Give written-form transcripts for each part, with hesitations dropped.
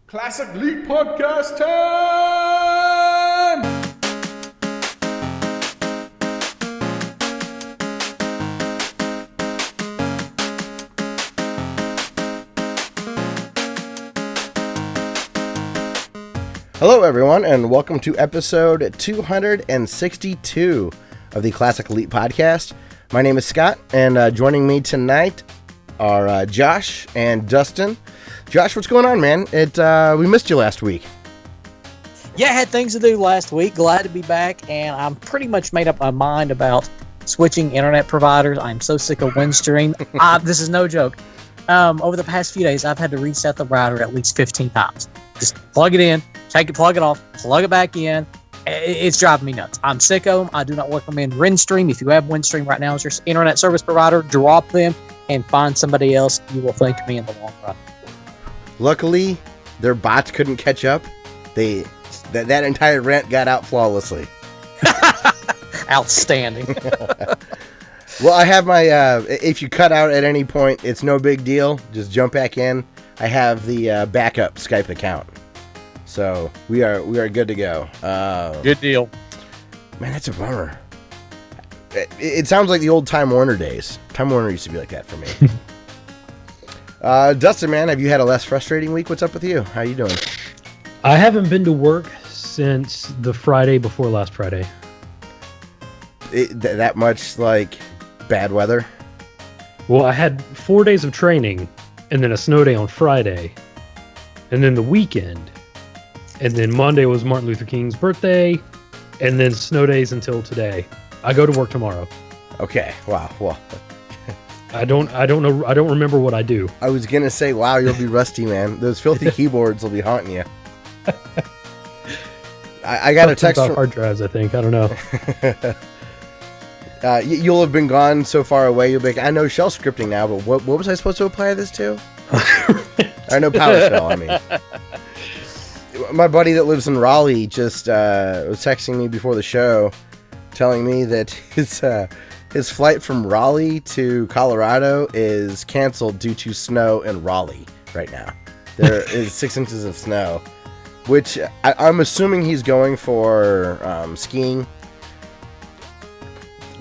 Classic League Podcast time! Hello everyone, and welcome to episode 262 of the Classic Elite Podcast. My name is Scott, and joining me tonight are Josh and Dustin. Josh, what's going on, man? We missed you last week. Yeah, I had things to do last week. Glad to be back, and I'm pretty much made up my mind about switching internet providers. I'm so sick of Windstream. This is no joke. Over the past few days, I've had to reset the router at least 15 times. Just plug it in, take it, plug it off, plug it back in. It's driving me nuts. I'm sick of them. I do not recommend Windstream. If you have Windstream right now as your internet service provider, drop them and find somebody else. You will thank me in the long run. Luckily, their bots couldn't catch up. That entire rant got out flawlessly. Outstanding. Well, I have my, if you cut out at any point, it's no big deal. Just jump back in. I have the backup Skype account. So we are good to go. Good deal. Man, that's a bummer. It sounds like the old Time Warner days. Time Warner used to be like that for me. Dustin, man, have you had a less frustrating week? What's up with you? How you doing? I haven't been to work since the Friday before last Friday. That much, like, bad weather? Well, I had 4 days of training, and then a snow day on Friday, and then the weekend, and then Monday was Martin Luther King's birthday, and then snow days until today. I go to work tomorrow. Okay, wow, well... I don't know. I don't remember what I do. I was gonna say, wow, you'll be rusty, man. Those filthy keyboards will be haunting you. I got a text about from hard drives. I think I don't know. You'll have been gone so far away. You'll be like, I know shell scripting now, but what was I supposed to apply this to? I know PowerShell. I mean, my buddy that lives in Raleigh just was texting me before the show, telling me that his flight from Raleigh to Colorado is canceled due to snow in Raleigh right now. There is 6 inches of snow, which I'm assuming he's going for skiing.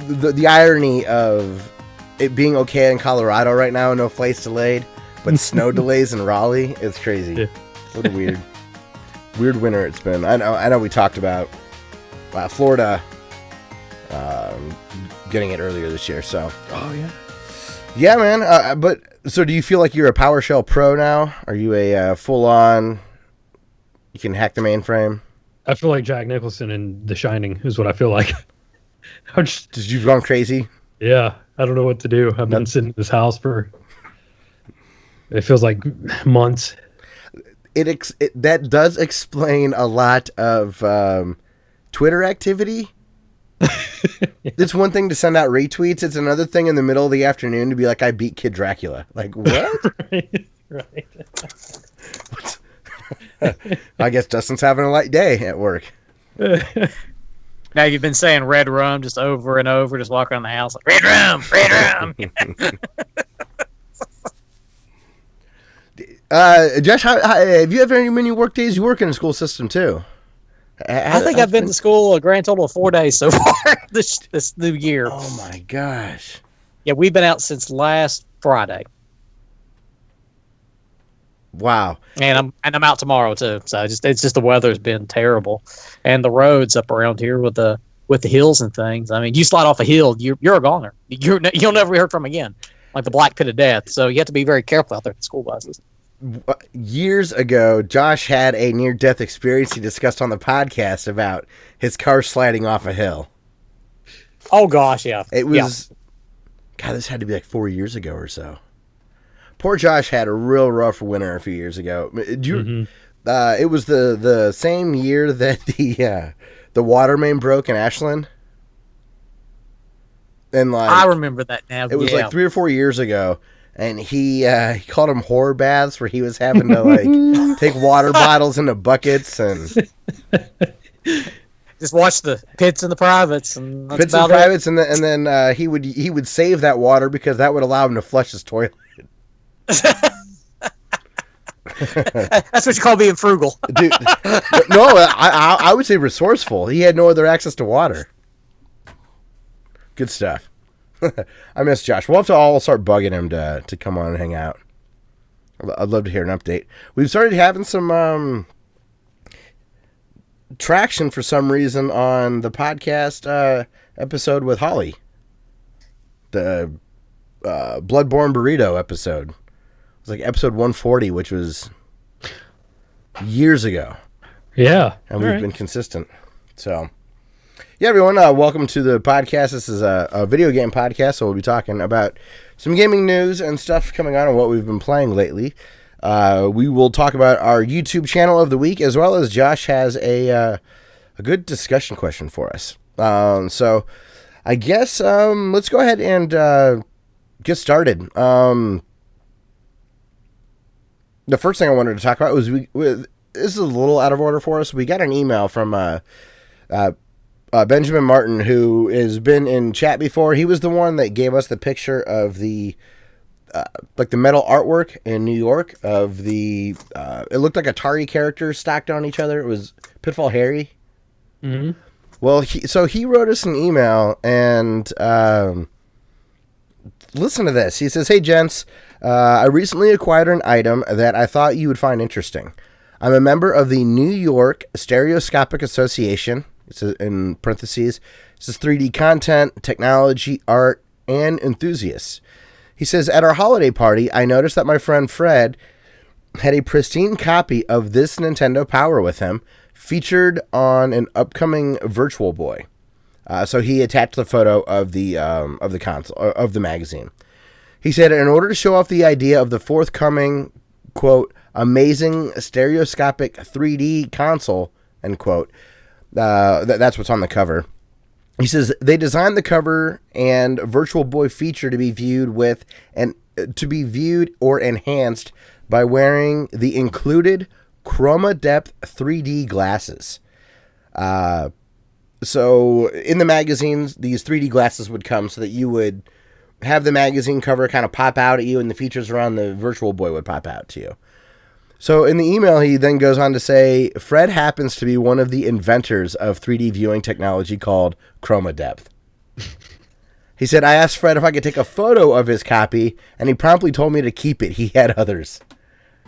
The irony of it being okay in Colorado right now, no flights delayed, but snow delays in Raleigh, it's crazy. Yeah. What a weird winter it's been. I know we talked about Florida getting it earlier this year, so. Oh Yeah, man. But so do you feel like you're a PowerShell pro now? Are you a full-on, you can hack the mainframe? I feel like Jack Nicholson in The Shining is what I feel like. Did you gone crazy? Yeah, I don't know what to do. I've been sitting in this house for, it feels like months. That does explain a lot of Twitter activity. It's one thing to send out retweets. It's another thing in the middle of the afternoon to be like, I beat Kid Dracula. Like, what? Right. I guess Dustin's having a light day at work. Now you've been saying red rum just over and over, just walk around the house like, red rum, red rum. Josh, have you ever had many work days? You work in a school system too. I think I've been to school a grand total of 4 days so far this new year. Oh my gosh. Yeah, we've been out since last Friday. Wow. And I'm out tomorrow too. So it's just the weather's been terrible. And the roads up around here with the hills and things. I mean, you slide off a hill, you're a goner. You'll never be heard from again. Like the Black Pit of Death. So you have to be very careful out there with school buses. Years ago, Josh had a near-death experience he discussed on the podcast about his car sliding off a hill. Oh, gosh, yeah. It was... Yeah. God, this had to be like 4 years ago or so. Poor Josh had a real rough winter a few years ago. It was the same year that the water main broke in Ashland. And like I remember that now. It was like 3 or 4 years ago. And he called them horror baths, where he was having to like take water bottles into buckets and just watch the pits and the privates and pits and privates, and then he would save that water because that would allow him to flush his toilet. That's what you call being frugal. Dude, no, I would say resourceful. He had no other access to water. Good stuff. I miss Josh. We'll have to all start bugging him to come on and hang out. I'd love to hear an update. We've started having some traction for some reason on the podcast episode with Holly. The Bloodborne Burrito episode. It was like episode 140, which was years ago. Yeah. And we've been consistent. So, yeah, everyone, welcome to the podcast. This is a video game podcast, so we'll be talking about some gaming news and stuff coming on and what we've been playing lately. We will talk about our YouTube channel of the week, as well as Josh has a good discussion question for us. So, I guess let's go ahead and get started. The first thing I wanted to talk about was this is a little out of order for us. We got an email from Benjamin Martin, who has been in chat before. He was the one that gave us the picture of the the metal artwork in New York of the it looked like Atari characters stacked on each other. It was Pitfall Harry. Mm-hmm. Well, he wrote us an email and listen to this. He says, "Hey gents, I recently acquired an item that I thought you would find interesting. I'm a member of the New York Stereoscopic Association." It's in parentheses. This is 3D content, technology, art, and enthusiasts. He says, "At our holiday party, I noticed that my friend Fred had a pristine copy of this Nintendo Power with him, featured on an upcoming Virtual Boy." So he attached the photo of the console of the magazine. He said, "In order to show off the idea of the forthcoming, quote, amazing stereoscopic 3D console," end quote. That's what's on the cover. He says they designed the cover and Virtual Boy feature to be viewed or enhanced by wearing the included Chroma Depth 3D glasses. So in the magazines, these 3D glasses would come so that you would have the magazine cover kind of pop out at you, and the features around the Virtual Boy would pop out to you. So in the email, he then goes on to say, Fred happens to be one of the inventors of 3D viewing technology called Chroma Depth. He said, "I asked Fred if I could take a photo of his copy, and he promptly told me to keep it. He had others."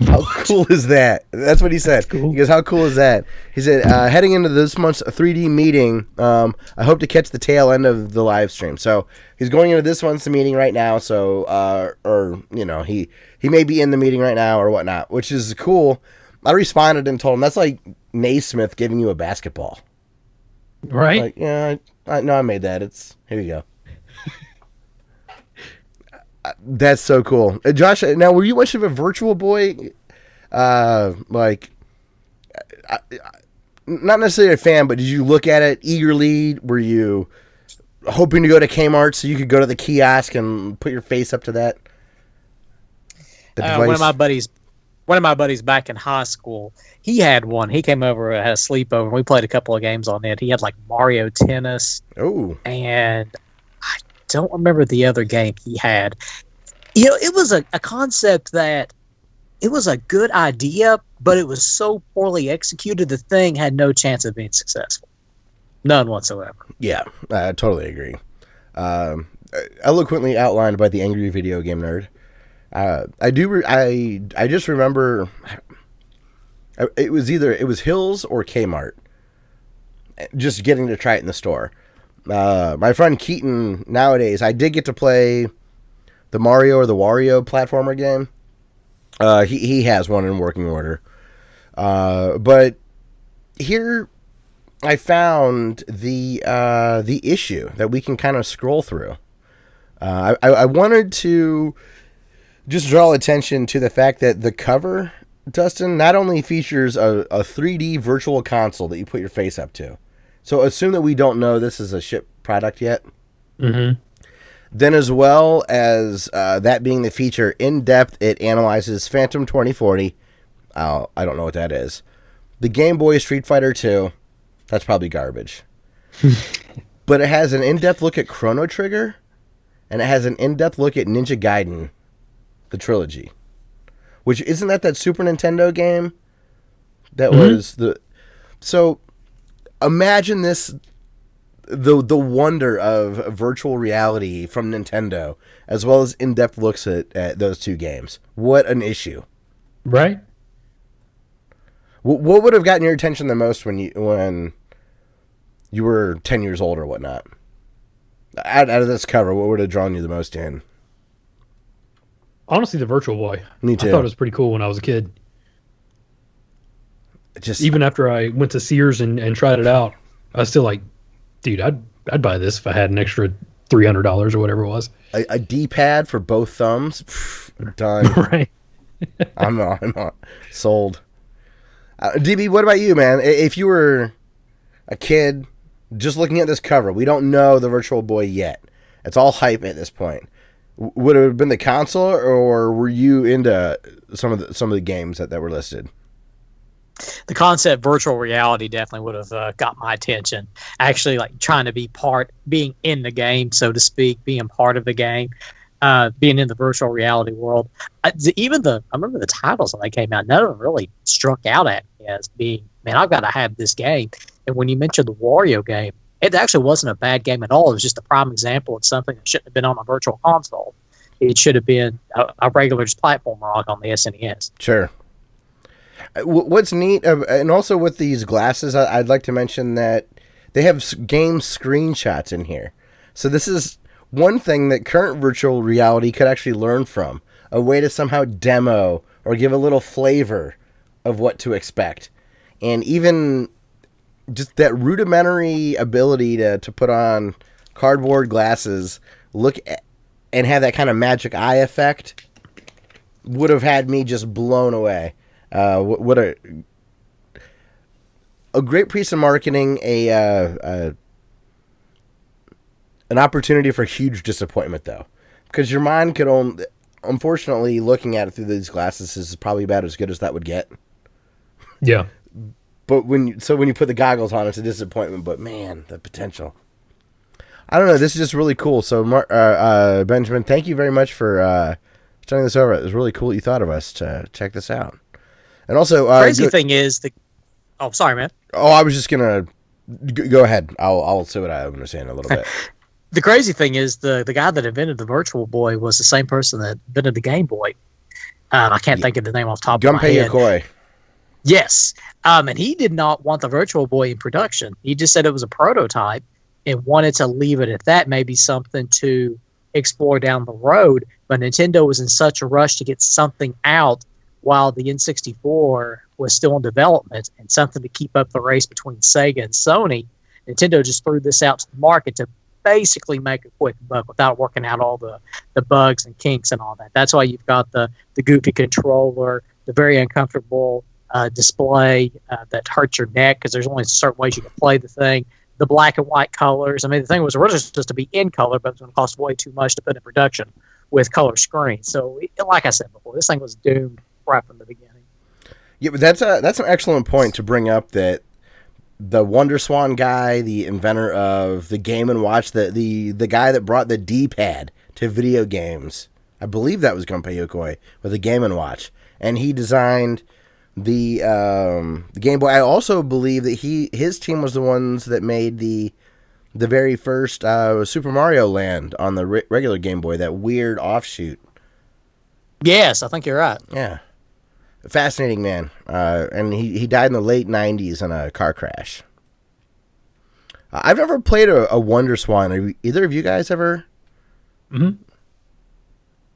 How cool is that? That's what he said. Cool. He goes, "How cool is that?" He said, "Heading into this month's 3D meeting, I hope to catch the tail end of the live stream." So he's going into this month's meeting right now. So, he may be in the meeting right now or whatnot, which is cool. I responded and told him that's like Naismith giving you a basketball. Right? Like, yeah, I made that. Here you go. That's so cool. Josh, now, were you much of a Virtual Boy, not necessarily a fan, but did you look at it eagerly? Were you hoping to go to Kmart so you could go to the kiosk and put your face up to that? One of my buddies back in high school, he had one. He came over, had a sleepover, and we played a couple of games on it. He had like Mario Tennis. Oh. And I don't remember the other game he had. You know, it was a concept that it was a good idea, but it was so poorly executed, the thing had no chance of being successful. None whatsoever. Yeah, I totally agree. Eloquently outlined by the angry video game nerd. I just remember it was Hills or Kmart. Just getting to try it in the store. My friend Keaton, nowadays, I did get to play the Mario or the Wario platformer game. He has one in working order. But here I found the issue that we can kind of scroll through. I wanted to just draw attention to the fact that the cover, Dustin, not only features a 3D virtual console that you put your face up to. So assume that we don't know this is a shipped product yet. Mm-hmm. Then as well as that being the feature, in depth, it analyzes Phantom 2040. I don't know what that is. The Game Boy Street Fighter 2. That's probably garbage. But it has an in-depth look at Chrono Trigger. And it has an in-depth look at Ninja Gaiden, the trilogy. which isn't that Super Nintendo game that was the. So imagine this. The wonder of virtual reality from Nintendo, as well as in-depth looks at those two games. What an issue. Right? What would have gotten your attention the most when you were 10 years old or whatnot? Out of this cover, what would have drawn you the most in? Honestly, the Virtual Boy. Me too. I thought it was pretty cool when I was a kid. Even after I went to Sears and tried it out, I was still like, dude, I'd buy this if I had an extra $300 or whatever it was. A D-pad for both thumbs, done. Right. I'm on. Sold. DB, what about you, man? If you were a kid just looking at this cover, we don't know the Virtual Boy yet. It's all hype at this point. Would it have been the console, or were you into some of the games that were listed? The concept virtual reality definitely would have got my attention. Actually, like trying to being in the game, so to speak, being part of the game, being in the virtual reality world. I remember the titles when they came out. None of them really struck out at me as being, man, I've got to have this game. And when you mentioned the Wario game, it actually wasn't a bad game at all. It was just a prime example of something that shouldn't have been on a virtual console. It should have been a regular just platformer on the SNES. Sure. What's neat, and also with these glasses, I'd like to mention that they have game screenshots in here. So this is one thing that current virtual reality could actually learn from. A way to somehow demo or give a little flavor of what to expect. And even just that rudimentary ability to put on cardboard glasses, and have that kind of magic eye effect would have had me just blown away. What a great piece of marketing, an opportunity for huge disappointment, though. Because your mind could only, unfortunately, looking at it through these glasses is probably about as good as that would get. Yeah. But when you put the goggles on, it's a disappointment. But man, the potential. I don't know. This is just really cool. So, Benjamin, thank you very much for turning this over. It was really cool that you thought of us to check this out. And also, crazy thing is oh, sorry, man. Oh, I was just gonna go ahead. I'll say what I'm gonna say in a little bit. The crazy thing is the guy that invented the Virtual Boy was the same person that invented the Game Boy. I can't think of the name off the top of my head. Gunpei Yokoi. Yes, and he did not want the Virtual Boy in production. He just said it was a prototype and wanted to leave it at that. Maybe something to explore down the road. But Nintendo was in such a rush to get something out while the N64 was still in development, and something to keep up the race between Sega and Sony. Nintendo just threw this out to the market to basically make a quick buck without working out all the bugs and kinks and all that. That's why you've got the goofy controller, the very uncomfortable display that hurts your neck because there's only certain ways you can play the thing, the black and white colors. I mean, the thing was originally supposed to be in color, but it was going to cost way too much to put in production with color screens. So, like I said before, this thing was doomed right from the beginning. Yeah, but that's an excellent point to bring up, that the Wonder Swan guy, the inventor of the Game & Watch, the guy that brought the D-pad to video games, I believe that was Gunpei Yokoi with the Game & Watch, and he designed the Game Boy. I also believe that his team was the ones that made the very first Super Mario Land on the regular Game Boy, that weird offshoot. Yes, I think you're right. Yeah. Fascinating man. And he died in the late 90s in a car crash. I've never played a Wonder Swan. Are either of you guys ever? Mm-hmm.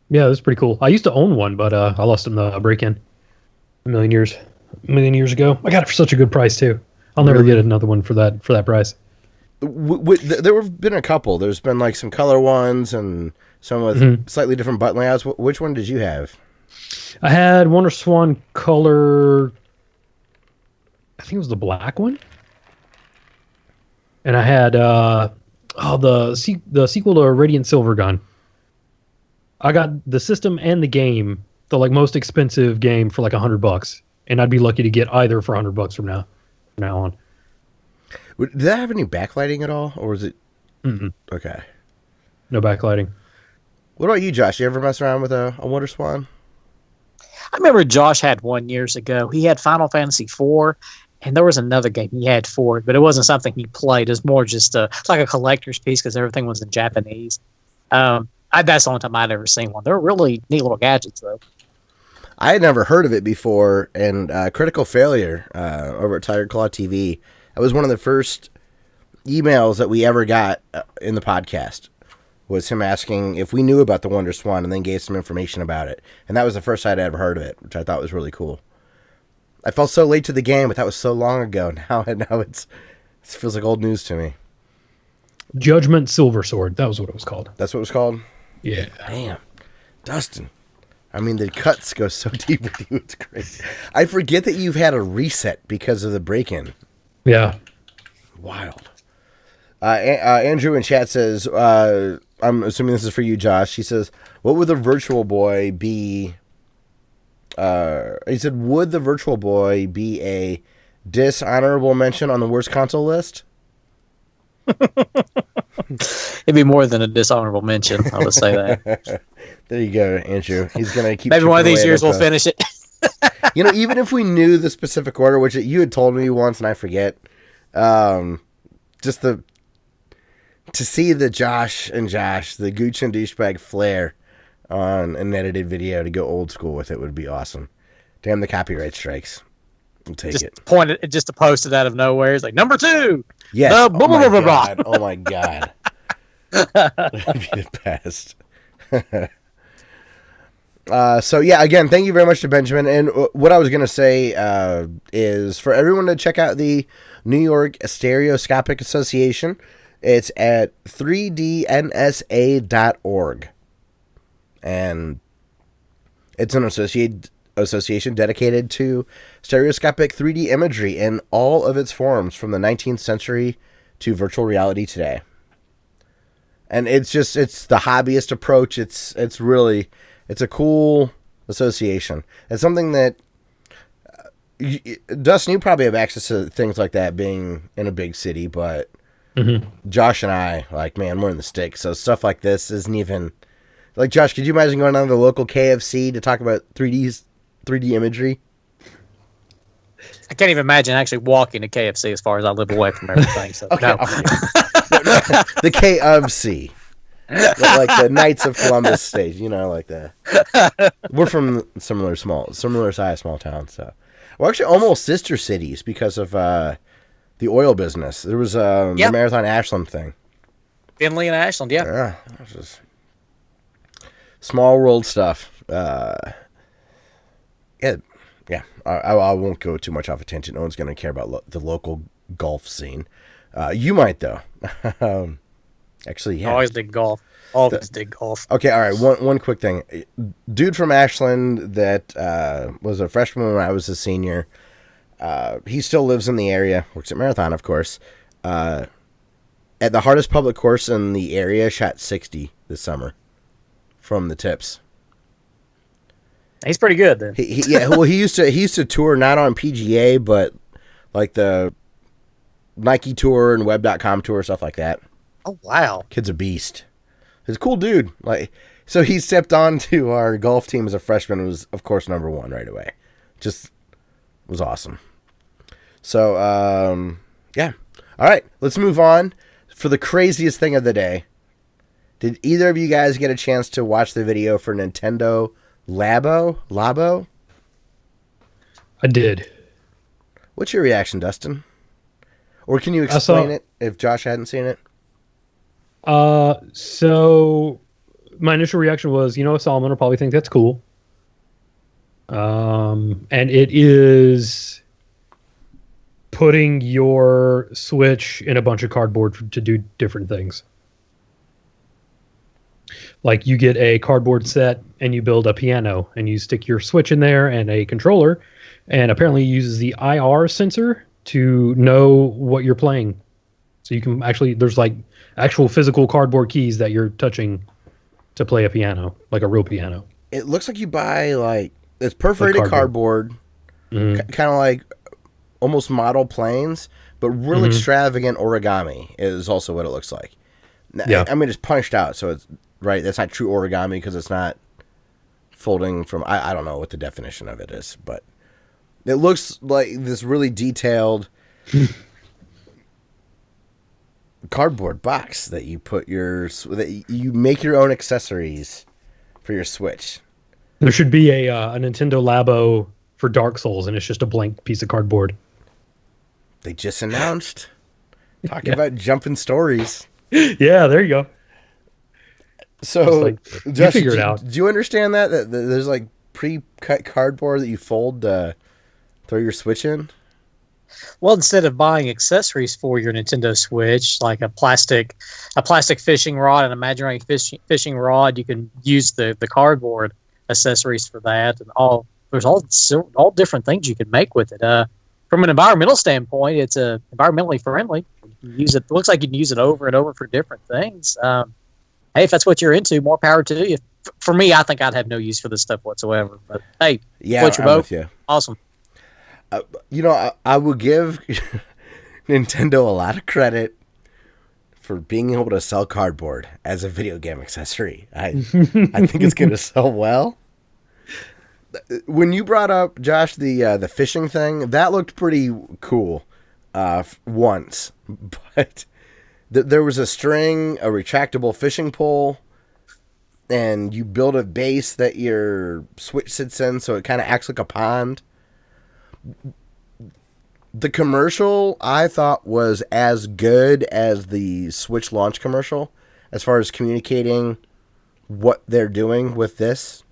Yeah, it was pretty cool. I used to own one, but I lost it in the break-in a million years ago. I got it for such a good price, too. I'll never get another one for that price. There have been a couple. There's been like some color ones and some with slightly different button layouts. Which one did you have? I had Wonder Swan color. I think it was the black one. And I had the sequel to Radiant Silvergun. I got the system and the game, the most expensive game, for like $100, and I'd be lucky to get either for $100 from now on. Did that have any backlighting at all, or was it? Mm-mm. Okay. No backlighting. What about you, Josh? You ever mess around with a Wonder Swan? I remember Josh had one years ago. He had Final Fantasy IV, and there was another game he had for it, but it wasn't something he played. It was more just like a collector's piece because everything was in Japanese. That's the only time I'd ever seen one. They're really neat little gadgets, though. I had never heard of it before, and Critical Failure over at Tiger Claw TV, that was one of the first emails that we ever got in the podcast, was him asking if we knew about the Wonder Swan and then gave some information about it. And that was the first I'd ever heard of it, which I thought was really cool. I felt so late to the game, but that was so long ago. Now it feels like old news to me. Judgment Silver Sword. That was what it was called. That's what it was called? Yeah. Damn. Dustin. I mean, the cuts go so deep with you. It's crazy. I forget that you've had a reset because of the break-in. Yeah. Wild. Andrew in chat says, I'm assuming this is for you, Josh. He says, what would the Virtual Boy be? He said, would the Virtual Boy be a dishonorable mention on the worst console list? It'd be more than a dishonorable mention. I would say that. There you go, Andrew. He's gonna keep. Maybe one of these years we'll finish it. Even if we knew the specific order, which you had told me once, and I forget, just to see the Josh, the Gooch and Douchebag flair on an edited video to go old school with it would be awesome. Damn the copyright strikes. We'll take just it. Point it just to post it out of nowhere. It's like number 2. Yes. Oh my god. Oh my god. That'd be the best. So yeah, again, thank you very much to Benjamin. And what I was gonna say is for everyone to check out the New York Stereoscopic Association. It's at 3dnsa.org, and it's an association dedicated to stereoscopic 3D imagery in all of its forms, from the 19th century to virtual reality today. And it's the hobbyist approach. It's a cool association. It's something that Dustin, you probably have access to things like that being in a big city, but Josh and I, we're in the sticks, so stuff like this isn't even like. Josh, could you imagine going down to the local KFC to talk about 3D imagery? I can't even imagine actually walking to KFC as far as I live away from everything. So okay, no. The K of C, like the Knights of Columbus stage, like that. We're from similar size small towns, so we're actually almost sister cities because of the oil business. There was the Marathon Ashland thing. Finley and Ashland, yeah. Yeah, that's just small world stuff. Yeah. I won't go too much off a tangent. No one's going to care about the local golf scene. You might, though. Actually, yeah. I always dig golf. Always dig golf. Okay, all right. One quick thing. Dude from Ashland that was a freshman when I was a senior. He still lives in the area. Works at Marathon, of course. At the hardest public course in the area, shot 60 this summer from the tips. He's pretty good then. He used to tour not on PGA, but like the Nike tour and web.com tour, stuff like that. Oh wow. Kid's a beast. He's a cool dude. So he stepped on to our golf team as a freshman and was, of course, number 1 right away. Just was awesome. So yeah. All right, let's move on for the craziest thing of the day. Did either of you guys get a chance to watch the video for Nintendo Labo? I did. What's your reaction, Dustin? Or can you explain it if Josh hadn't seen it? So my initial reaction was, Solomon will probably think that's cool. And it is putting your Switch in a bunch of cardboard to do different things. Like you get a cardboard set and you build a piano and you stick your Switch in there and a controller, and apparently it uses the IR sensor to know what you're playing. So you can there's actual physical cardboard keys that you're touching to play a piano, like a real piano. It looks like you buy it's perforated cardboard, kind of like almost model planes, but real extravagant origami is also what it looks like. Yeah. I mean, it's punched out, so it's right. That's not true origami because it's not folding from, I don't know what the definition of it is, but it looks like this really detailed cardboard box that you that you make your own accessories for your Switch. There should be a Nintendo Labo for Dark Souls, and it's just a blank piece of cardboard. They just announced. Talking about jumping stories. Yeah, there you go. So, like, Josh, figure it out. Do you understand that there's like pre-cut cardboard that you fold throw your Switch in? Well, instead of buying accessories for your Nintendo Switch, like a plastic fishing rod, an imaginary fishing rod, you can use the cardboard accessories for that, and there's all different things you can make with it. From an environmental standpoint, it's environmentally friendly. You can use it. Looks like you can use it over and over for different things. Hey, if that's what you're into, more power to you. For me, I think I'd have no use for this stuff whatsoever. But hey, yeah, float your I'm boat. with you. Awesome. I will give Nintendo a lot of credit for being able to sell cardboard as a video game accessory. I think it's going to sell well. When you brought up, Josh, the fishing thing, that looked pretty cool once. But there was a string, a retractable fishing pole, and you build a base that your Switch sits in, so it kind of acts like a pond. The commercial, I thought, was as good as the Switch launch commercial as far as communicating what they're doing with this.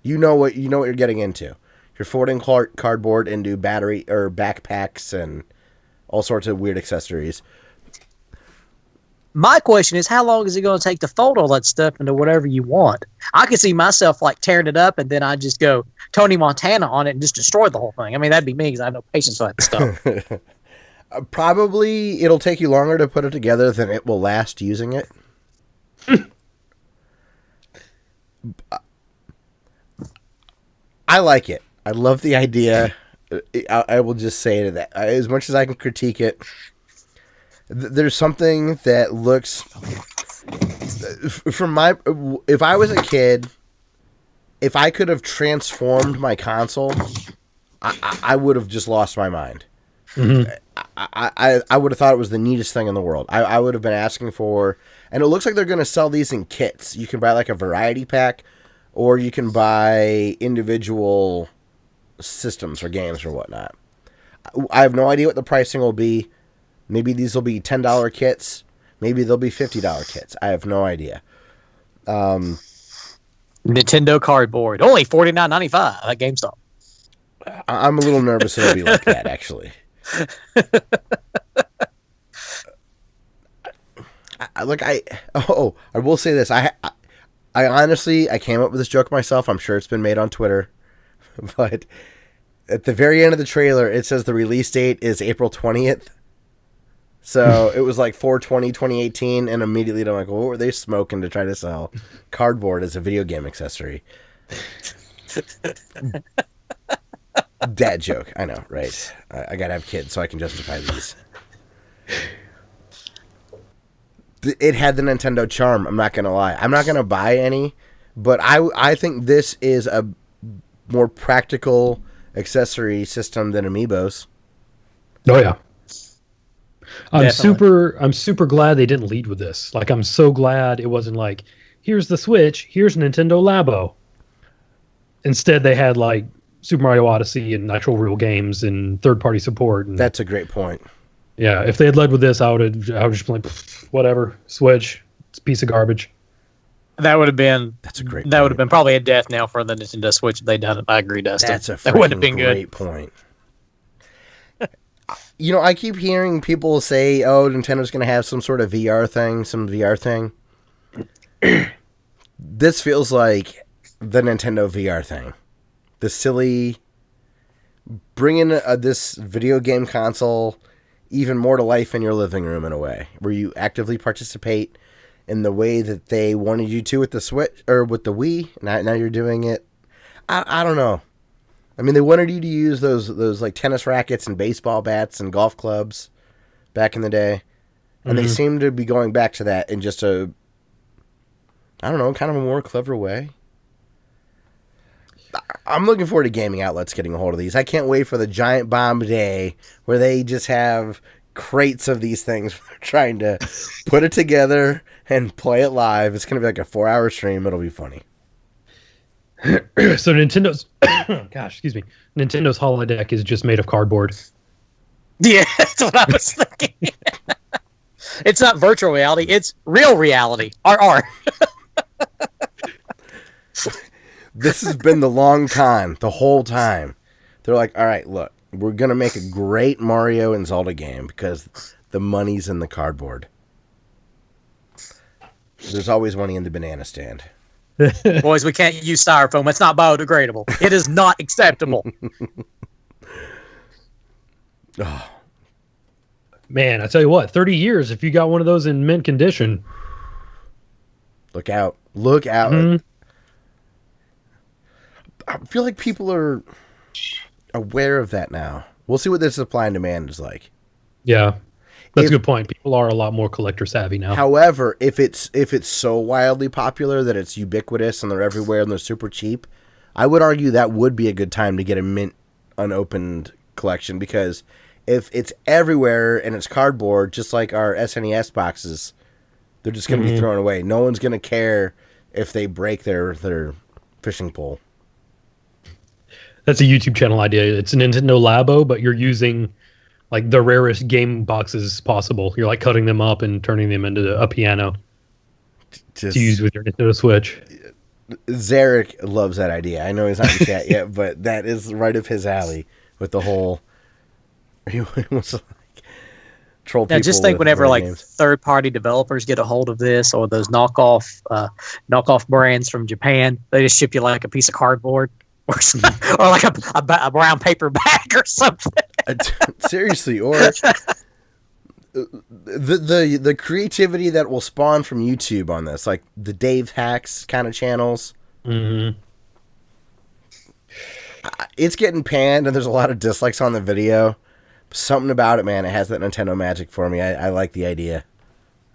You know what you're getting into. You're folding cardboard into battery or backpacks and all sorts of weird accessories. My question is, how long is it going to take to fold all that stuff into whatever you want? I could see myself like tearing it up, and then I just go Tony Montana on it and just destroy the whole thing. I mean, that'd be me because I have no patience for that stuff. Probably it'll take you longer to put it together than it will last using it. I like it. I love the idea. I will just say that as much as I can critique it, there's something that looks if I was a kid, if I could have transformed my console, I would have just lost my mind. Mm-hmm. I would have thought it was the neatest thing in the world. I would have been asking for, and it looks like they're going to sell these in kits. You can buy like a variety pack, or you can buy individual systems or games or whatnot. I have no idea what the pricing will be. Maybe these will be $10 kits. Maybe they'll be $50 kits. I have no idea. Nintendo cardboard, only $49.95 at GameStop. I'm a little nervous it'll be like that, actually. I will say this. I honestly, I came up with this joke myself. I'm sure it's been made on Twitter. But at the very end of the trailer, it says the release date is April 20th. So it was like 4/20/2018, and immediately I'm like, well, what were they smoking to try to sell cardboard as a video game accessory? Dad joke. I know, right? I gotta have kids so I can justify these. It had the Nintendo charm, I'm not gonna lie. I'm not gonna buy any, but I think this is a more practical accessory system than Amiibos. Oh yeah. I'm Definitely. super glad they didn't lead with this. Like, I'm so glad it wasn't like, here's the Switch, here's Nintendo Labo. Instead, they had like Super Mario Odyssey and actual real games and third-party support. And, That's a great point. yeah, if they had led with this, I would just been like, whatever, Switch, it's a piece of garbage. That would have been. That's a great. That would have been probably a death knell for the Nintendo Switch if they'd done it. I agree, Dustin. That's a that would have been great good. point. I keep hearing people say, "Oh, Nintendo's going to have some sort of VR thing, some VR thing." This feels like the Nintendo VR thing. The silly bringing this video game console even more to life in your living room in a way, where you actively participate in the way that they wanted you to with the Switch or with the Wii. Now you're doing it. I don't know. I mean, they wanted you to use those like tennis rackets and baseball bats and golf clubs back in the day, and they seem to be going back to that in just a, I don't know, kind of a more clever way. I'm looking forward to gaming outlets getting a hold of these. I can't wait for the giant bomb day where they just have crates of these things trying to put it together and play it live. It's going to be like a 4-hour stream. It'll be funny. So Nintendo's Nintendo's holodeck is just made of cardboard. Yeah, that's what I was thinking. It's not virtual reality, it's real reality. RR. This has been the long con the whole time. They're like, all right, look, we're going to make a great Mario and Zelda game because the money's in the cardboard. There's always money in the banana stand. Boys, we can't use styrofoam. It's not biodegradable. It is not acceptable. Oh. Man, I tell you what, 30 years, if you got one of those in mint condition. Look out. Look out. Mm-hmm. I feel like people are aware of that now. We'll see what the supply and demand is like. Yeah, that's a good point. People are a lot more collector savvy now. However, if it's so wildly popular that it's ubiquitous and they're everywhere and they're super cheap, I would argue that would be a good time to get a mint unopened collection, because if it's everywhere and it's cardboard, just like our SNES boxes, they're just going to be thrown away. No one's going to care if they break their fishing pole. That's a YouTube channel idea. It's a Nintendo Labo, but you're using like the rarest game boxes possible. You're like cutting them up and turning them into a piano to use with your Nintendo Switch. Zarek loves that idea. I know he's not in chat yet, but that is right up his alley with the whole... He wants to troll people. Now, just think whenever like games. third-party developers get a hold of this, or those knockoff brands from Japan, they just ship you like a piece of cardboard or like a brown paper bag or something. Seriously, or the creativity that will spawn from YouTube on this, like the Dave Hacks kind of channels. Mm-hmm. It's getting panned, and there's a lot of dislikes on the video. Something about it, man, it has that Nintendo magic for me. I like the idea.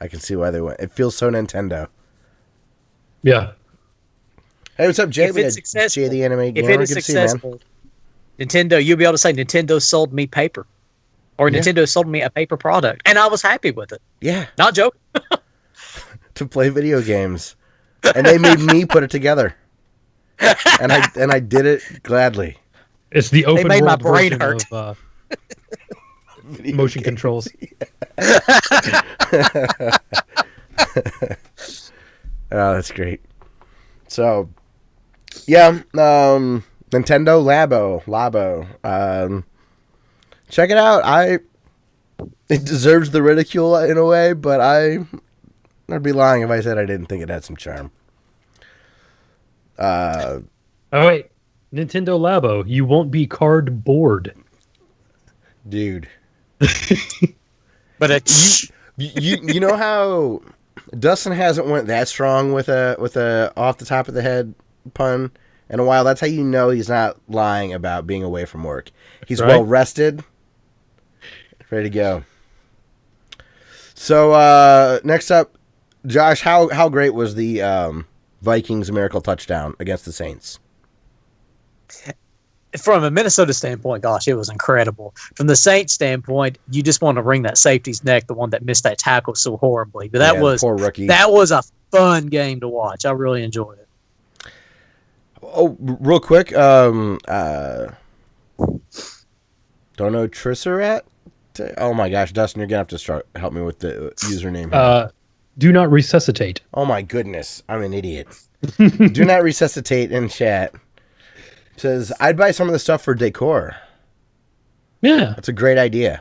I can see why they went. It feels so Nintendo. Yeah. Hey, what's up, Jay? If it's successful, Jay the Anime Gamer. if it is successful, Nintendo, you'll be able to say Nintendo sold me paper, or Nintendo sold me a paper product, and I was happy with it. Yeah, not joking. To play video games, and they made me put it together, and I did it gladly. It's the open world my brain version hurt. Of motion controls. Oh, that's great. So, yeah, Nintendo Labo. Check it out. It deserves the ridicule in a way, but I'd be lying if I said I didn't think it had some charm. Oh wait, Nintendo Labo, you won't be cardboard, dude. But it's you know how Dustin hasn't went that strong with a off the top of the head pun in a while. That's how you know he's not lying about being away from work. He's well rested, ready to go. So next up, Josh, how great was the Vikings miracle touchdown against the Saints? From a Minnesota standpoint, gosh, it was incredible. From the Saints standpoint, you just want to wring that safety's neck, the one that missed that tackle so horribly. But that was poor rookie. That was a fun game to watch. I really enjoyed it. Oh, real quick, don't know Trisserat? Oh my gosh, Dustin, you're gonna have to help me with the username here. Do not resuscitate. Oh my goodness, I'm an idiot. Do not resuscitate in chat. Says, I'd buy some of the stuff for decor. Yeah. That's a great idea.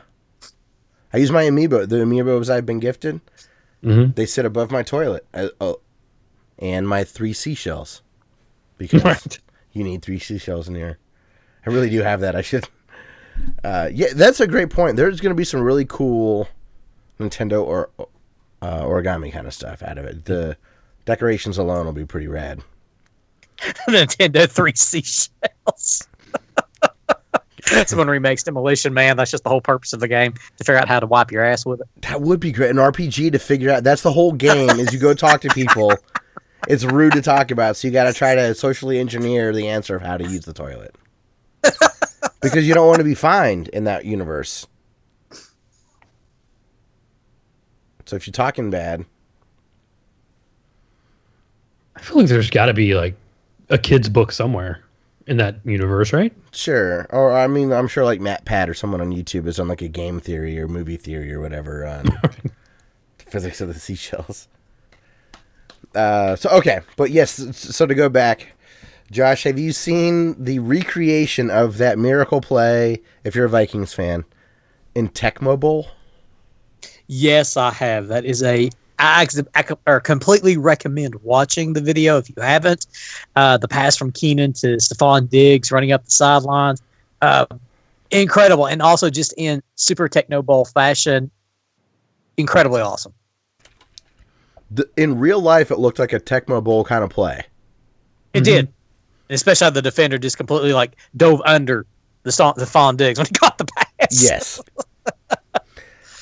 I use my amiibo. The amiibos I've been gifted, they sit above my toilet. And my 3 seashells. Because you need 3 seashells in here. I really do have that. I should... yeah, that's a great point. There's going to be some really cool Nintendo or origami kind of stuff out of it. The decorations alone will be pretty rad. Nintendo 3 seashells. Someone remakes Demolition Man. That's just the whole purpose of the game, to figure out how to wipe your ass with it. That would be great. An RPG to figure out. That's the whole game, is you go talk to people, It's rude to talk about, so you got to try to socially engineer the answer of how to use the toilet. Because you don't want to be fined in that universe. So if you're talking bad... I feel like there's got to be like a kid's book somewhere in that universe, right? Sure. Or, I mean, I'm sure like Matt Pat or someone on YouTube is on like a game theory or movie theory or whatever on physics of the seashells. Okay. But yes, so to go back, Josh, have you seen the recreation of that miracle play, if you're a Vikings fan, in Techmo Bowl? Yes, I have. That is I completely recommend watching the video if you haven't. The pass from Keenan to Stephon Diggs running up the sidelines. Incredible. And also just in super Techno Bowl fashion, incredibly awesome. In real life, it looked like a Tecmo Bowl kind of play. It did. Especially how the defender just completely like dove under the Stephon Diggs when he got the pass. Yes.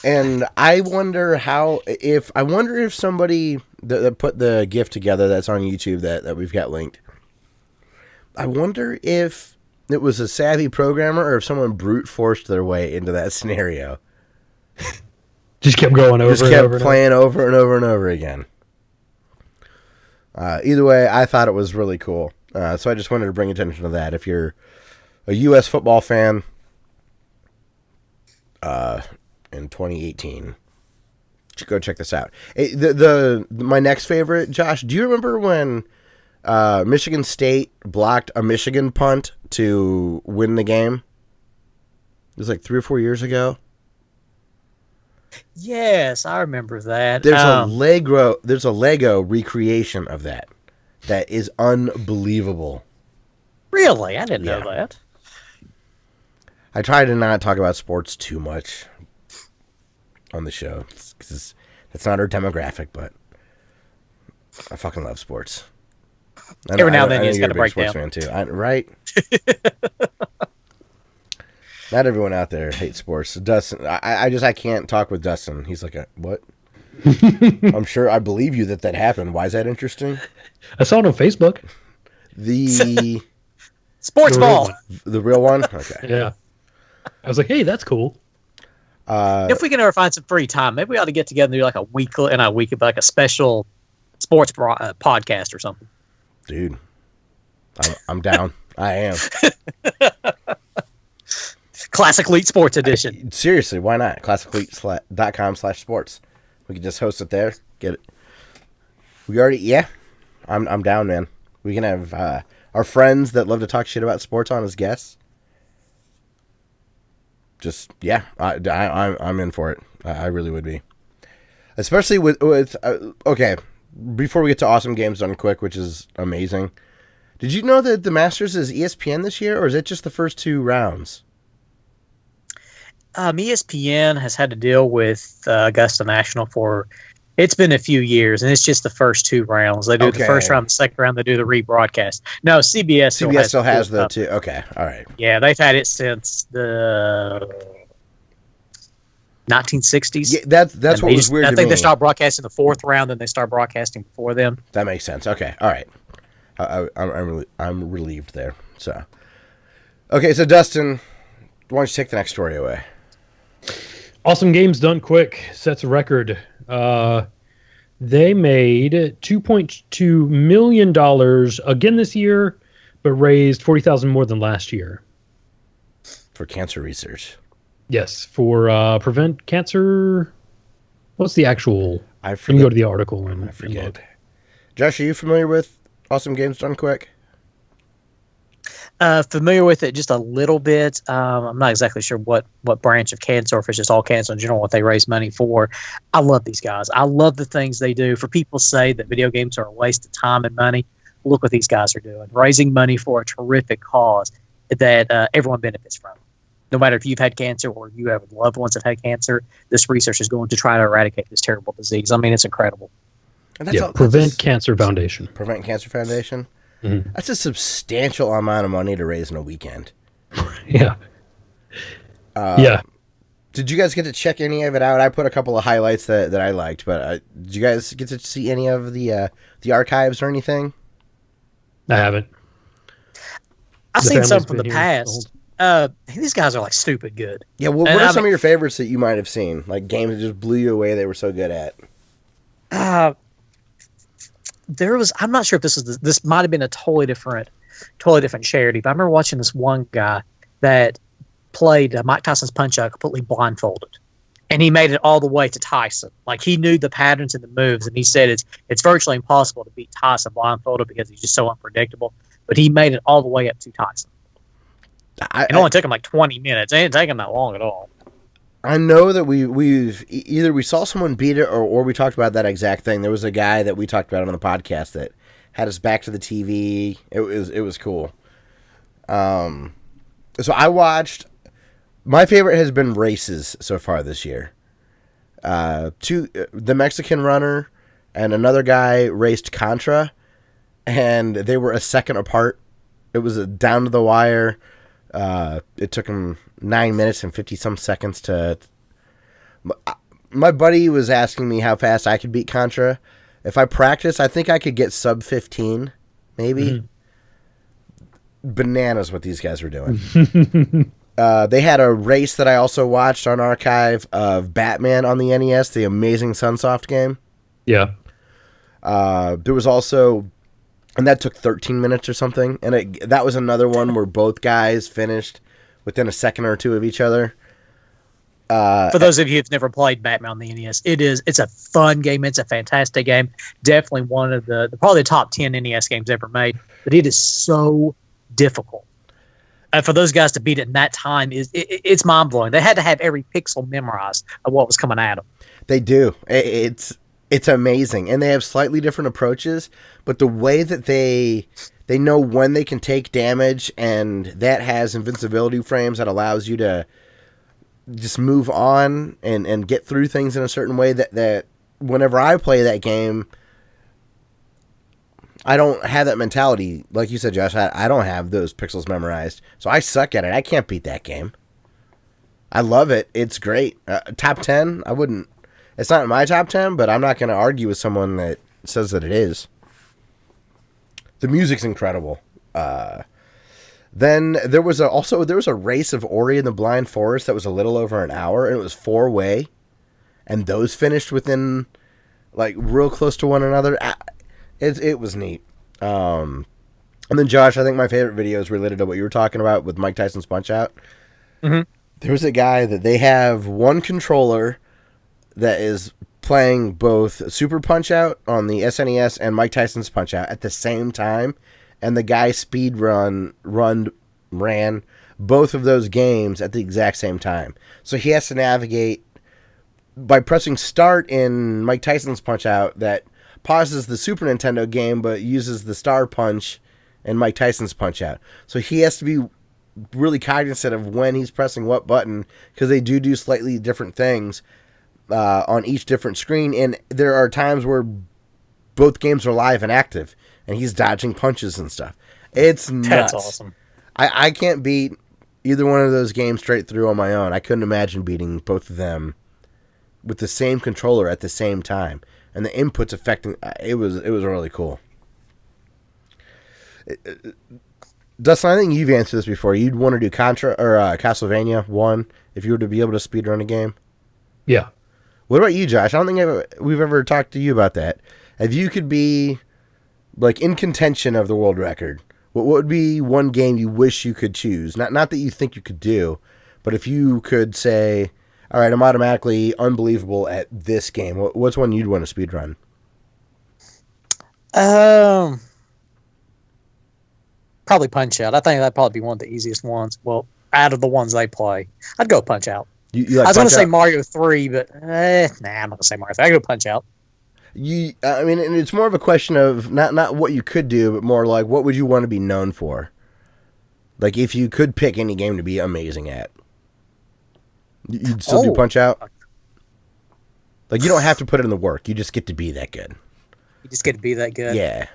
And I wonder if somebody that put the GIF together that's on YouTube that we've got linked, I wonder if it was a savvy programmer or if someone brute forced their way into that scenario. Just kept going over. Just kept playing over and over and over again. Either way, I thought it was really cool. So I just wanted to bring attention to that. If you're a U.S. football fan, in 2018, go check this out. My next favorite, Josh, do you remember when Michigan State blocked a Michigan punt to win the game? It was like 3 or 4 years ago. Yes, I remember that. There's a Lego recreation of that is unbelievable. Really? I didn't know that. I try to not talk about sports too much on the show because that's not our demographic, but I fucking love sports. Every now and then you just got to break down. Fan too, right? Not everyone out there hates sports. Dustin, I can't talk with Dustin. He's like, what? I'm sure I believe you that happened. Why is that interesting? I saw it on Facebook. The sports ball. The real one? Okay. Yeah. I was like, hey, that's cool. If we can ever find some free time, maybe we ought to get together and do like a weekly and like a special sports podcast or something. Dude, I'm down. I am. Classic Elite Sports Edition. Seriously, why not? ClassicElite.com/sports. We can just host it there. Get it. I'm down, man. We can have our friends that love to talk shit about sports on as guests. Just, yeah, I'm in for it. I really would be. Especially with okay, before we get to Awesome Games Done Quick, which is amazing. Did you know that the Masters is ESPN this year, or is it just the first 2 rounds? ESPN has had to deal with Augusta National it's been a few years, and it's just the first 2 rounds. They do the first round, the second round, they do the rebroadcast. No, CBS still has the 2. Okay, all right. Yeah, they've had it since the 1960s. Yeah, that's what was weird to me. I think they stopped broadcasting the 4th round, then they start broadcasting before them. That makes sense. Okay, all right. I'm relieved there. So, okay, so Dustin, why don't you take the next story away? Awesome Games Done Quick sets a record. They made $2.2 million again this year, but raised $40,000 more than last year. For cancer research. Yes, for prevent cancer. What's the actual? I forget. Let me go to the article and I forget. look. Josh, are you familiar with Awesome Games Done Quick? Familiar with it just a little bit. I'm not exactly sure what branch of cancer, or if it's just all cancer in general, what they raise money for. I love these guys. I love the things they do. For people say that video games are a waste of time and money, look what these guys are doing. Raising money for a terrific cause that everyone benefits from. No matter if you've had cancer or you have loved ones that had cancer, this research is going to try to eradicate this terrible disease. I mean, it's incredible. And that's Prevent Cancer Foundation. Prevent Cancer Foundation? Mm-hmm. That's a substantial amount of money to raise in a weekend. Yeah. Yeah. Did you guys get to check any of it out? I put a couple of highlights that I liked, but did you guys get to see any of the archives or anything? I haven't. I've The seen some family's from the been here past. These guys are like stupid good. Yeah, what are some of your favorites that you might have seen? Like games that just blew you away they were so good at? I'm not sure if this might have been a totally different charity, but I remember watching this one guy that played Mike Tyson's Punch-Out completely blindfolded. And he made it all the way to Tyson. Like, he knew the patterns and the moves, and he said it's virtually impossible to beat Tyson blindfolded because he's just so unpredictable. But he made it all the way up to Tyson. It only took him like 20 minutes. It didn't take him that long at all. I know that we've either we saw someone beat it or we talked about that exact thing. There was a guy that we talked about on the podcast that had his back to the TV. It was cool. So I watched. My favorite has been races so far this year. The Mexican runner and another guy raced Contra, and they were a second apart. It was a down to the wire. It took him 9 minutes and 50-some seconds to... My buddy was asking me how fast I could beat Contra. If I practice, I think I could get sub 15, maybe. Mm-hmm. Bananas what these guys were doing. They had a race that I also watched on Archive of Batman on the NES, the Amazing Sunsoft game. Yeah. There was also... And that took 13 minutes or something. And that was another one where both guys finished within a second or two of each other. For those of you who've never played Batman on the NES, it's a fun game. It's a fantastic game. Definitely one of probably the top 10 NES games ever made. But it is so difficult. For those guys to beat it in that time, it's mind-blowing. They had to have every pixel memorized of what was coming at them. They do. It's amazing, and they have slightly different approaches, but the way that they know when they can take damage, and that has invincibility frames that allows you to just move on and get through things in a certain way that whenever I play that game, I don't have that mentality. Like you said, Josh, I don't have those pixels memorized, so I suck at it. I can't beat that game. I love it. It's great. Top 10, I wouldn't. It's not in my top 10, but I'm not going to argue with someone that says that it is. The music's incredible. Then there was a race of Ori and the Blind Forest that was a little over an hour, and it was 4-way, and those finished within like real close to one another. It was neat. And then Josh, I think my favorite video is related to what you were talking about with Mike Tyson's Punch-Out. Mm-hmm. There was a guy that they have one controller that is playing both Super Punch-Out on the SNES and Mike Tyson's Punch-Out at the same time, and the guy ran both of those games at the exact same time. So he has to navigate by pressing start in Mike Tyson's Punch-Out that pauses the Super Nintendo game but uses the Star Punch in Mike Tyson's Punch-Out. So he has to be really cognizant of when he's pressing what button, because they do slightly different things on each different screen, and there are times where both games are live and active, and he's dodging punches and stuff. It's nuts. That's awesome. I can't beat either one of those games straight through on my own. I couldn't imagine beating both of them with the same controller at the same time, and the inputs affecting. It was really cool. Dustin, I think you've answered this before. You'd want to do Contra or Castlevania 1 if you were to be able to speedrun a game? Yeah. What about you, Josh? I don't think we've ever talked to you about that. If you could be like in contention of the world record, what would be one game you wish you could choose? Not that you think you could do, but if you could say, all right, I'm automatically unbelievable at this game, what's one you'd want to speedrun? Probably Punch-Out. I think that'd probably be one of the easiest ones. Well, out of the ones they play, I'd go Punch-Out. You like I was going to say Mario 3, but I'm not going to say Mario 3. I'd go Punch-Out. I mean, and it's more of a question of not what you could do, but more like what would you want to be known for? Like if you could pick any game to be amazing at, you'd still do Punch-Out? Like you don't have to put in the work. You just get to be that good. You just get to be that good. Yeah.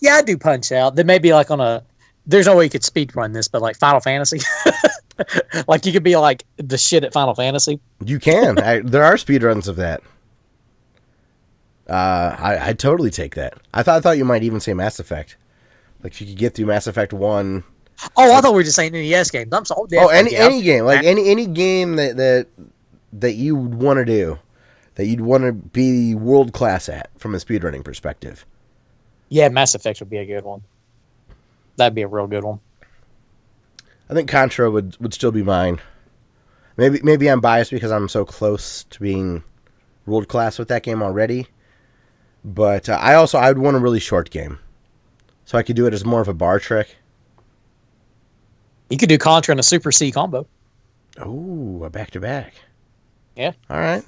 Yeah, I'd do Punch-Out. Then maybe like on a there's no way you could speed run this, but like Final Fantasy, like you could be like the shit at Final Fantasy. You can. There are speedruns of that. I'd totally take that. I thought you might even say Mass Effect. Like if you could get through Mass Effect 1. Oh, I thought we were just saying NES games. I'm sorry. Oh, any game. Like any game that you would want to do. That you'd want to be world class at from a speedrunning perspective. Yeah, Mass Effect would be a good one. That'd be a real good one. I think Contra would still be mine. Maybe I'm biased because I'm so close to being world class with that game already. But I would want a really short game. So I could do it as more of a bar trick. You could do Contra and a Super C combo. Oh, a back-to-back. Yeah. All right.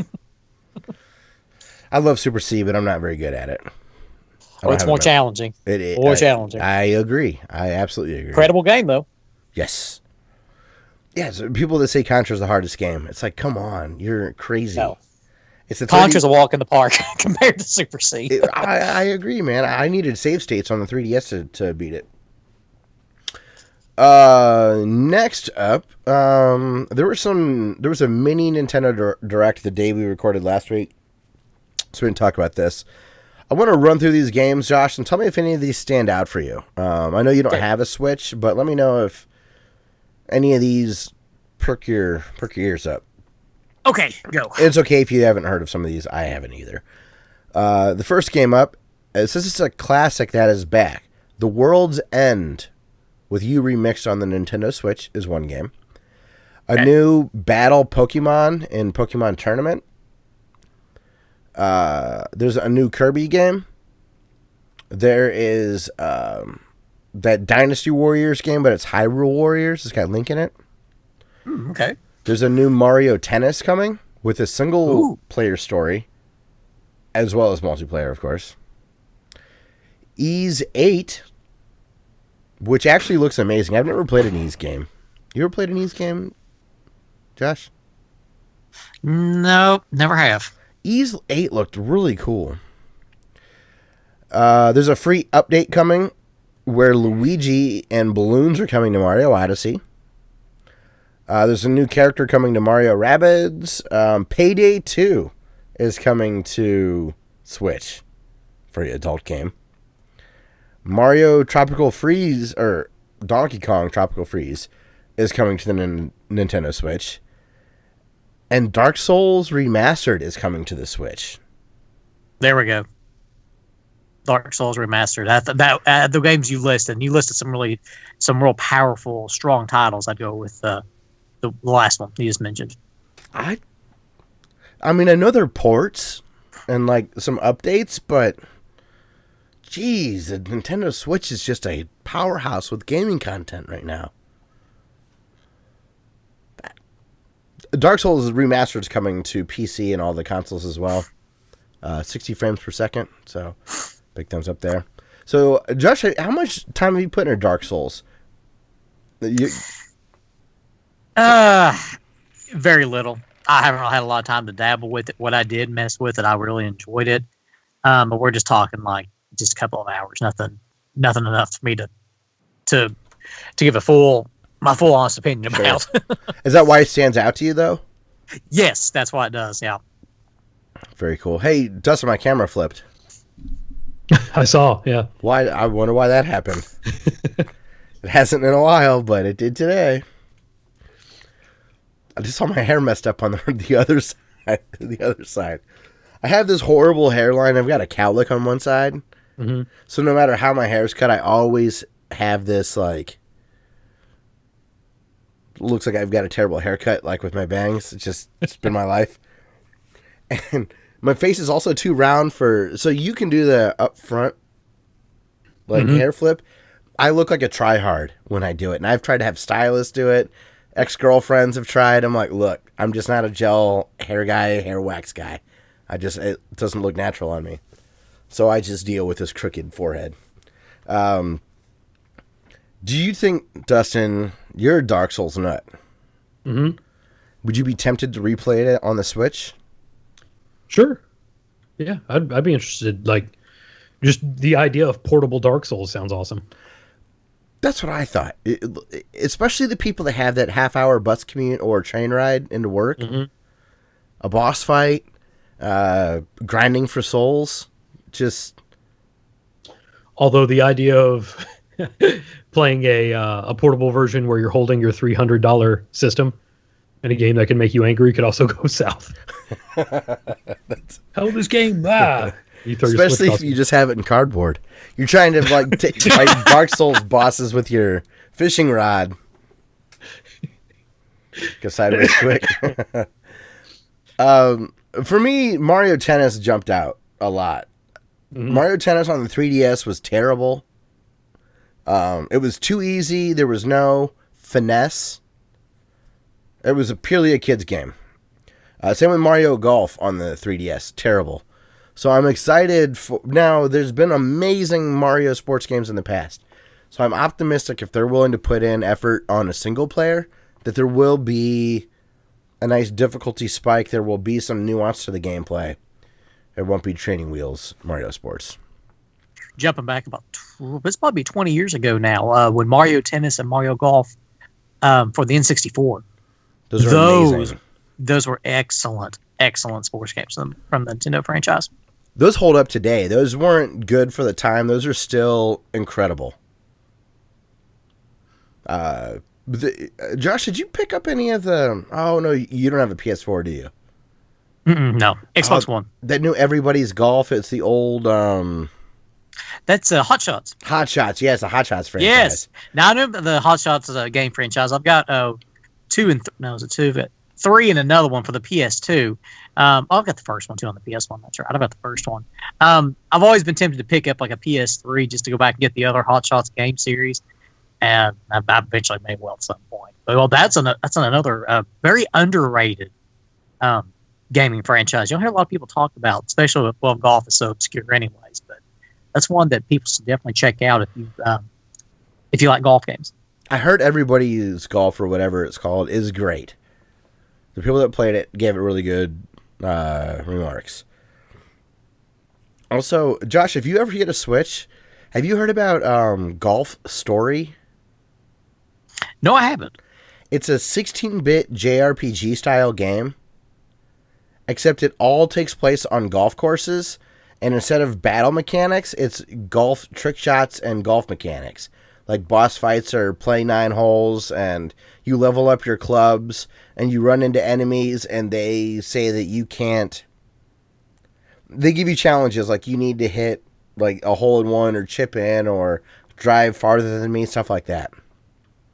I love Super C, but I'm not very good at it. It's more challenging. Challenging. I agree. I absolutely agree. Incredible game, though. Yes. Yeah, so people that say Contra is the hardest game, it's like, come on, you're crazy. No. It's Contra's a walk in the park compared to Super C. I agree, man. I needed save states on the 3DS to beat it. Next up, there was a mini Nintendo Direct the day we recorded last week, so we didn't talk about this. I want to run through these games, Josh, and tell me if any of these stand out for you. I know you don't have a Switch, but let me know if any of these perk your ears up. Okay, go. It's okay if you haven't heard of some of these. I haven't either. The first game up, since it's a classic that is back, The World's End with You remixed on the Nintendo Switch is one game. A new Battle Pokemon in Pokemon Tournament. There's a new Kirby game. There is that Dynasty Warriors game, but it's Hyrule Warriors. It's got Link in it. Okay. There's a new Mario Tennis coming with a single player story, as well as multiplayer, of course. Ys 8, which actually looks amazing. I've never played an Ys game. You ever played an Ys game, Josh? No, never have. Ys 8 looked really cool. There's a free update coming where Luigi and balloons are coming to Mario Odyssey. There's a new character coming to Mario Rabbids. Payday 2 is coming to Switch for the adult game. Mario Tropical Freeze, or Donkey Kong Tropical Freeze, is coming to the Nintendo Switch. And Dark Souls Remastered is coming to the Switch. There we go. Dark Souls Remastered. The games you listed some real powerful, strong titles. I'd go with the last one you just mentioned. I mean, I know they're ports and like some updates, but geez, the Nintendo Switch is just a powerhouse with gaming content right now. Dark Souls Remastered is coming to PC and all the consoles as well. 60 frames per second, so big thumbs up there. So, Josh, how much time have you put into Dark Souls? Very little. I haven't really had a lot of time to dabble with it. What I did mess with it, I really enjoyed it. But we're just talking like just a couple of hours. Nothing enough for me to give my full honest opinion about. Sure. Is that why it stands out to you, though? Yes, that's why it does. Yeah. Very cool. Hey, Dustin, my camera flipped. I saw. Yeah. Why? I wonder why that happened. It hasn't in a while, but it did today. I just saw my hair messed up on the other side. The other side. I have this horrible hairline. I've got a cowlick on one side. Mm-hmm. So no matter how my hair's cut, I always have this, like, looks like I've got a terrible haircut, like with my bangs. It's been my life. And my face is also too round so you can do the up front, like, hair flip. I look like a tryhard when I do it. And I've tried to have stylists do it. Ex-girlfriends have tried. I'm like, look, I'm just not a gel hair guy, hair wax guy. It doesn't look natural on me. So I just deal with this crooked forehead. Do you think, Dustin, you're a Dark Souls nut? Mm-hmm. Would you be tempted to replay it on the Switch? Sure. Yeah, I'd be interested. Like, just the idea of portable Dark Souls sounds awesome. That's what I thought. Especially the people that have that half-hour bus commute or train ride into work. Mm-hmm. A boss fight, grinding for souls, just... Although the idea of playing a portable version where you're holding your $300 system in a game that can make you angry could also go south. Hell, this game, You throw especially if you just have it in cardboard. You're trying to like Dark Souls bosses with your fishing rod. Go sideways quick. For me, Mario Tennis jumped out a lot. Mm-hmm. Mario Tennis on the 3DS was terrible. It was too easy. There was no finesse. It was purely a kid's game. Same with Mario Golf on the 3DS. Terrible. So I'm excited for... Now, there's been amazing Mario sports games in the past. So I'm optimistic if they're willing to put in effort on a single player, that there will be a nice difficulty spike. There will be some nuance to the gameplay. It won't be training wheels, Mario Sports. Jumping back it's probably 20 years ago now, when Mario Tennis and Mario Golf for the N64. Those are amazing. Those were excellent sports games from the Nintendo franchise. Those hold up today. Those weren't good for the time. Those are still incredible. Josh, did you pick up any of the... Oh, no, you don't have a PS4, do you? No, Xbox One. That new Everybody's Golf. It's the old... That's Hot Shots. Hot Shots, yes, the Hot Shots franchise. Yes. Now, I know the Hot Shots is a game franchise. I've got three and another one for the PS2. I've got the first one, too, on the PS1. That's right. I've got the first one. I've always been tempted to pick up like a PS3 just to go back and get the other Hot Shots game series. And I eventually may well at some point. But, well, that's another very underrated gaming franchise. You don't hear a lot of people talk about, especially with golf is so obscure anyways. But that's one that people should definitely check out if you like golf games. I heard Everybody's Golf, or whatever it's called, is great. The people that played it gave it really good remarks. Also, Josh, if you ever get a Switch, have you heard about Golf Story? No, I haven't. It's a 16-bit JRPG style game, except it all takes place on golf courses, and instead of battle mechanics, it's golf trick shots and golf mechanics. Like boss fights are play 9 holes, and you level up your clubs, and you run into enemies, and they say that you can't... They give you challenges, like you need to hit like a hole-in-one or chip in or drive farther than me, stuff like that.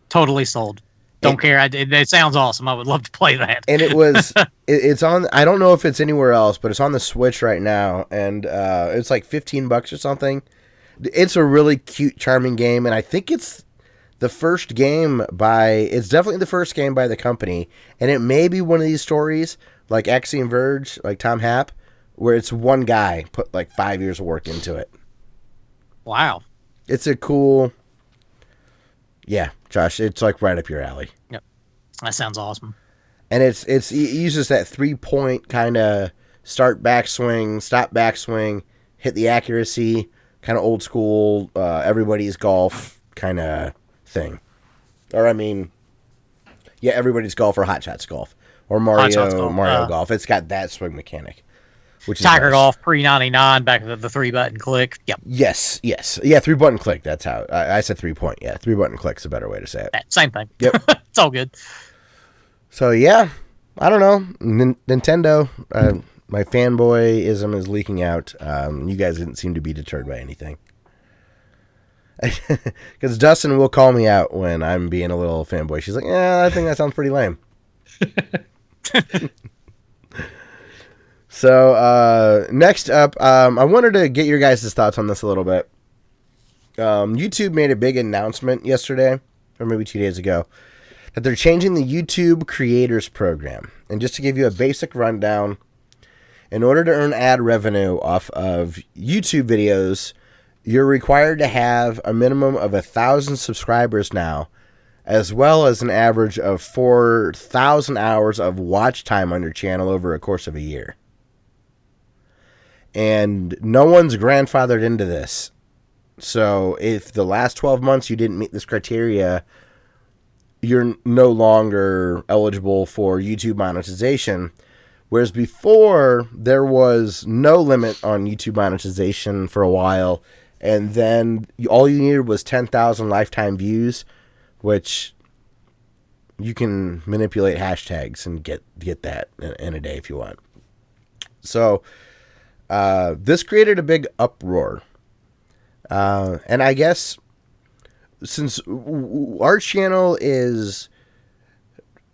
Totally sold. Don't care. It sounds awesome. I would love to play that. And it was... it's on... I don't know if it's anywhere else, but it's on the Switch right now, and it's like $15 or something. It's a really cute, charming game, and I think it's the first game it's definitely the first game by the company, and it may be one of these stories, like Axiom Verge, like Tom Happ, where it's one guy put like 5 years of work into it. Wow. It's a cool... Yeah, Josh, it's like right up your alley. Yep. That sounds awesome. And it uses that 3-point kind of start backswing, stop backswing, hit the accuracy, kind of old school, Everybody's Golf kind of thing. Or, I mean, yeah, Everybody's Golf or Hot Shots Golf. Or Mario Golf. It's got that swing mechanic. Which is Tiger nice. Golf pre-99, back to the 3-button click. Yep. Yes. Yeah, 3-button click. That's how. I said 3-point. Yeah, 3-button click's a better way to say it. Same thing. Yep. It's all good. So, yeah. I don't know. Nintendo, my fanboyism is leaking out. You guys didn't seem to be deterred by anything. Because Dustin will call me out when I'm being a little fanboy. She's like, I think that sounds pretty lame. So, next up, I wanted to get your guys' thoughts on this a little bit. YouTube made a big announcement yesterday, or maybe 2 days ago, that they're changing the YouTube Creators Program. And just to give you a basic rundown, in order to earn ad revenue off of YouTube videos, you're required to have a minimum of 1,000 subscribers now, as well as an average of 4,000 hours of watch time on your channel over a course of a year. And no one's grandfathered into this. So if the last 12 months you didn't meet this criteria, you're no longer eligible for YouTube monetization. Whereas before, there was no limit on YouTube monetization for a while, and then all you needed was 10,000 lifetime views, which you can manipulate hashtags and get that in a day if you want. So this created a big uproar. And I guess since our channel is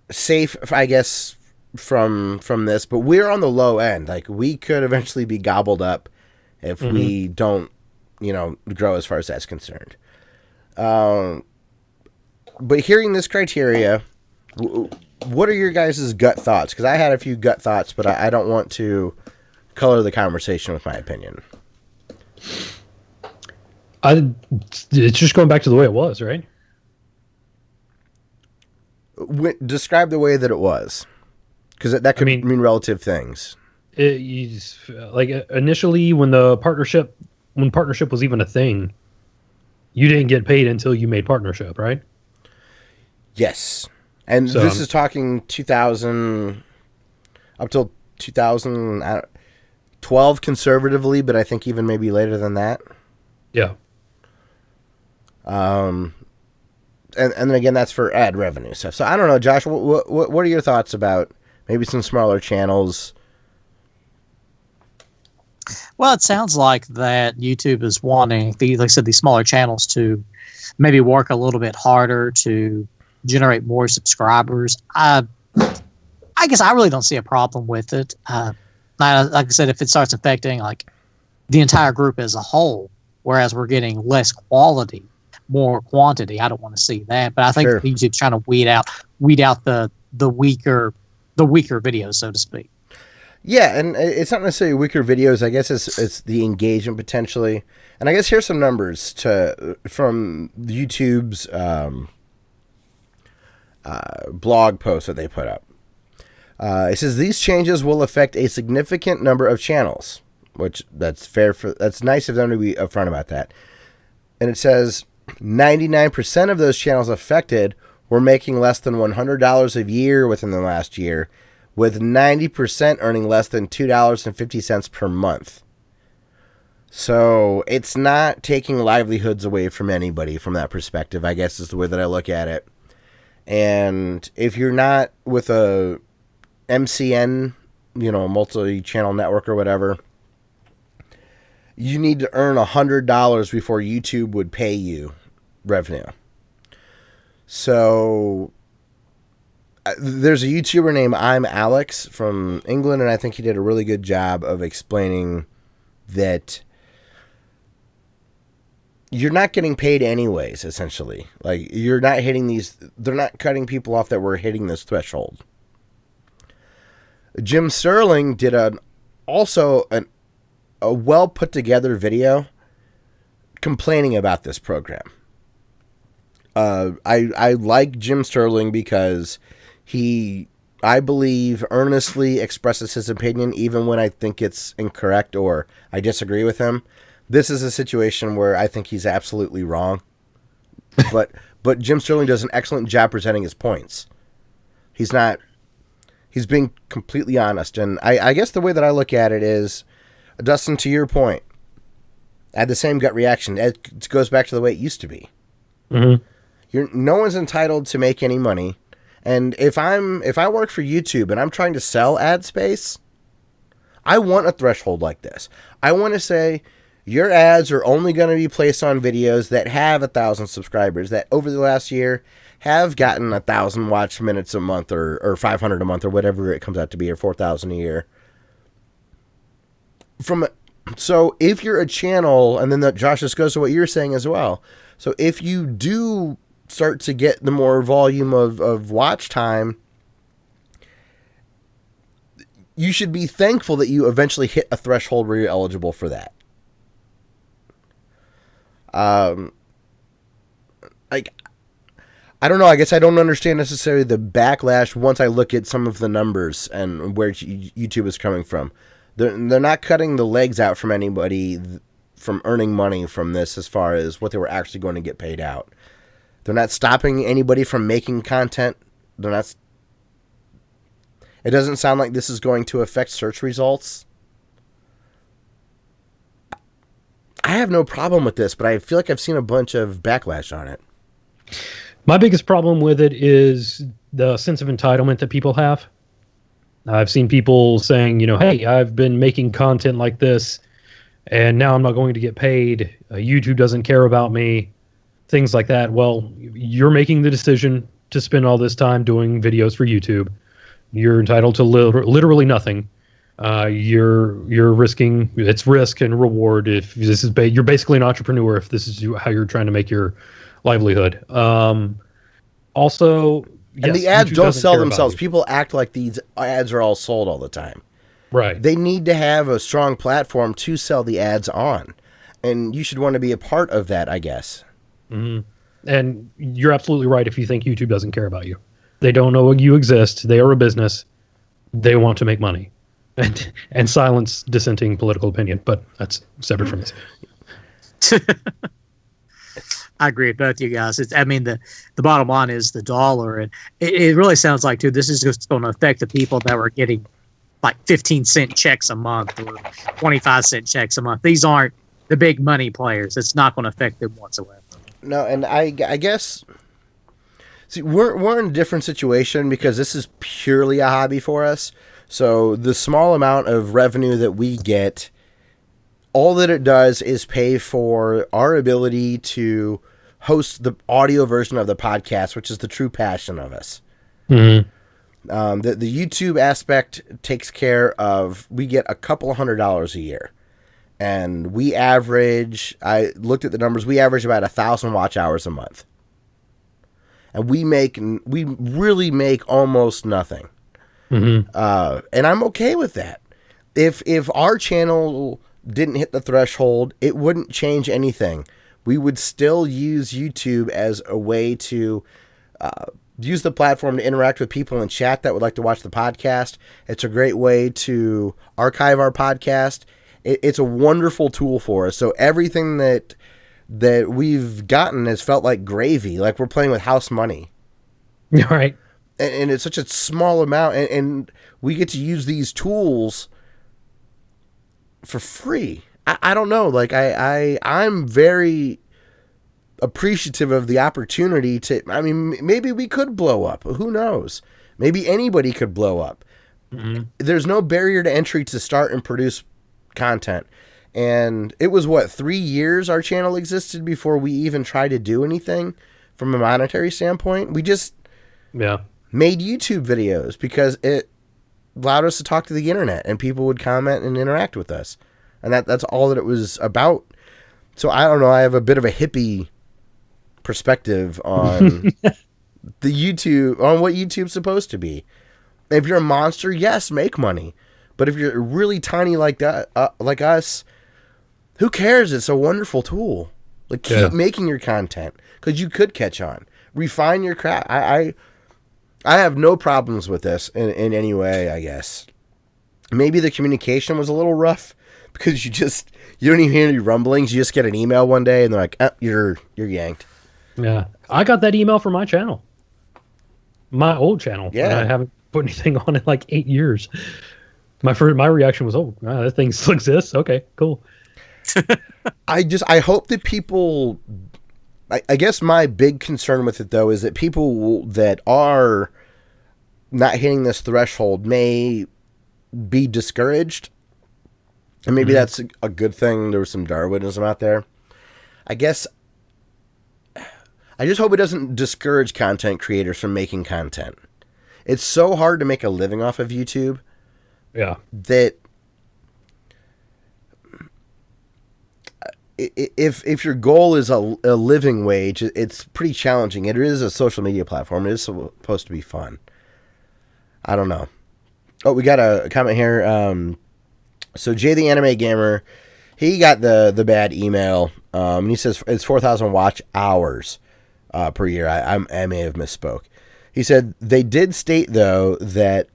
safe, I guess, from this, but we're on the low end. Like, we could eventually be gobbled up if we don't, grow as far as that's concerned. But hearing this criteria, what are your guys' gut thoughts? Because I had a few gut thoughts, but I don't want to color the conversation with my opinion. It's just going back to the way it was, right? Describe the way that it was, because that could mean relative things. Like initially, when partnership was even a thing, you didn't get paid until you made partnership, right? Yes, and so, this is talking 2000 up till 2012 conservatively, but I think even maybe later than that. Yeah. And then again, that's for ad revenue stuff. So I don't know, Josh. What are your thoughts about maybe some smaller channels? Well, it sounds like that YouTube is wanting, like I said, these smaller channels to maybe work a little bit harder to generate more subscribers. I guess I really don't see a problem with it. Like I said, if it starts affecting like the entire group as a whole, whereas we're getting less quality, more quantity, I don't want to see that. But I think YouTube's trying to weed out the weaker videos, so to speak. Yeah, and it's not necessarily weaker videos. I guess it's the engagement potentially. And I guess here's some numbers from YouTube's blog post that they put up. It says these changes will affect a significant number of channels, which that's nice of them to be upfront about that. And it says 99% of those channels affected were making less than $100 a year within the last year, with 90% earning less than $2.50 per month. So it's not taking livelihoods away from anybody from that perspective, I guess is the way that I look at it. And if you're not with a MCN, multi-channel network or whatever, you need to earn $100 before YouTube would pay you revenue. So there's a YouTuber named I'm Alex from England, and I think he did a really good job of explaining that you're not getting paid anyways, essentially. Like, you're not hitting they're not cutting people off that were hitting this threshold. Jim Sterling did a well put together video complaining about this program. I like Jim Sterling because he, I believe, earnestly expresses his opinion even when I think it's incorrect or I disagree with him. This is a situation where I think he's absolutely wrong. But Jim Sterling does an excellent job presenting his points. He's being completely honest. And I guess the way that I look at it is, Dustin, to your point, I had the same gut reaction. It goes back to the way it used to be. Mm-hmm. No one's entitled to make any money. And if I work for YouTube and I'm trying to sell ad space, I want a threshold like this. I want to say your ads are only going to be placed on videos that have 1,000 subscribers, that over the last year have gotten 1,000 watch minutes a month or 500 a month or whatever it comes out to be, or 4,000 a year. So if you're a channel, and then Josh, this goes to what you're saying as well. So if you do start to get the more volume of watch time, you should be thankful that you eventually hit a threshold where you're eligible for that. I don't know. I guess I don't understand necessarily the backlash once I look at some of the numbers and where YouTube is coming from. They're not cutting the legs out from anybody from earning money from this as far as what they were actually going to get paid out. They're not stopping anybody from making content. They're not. It doesn't sound like this is going to affect search results. I have no problem with this, but I feel like I've seen a bunch of backlash on it. My biggest problem with it is the sense of entitlement that people have. I've seen people saying, hey, I've been making content like this, and now I'm not going to get paid. YouTube doesn't care about me. Things like that. Well, you're making the decision to spend all this time doing videos for YouTube. You're entitled to literally nothing. You're risking, it's risk and reward. If this is you're basically an entrepreneur if this is how you're trying to make your livelihood. Also, and the ads don't sell themselves. People act like these ads are all sold all the time. Right. They need to have a strong platform to sell the ads on, and you should want to be a part of that, I guess. Mm-hmm. And you're absolutely right if you think YouTube doesn't care about you. They don't know you exist. They are a business. They want to make money and silence dissenting political opinion, but that's separate from this. I agree with both you guys. The bottom line is the dollar, and it really sounds like, too, this is just going to affect the people that were getting like 15-cent checks a month or 25-cent checks a month. These aren't the big money players. It's not going to affect them whatsoever. No, and I guess, see, we're in a different situation because this is purely a hobby for us. So the small amount of revenue that we get, all that it does is pay for our ability to host the audio version of the podcast, which is the true passion of us. Mm-hmm. The YouTube aspect takes care of, we get a couple $100 a year. And we average, I looked at the numbers, we average about 1,000 watch hours a month. And we really make almost nothing. Mm-hmm. And I'm okay with that. If our channel didn't hit the threshold, it wouldn't change anything. We would still use YouTube as a way to use the platform to interact with people in chat that would like to watch the podcast. It's a great way to archive our podcast. It's a wonderful tool for us. So everything that we've gotten has felt like gravy, like we're playing with house money. All right. And it's such a small amount, and we get to use these tools for free. I don't know. Like I'm very appreciative of the opportunity to, maybe we could blow up. Who knows? Maybe anybody could blow up. Mm-hmm. There's no barrier to entry to start and produce content. And it was 3 years our channel existed before we even tried to do anything from a monetary standpoint. We just made YouTube videos because it allowed us to talk to the internet and people would comment and interact with us. And that's all that it was about. So I don't know. I have a bit of a hippie perspective on the YouTube, on what YouTube's supposed to be. If you're a monster, yes, make money. But if you're really tiny like that, like us, who cares? It's a wonderful tool. Like, keep making your content because you could catch on. Refine your craft. I have no problems with this in any way, I guess. Maybe the communication was a little rough because you don't even hear any rumblings. You just get an email one day and they're like, you're yanked. Yeah. I got that email from my channel. My old channel. Yeah. I haven't put anything on in like 8 years. My reaction was, that thing still exists. Okay, cool. I hope that people, I guess my big concern with it though is that people that are not hitting this threshold may be discouraged. And maybe that's a good thing. There was some Darwinism out there. I guess I just hope it doesn't discourage content creators from making content. It's so hard to make a living off of YouTube. Yeah. That if your goal is a living wage, it's pretty challenging. It is a social media platform. It is supposed to be fun. I don't know. Oh, we got a comment here. So Jay the Anime Gamer, he got the bad email. And he says it's 4,000 watch hours per year. I may have misspoke. He said they did state though that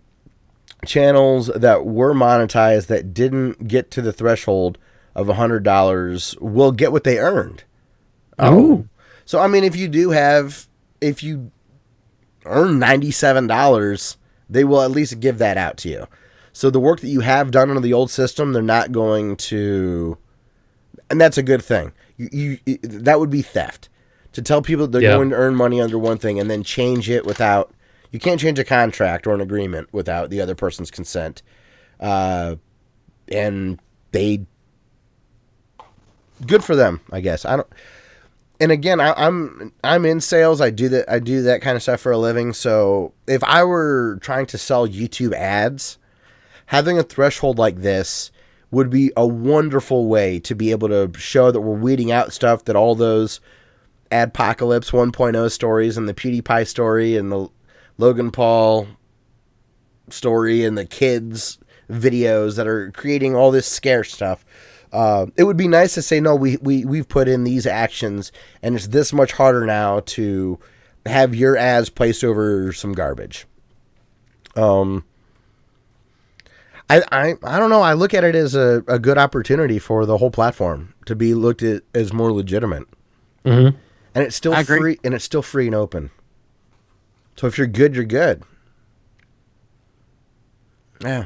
channels that were monetized that didn't get to the threshold of $100 will get what they earned. Oh. So, I mean, if you earn $97, they will at least give that out to you. So the work that you have done under the old system, they're not going to, and that's a good thing. That would be theft. To tell people they're going to earn money under one thing and then change it without, you can't change a contract or an agreement without the other person's consent. And good for them, I guess. And again, I'm in sales. I do that kind of stuff for a living. So if I were trying to sell YouTube ads, having a threshold like this would be a wonderful way to be able to show that we're weeding out stuff that all those Adpocalypse 1.0 stories and the PewDiePie story and the Logan Paul story and the kids videos that are creating all this scare stuff. It would be nice to say, no, we've put in these actions and it's this much harder now to have your ads placed over some garbage. I don't know. I look at it as a good opportunity for the whole platform to be looked at as more legitimate. Mm-hmm. And it's still free, and it's still free and open. So if you're good, you're good. Yeah.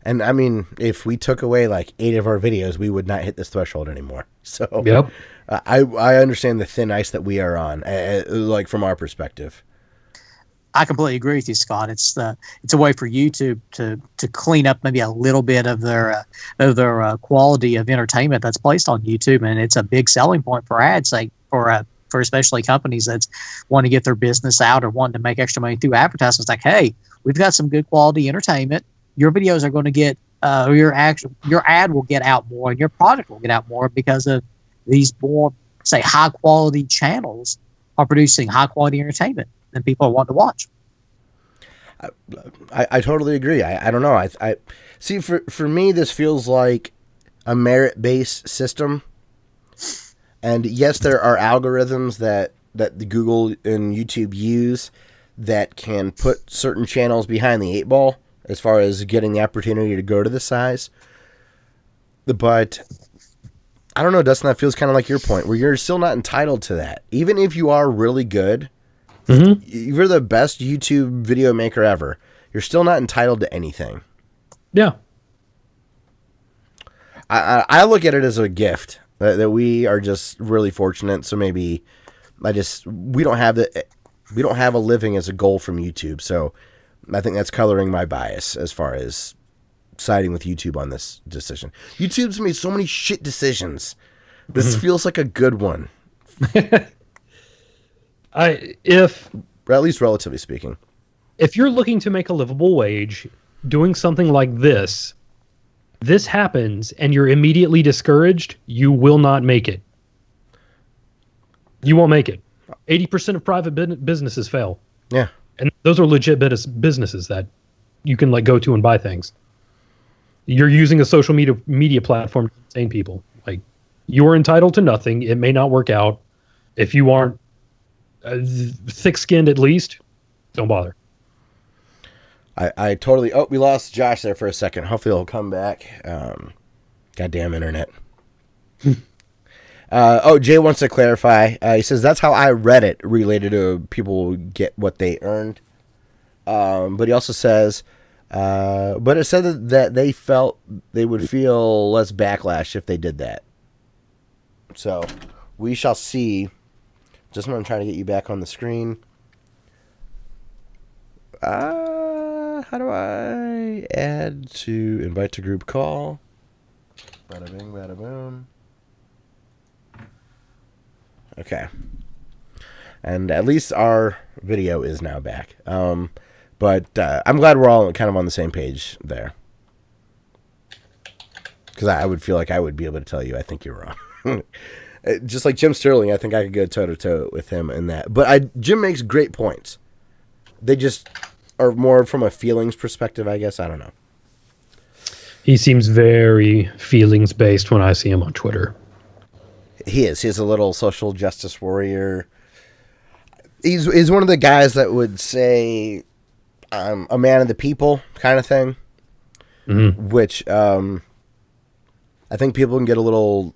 And I mean, if we took away like 8 of our videos, we would not hit this threshold anymore. So yep. I understand the thin ice that we are on, like from our perspective. I completely agree with you, Scott. It's a way for YouTube to clean up maybe a little bit of their quality of entertainment that's placed on YouTube, and it's a big selling point for ads, like for especially companies that want to get their business out or want to make extra money through advertisements. Like, hey, we've got some good quality entertainment. Your videos are going to get your ad will get out more, and your product will get out more because of these more, say, high quality channels are producing high quality entertainment and people want to watch. I totally agree. I don't know. I see, for me, this feels like a merit-based system. And yes, there are algorithms that the Google and YouTube use that can put certain channels behind the 8 ball as far as getting the opportunity to go to the size. But I don't know, Dustin, that feels kind of like your point, where you're still not entitled to that. Even if you are really good, mm-hmm. you're the best YouTube video maker ever, you're still not entitled to anything. Yeah. I look at it as a gift that we are just really fortunate. So maybe we don't have a living as a goal from YouTube. So I think that's coloring my bias as far as siding with YouTube on this decision. YouTube's made so many shit decisions. This feels like a good one. Or at least relatively speaking. If you're looking to make a livable wage, doing something like this happens and you're immediately discouraged, you will not make it. You won't make it. 80% of private businesses fail. Yeah. And those are legit businesses that you can go to and buy things. You're using a social media platform to entertain people. Like, you're entitled to nothing. It may not work out. If you aren't thick-skinned at least, don't bother. I totally... Oh, we lost Josh there for a second. Hopefully he'll come back. Goddamn internet. Jay wants to clarify. He says, that's how I read it, related to people get what they earned. But he also says, but it said that they felt they would feel less backlash if they did that. So we shall see. Just want to try to get you back on the screen. How do I add to invite to group call? Bada bing, bada boom. Okay. And at least our video is now back. But I'm glad we're all kind of on the same page there. Because I would feel like I would be able to tell you I think you're wrong. Just like Jim Sterling, I think I could go toe-to-toe with him in that. But Jim makes great points. They just are more from a feelings perspective, I guess. I don't know. He seems very feelings-based when I see him on Twitter. He is. He's a little social justice warrior. He's one of the guys that would say, I'm a man of the people kind of thing. Mm-hmm. Which, I think people can get a little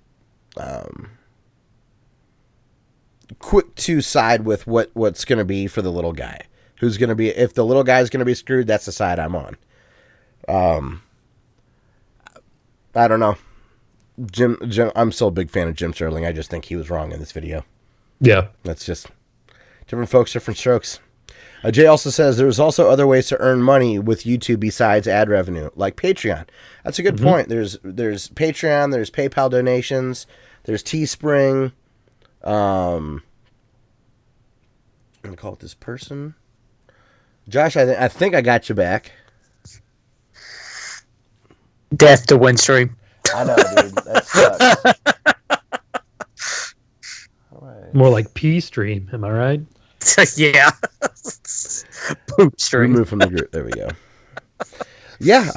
quick to side with what's going to be for the little guy. Who's going to be, if the little guy's going to be screwed, that's the side I'm on. I don't know. Jim, I'm still a big fan of Jim Sterling. I just think he was wrong in this video. Yeah. That's just different folks, different strokes. Jay also says there's also other ways to earn money with YouTube besides ad revenue, like Patreon. That's a good point. There's Patreon, there's PayPal donations, there's Teespring. I'm gonna call it this person. Josh, I think I got you back. Death to Windstream. I know, dude. That sucks. More like P stream, am I right? Yeah. Poop stream. Remove from the group. There we go. Yeah,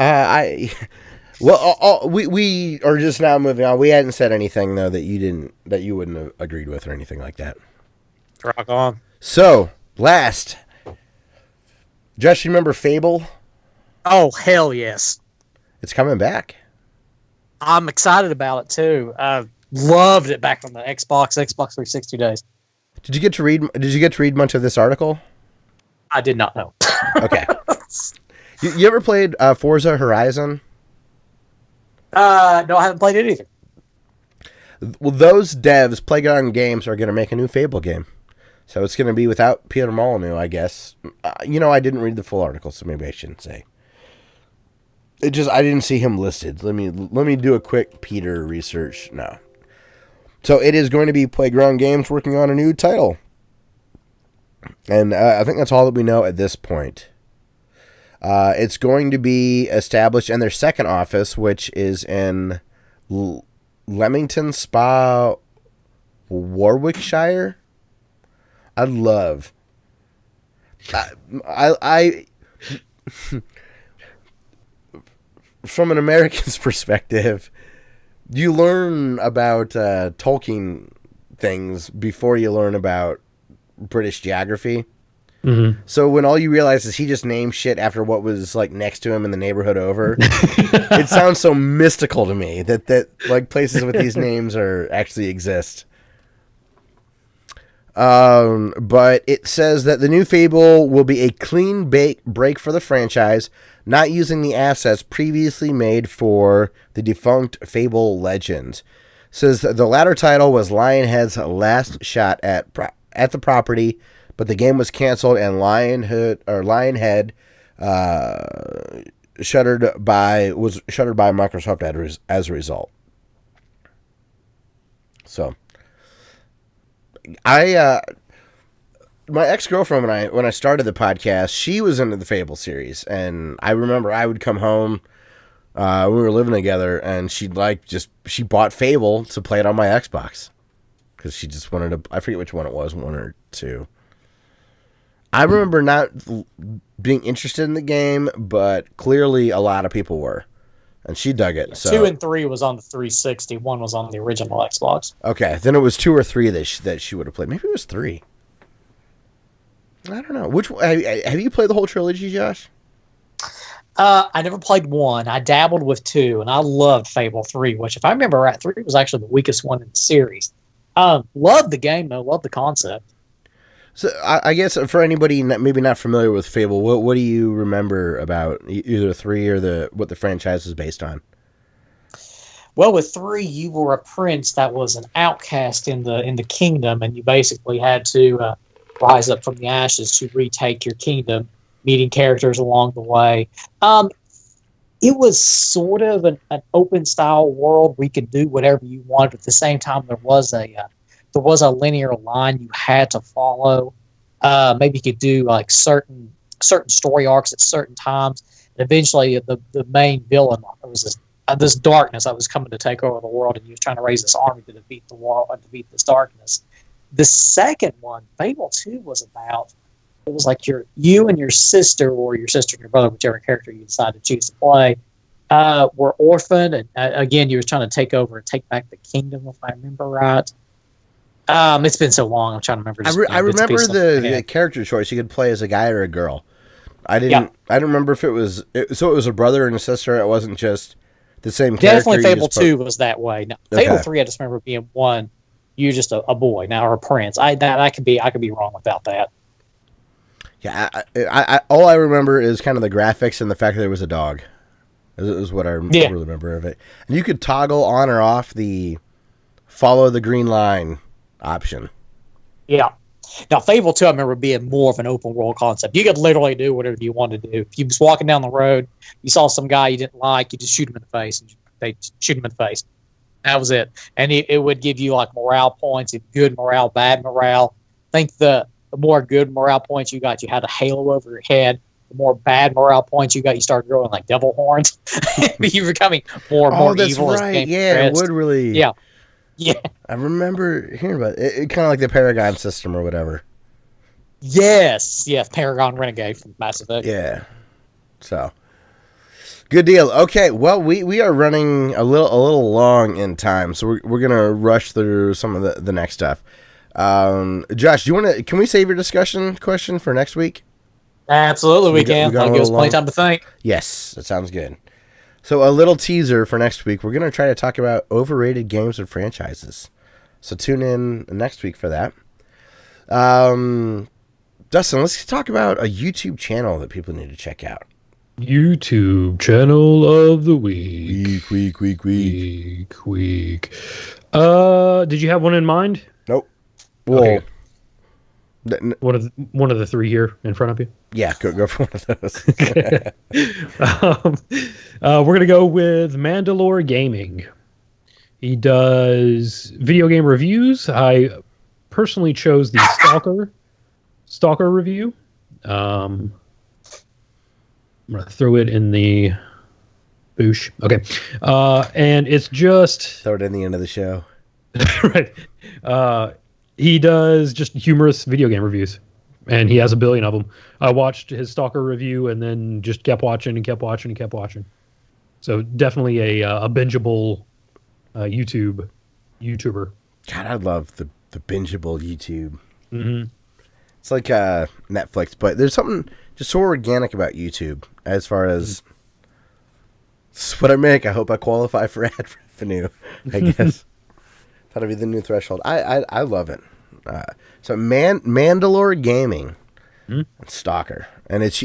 we are just now moving on. We hadn't said anything though that you wouldn't have agreed with or anything like that. Rock on. So last, Josh, you remember Fable? Oh hell yes! It's coming back. I'm excited about it too. I loved it back on the Xbox 360 days. Did you get to read much of this article? I did not know. Okay. You ever played Forza Horizon? No, I haven't played it either. Well, those devs, Playground Games, are going to make a new Fable game. So it's going to be without Peter Molyneux, I guess. I didn't read the full article, so maybe I shouldn't say. I didn't see him listed. Let me do a quick Peter research now. So it is going to be Playground Games working on a new title. And I think that's all that we know at this point. It's going to be established in their second office, which is in Leamington Spa, Warwickshire. I from an American's perspective, you learn about Tolkien things before you learn about British geography. Mm-hmm. So when all you realize is he just named shit after what was like next to him in the neighborhood over, it sounds so mystical to me that like places with these names actually exist. But it says that the new Fable will be a clean break for the franchise, not using the assets previously made for the defunct Fable Legends. Says that the latter title was Lionhead's last shot at the property, but the game was canceled and Lionhead shuttered by Microsoft as a result. So my ex-girlfriend, when I started the podcast, she was into the Fable series, and I remember I would come home, we were living together, and she bought Fable to play it on my Xbox, because she just wanted to, I forget which one it was, one or two. I remember not being interested in the game, but clearly a lot of people were, and she dug it. So 2 and 3 was on the 360, 1 was on the original Xbox. Okay, then it was 2 or 3 that she would have played. Maybe it was 3. I don't know. Have you played the whole trilogy, Josh? I never played 1. I dabbled with 2, and I loved Fable 3, which, if I remember right, 3 was actually the weakest one in the series. Loved the game, though. Loved the concept. So I guess for anybody maybe not familiar with Fable, what do you remember about either 3 or what the franchise is based on? Well, with 3, you were a prince that was an outcast in the kingdom, and you basically had to rise up from the ashes to retake your kingdom, meeting characters along the way. It was sort of an open style world where you could do whatever you wanted, but at the same time there was a linear line you had to follow. Maybe you could do like certain story arcs at certain times. And eventually the main villain was this darkness that was coming to take over the world, and you was trying to raise this army to defeat the world and defeat this darkness. The second one, Fable 2, was about, it was like you and your sister, or your sister and your brother, whichever character you decide to choose to play, were orphaned, and again, you were trying to take over and take back the kingdom, if I remember right. It's been so long, I'm trying to remember. I remember the character choice. You could play as a guy or a girl. I don't remember if it was a brother and a sister. It wasn't just the same character. Definitely Fable 2 was that way. No, Fable 3, I just remember being one, you're just a boy now, or a prince. I could be wrong about that. Yeah, I all I remember is kind of the graphics and the fact that there was a dog. Is what I really remember of it. And you could toggle on or off the follow the green line option. Yeah. Now, Fable 2, I remember being more of an open world concept. You could literally do whatever you wanted to do. If you was walking down the road, you saw some guy you didn't like, you just shoot him in the face. And they shoot him in the face. That was it. And it would give you like morale points, good morale, bad morale. I think the more good morale points you got, you had a halo over your head. The more bad morale points you got, you started growing like devil horns. You were becoming more and more evil. That's right. Yeah, it would really. Yeah. Yeah. I remember hearing about it kind of like the Paragon system or whatever. Yes. Paragon Renegade from Mass Effect. Yeah. So, good deal. Okay, well, we are running a little long in time, so we're gonna rush through some of the next stuff. Josh, do you want to? Can we save your discussion question for next week? Absolutely, we can. That gives plenty of time to think. Yes, that sounds good. So a little teaser for next week. We're going to try to talk about overrated games and franchises. So tune in next week for that. Dustin, let's talk about a YouTube channel that people need to check out. YouTube channel of the week. Week. Did you have one in mind? Nope. Well, okay. One of the three here in front of you. Yeah, go for one of those. We're gonna go with Mandalore Gaming. He does video game reviews. I personally chose the Stalker review. I'm gonna throw it in the boosh. Okay, and it's just throw it in the end of the show. Right. He does just humorous video game reviews, and he has a billion of them. I watched his Stalker review and then just kept watching. So definitely a bingeable YouTuber. God, I love the bingeable YouTube. Mm-hmm. It's like Netflix, but there's something just so organic about YouTube as far as this is what I make. I hope I qualify for ad revenue, I guess. That'll be the new threshold. I love it. So Mandalore Gaming, Stalker, and it's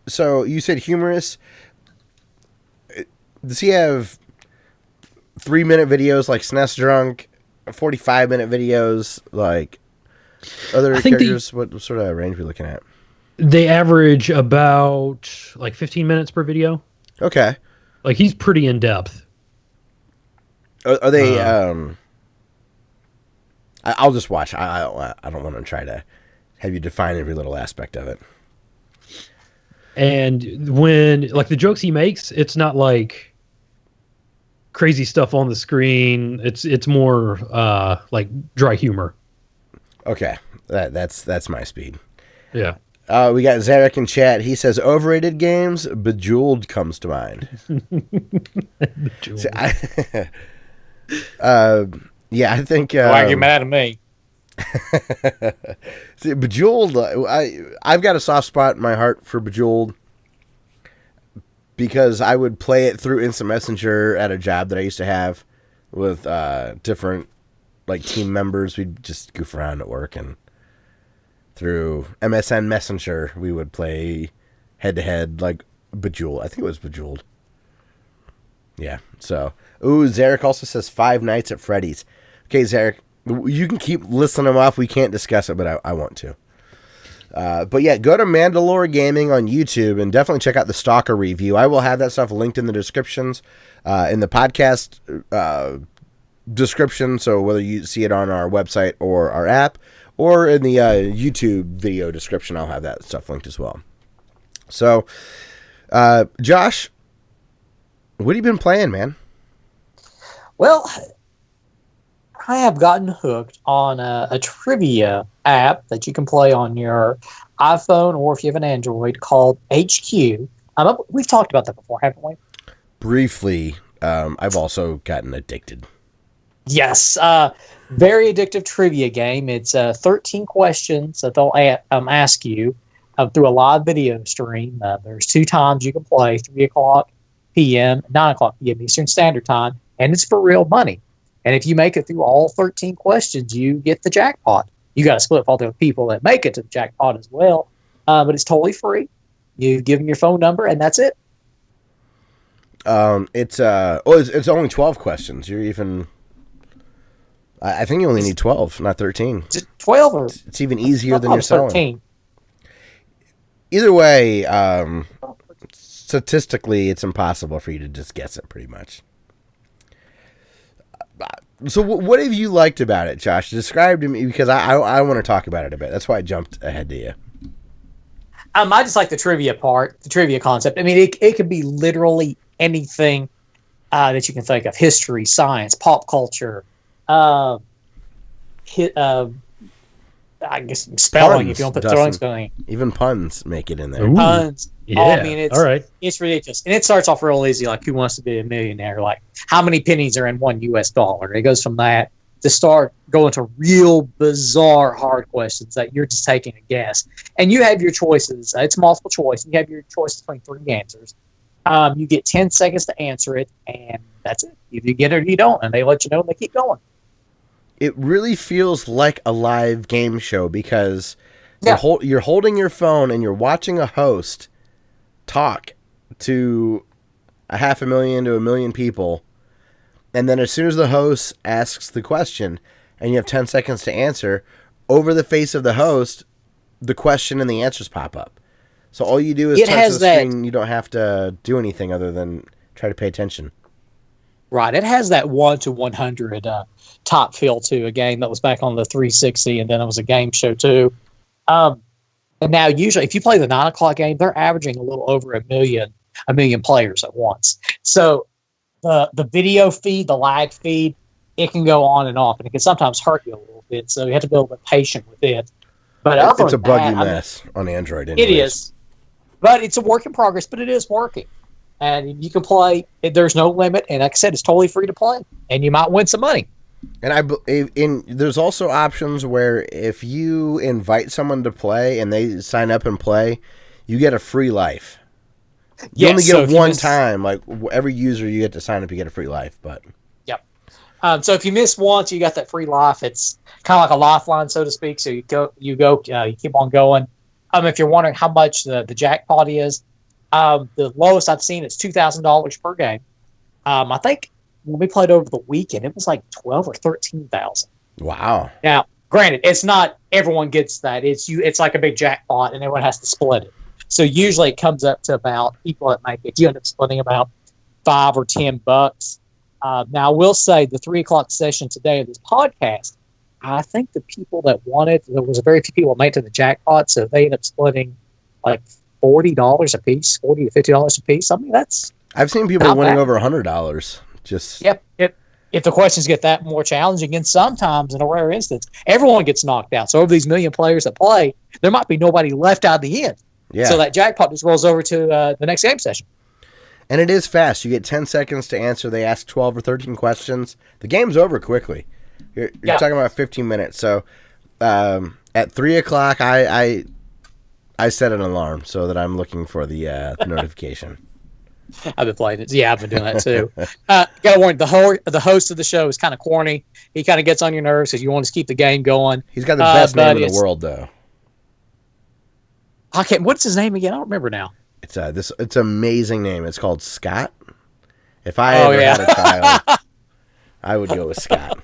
so you said humorous. Does he have 3-minute videos like SNES Drunk, 45-minute videos like other characters? What sort of range are we looking at? They average about like 15 minutes per video. Okay, like he's pretty in depth. Are they? I'll just watch. I don't want to try to have you define every little aspect of it. And when like the jokes he makes, it's not like crazy stuff on the screen. It's more like dry humor. Okay, that's my speed. Yeah. We got Zarek in chat. He says overrated games. Bejeweled comes to mind. Bejeweled. So yeah, I think. Why are you mad at me? See, Bejeweled. I've got a soft spot in my heart for Bejeweled because I would play it through Instant Messenger at a job that I used to have with different like team members. We'd just goof around at work, and through MSN Messenger we would play head to head like Bejeweled. I think it was Bejeweled. Yeah. So, Zarek also says Five Nights at Freddy's. Okay, Zarek, you can keep listing them off. We can't discuss it, but I want to. But yeah, go to Mandalore Gaming on YouTube and definitely check out the Stalker review. I will have that stuff linked in the descriptions, in the podcast description. So whether you see it on our website or our app, or in the YouTube video description, I'll have that stuff linked as well. So, Josh, what have you been playing, man? Well, I have gotten hooked on a trivia app that you can play on your iPhone or if you have an Android called HQ. We've talked about that before, haven't we? Briefly. I've also gotten addicted. Yes. Very addictive trivia game. It's 13 questions that they'll ask you through a live video stream. There's 2 times you can play, 3 o'clock p.m., 9 o'clock p.m. Eastern Standard Time, and it's for real money. And if you make it through all 13 questions, you get the jackpot. You got to split with all the people that make it to the jackpot as well, but it's totally free. You give them your phone number, and that's it. It's only 12 questions. You're even. I think you only need 12, not 13. Is it 12 or? It's even easier than you're 13. selling. Either way, statistically, it's impossible for you to just guess it, pretty much. So, what have you liked about it, Josh? Describe to me, because I want to talk about it a bit. That's why I jumped ahead to you. I just like the trivia part, the trivia concept. I mean, it could be literally anything that you can think of: history, science, pop culture. I guess spelling. Puns, if you don't put Dustin. throwing spelling, Even puns make it in there. Ooh. puns. Yeah. Oh, I mean, it's all right. It's ridiculous, and it starts off real easy. Like, who wants to be a millionaire? Like, how many pennies are in $1 US? It goes from that to start going to real bizarre hard questions that you're just taking a guess, and you have your choices. It's multiple choice. You have your choice between 3 answers. You get 10 seconds to answer it, and that's it. If you get it or you don't, and they let you know, and they keep going. It really feels like a live game show because Yeah. you're holding your phone and you're watching a host talk to 500,000 to 1 million people, and then as soon as the host asks the question and you have 10 seconds to answer, over the face of the host, the question and the answers pop up. So all you do is touch the screen. You don't have to do anything other than try to pay attention. Right. It has that 1 to 100 top feel to a game that was back on the 360, and then it was a game show too. And now usually if you play the 9 o'clock game, they're averaging a little over a million players at once. So the video feed, the lag feed, it can go on and off, and it can sometimes hurt you a little bit. So you have to be a little bit patient with it. But it's a buggy mess on Android. Anyways. It is. But it's a work in progress, but it is working. And you can play. There's no limit. And like I said, it's totally free to play. And you might win some money. And there's also options where if you invite someone to play and they sign up and play, you get a free life. You only get it one time. Like every user you get to sign up, you get a free life. But yep. So if you miss once, you got that free life. It's kind of like a lifeline, so to speak. So you keep on going. If you're wondering how much the jackpot is, the lowest I've seen is $2,000 per game. I think when we played over the weekend, it was like 12 or 13,000. Wow. Now, granted, it's not everyone gets that. It's like a big jackpot, and everyone has to split it. So usually it comes up to about people that make it. You end up splitting about $5 or $10. Now, I will say the 3 o'clock session today of this podcast, I think the people that wanted, there was a very few people that made it to the jackpot, so they ended up splitting like $40 a piece, $40 to $50 a piece. I mean, that's I've seen people winning over $100. Just yep. If the questions get that more challenging, and sometimes in a rare instance, everyone gets knocked out. So over these million players that play, there might be nobody left out at the end. Yeah. So that jackpot just rolls over to the next game session. And it is fast. You get 10 seconds to answer. They ask 12 or 13 questions. The game's over quickly. You're talking about 15 minutes. So at 3 o'clock, I set an alarm so that I'm looking for the notification. I've been playing it. Yeah, I've been doing that too. Got to warn the host of the show is kind of corny. He kind of gets on your nerves because you want to keep the game going. He's got the best name in the world, though. I can't. What's his name again? I don't remember now. It's an amazing name. It's called Scott. If I ever had a child, I would go with Scott.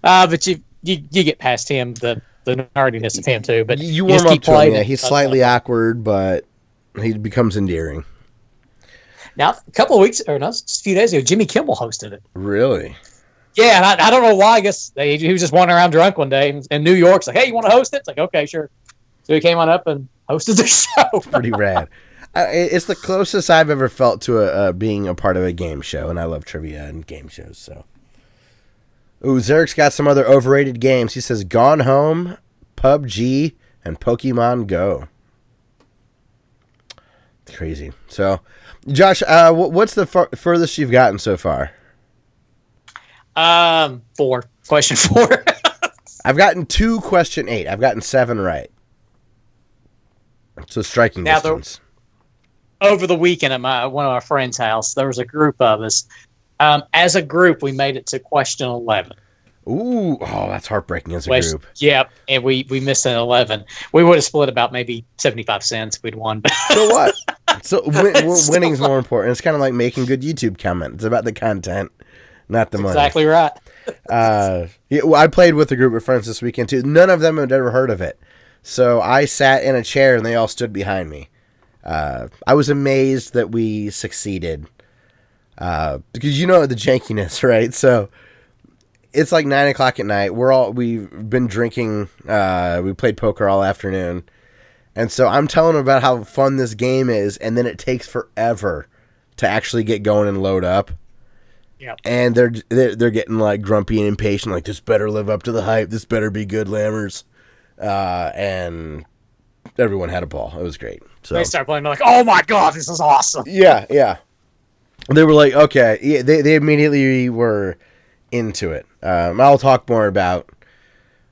But you get past him, the nerdiness of him too. But you warm up to him. Yeah, he's slightly awkward, but he becomes endearing. Now, a couple of weeks, or no, just a few days ago, Jimmy Kimmel hosted it. Really? Yeah, and I don't know why. I guess he was just wandering around drunk one day in New York. It's like, hey, you want to host it? It's like, okay, sure. So he came on up and hosted the show. Pretty rad. It's the closest I've ever felt to being a part of a game show, and I love trivia and game shows. So, Zerek's got some other overrated games. He says Gone Home, PUBG, and Pokemon Go. Crazy. So, Josh, what's the furthest you've gotten so far? 4. Question 4. I've gotten 2, question 8. I've gotten 7 right. So striking distance. over the weekend at one of our friends' house. There was a group of us. As a group, we made it to question 11. Ooh, oh, that's heartbreaking as a group. Yep, and we missed an 11. We would have split about maybe 75 cents if we'd won. So what? So winning's more important. It's kind of like making good YouTube content. It's about the content, not the money. Exactly right. I played with a group of friends this weekend too. None of them had ever heard of it. So I sat in a chair and they all stood behind me. I was amazed that we succeeded. Because you know the jankiness, right? So it's like 9 o'clock at night. We've been drinking. We played poker all afternoon. And so I'm telling them about how fun this game is, and then it takes forever to actually get going and load up. Yeah. And they're getting like grumpy and impatient, like this better live up to the hype. This better be good, Lammers. And everyone had a ball. It was great. So they start playing. They're like, "Oh my god, this is awesome!" Yeah. They were like, okay. Yeah, they immediately were into it. I'll talk more about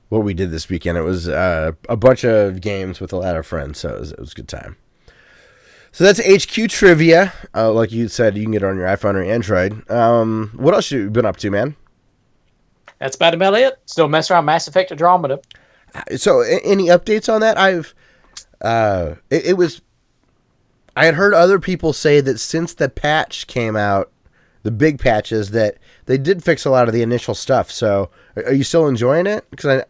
what we did this weekend. It was a bunch of games with a lot of friends, so it was a good time. So that's HQ Trivia. Like you said, you can get it on your iPhone or Android. What else have you been up to, man? That's about it. Still messing around Mass Effect Andromeda. So any updates on that? I had heard other people say that since the patch came out, the big patches, that they did fix a lot of the initial stuff. So are you still enjoying it? Because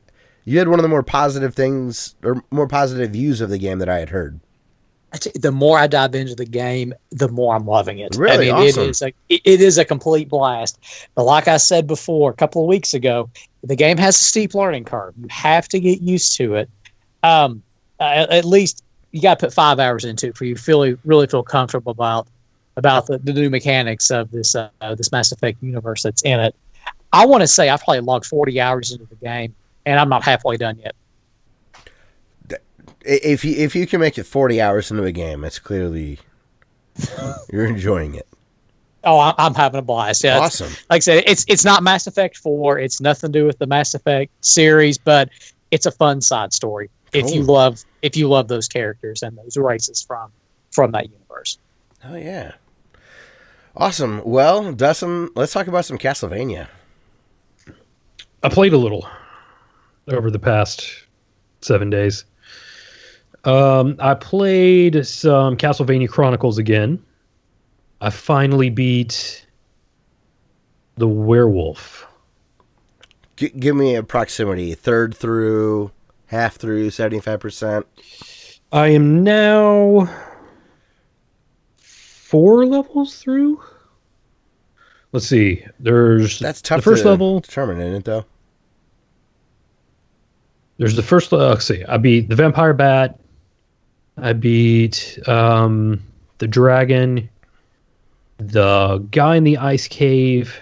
you had one of the more positive things or more positive views of the game that I had heard. The more I dive into the game, the more I'm loving it. Really? I mean, awesome. It is a complete blast. But like I said before, a couple of weeks ago, the game has a steep learning curve. You have to get used to it. At least you got to put 5 hours into it for you to really feel comfortable about the new mechanics of this Mass Effect universe that's in it. I want to say I've probably logged 40 hours into the game, and I'm not halfway done yet. If you can make it 40 hours into a game, it's clearly you're enjoying it. Oh, I'm having a blast. Yeah, awesome. Like I said, it's not Mass Effect 4. It's nothing to do with the Mass Effect series, but it's a fun side story. Cool. If you love those characters and those races from that universe. Oh yeah. Awesome. Well, Dustin, let's talk about some Castlevania. I played a little over the past 7 days. I played some Castlevania Chronicles again. I finally beat the werewolf. Give me a proximity. Third through, half through, 75%. I am now 4 levels through. Let's see. That's tough. The first level. Determine, isn't it, though? There's the first. Let's see. I beat the vampire bat. I beat the dragon. The guy in the ice cave.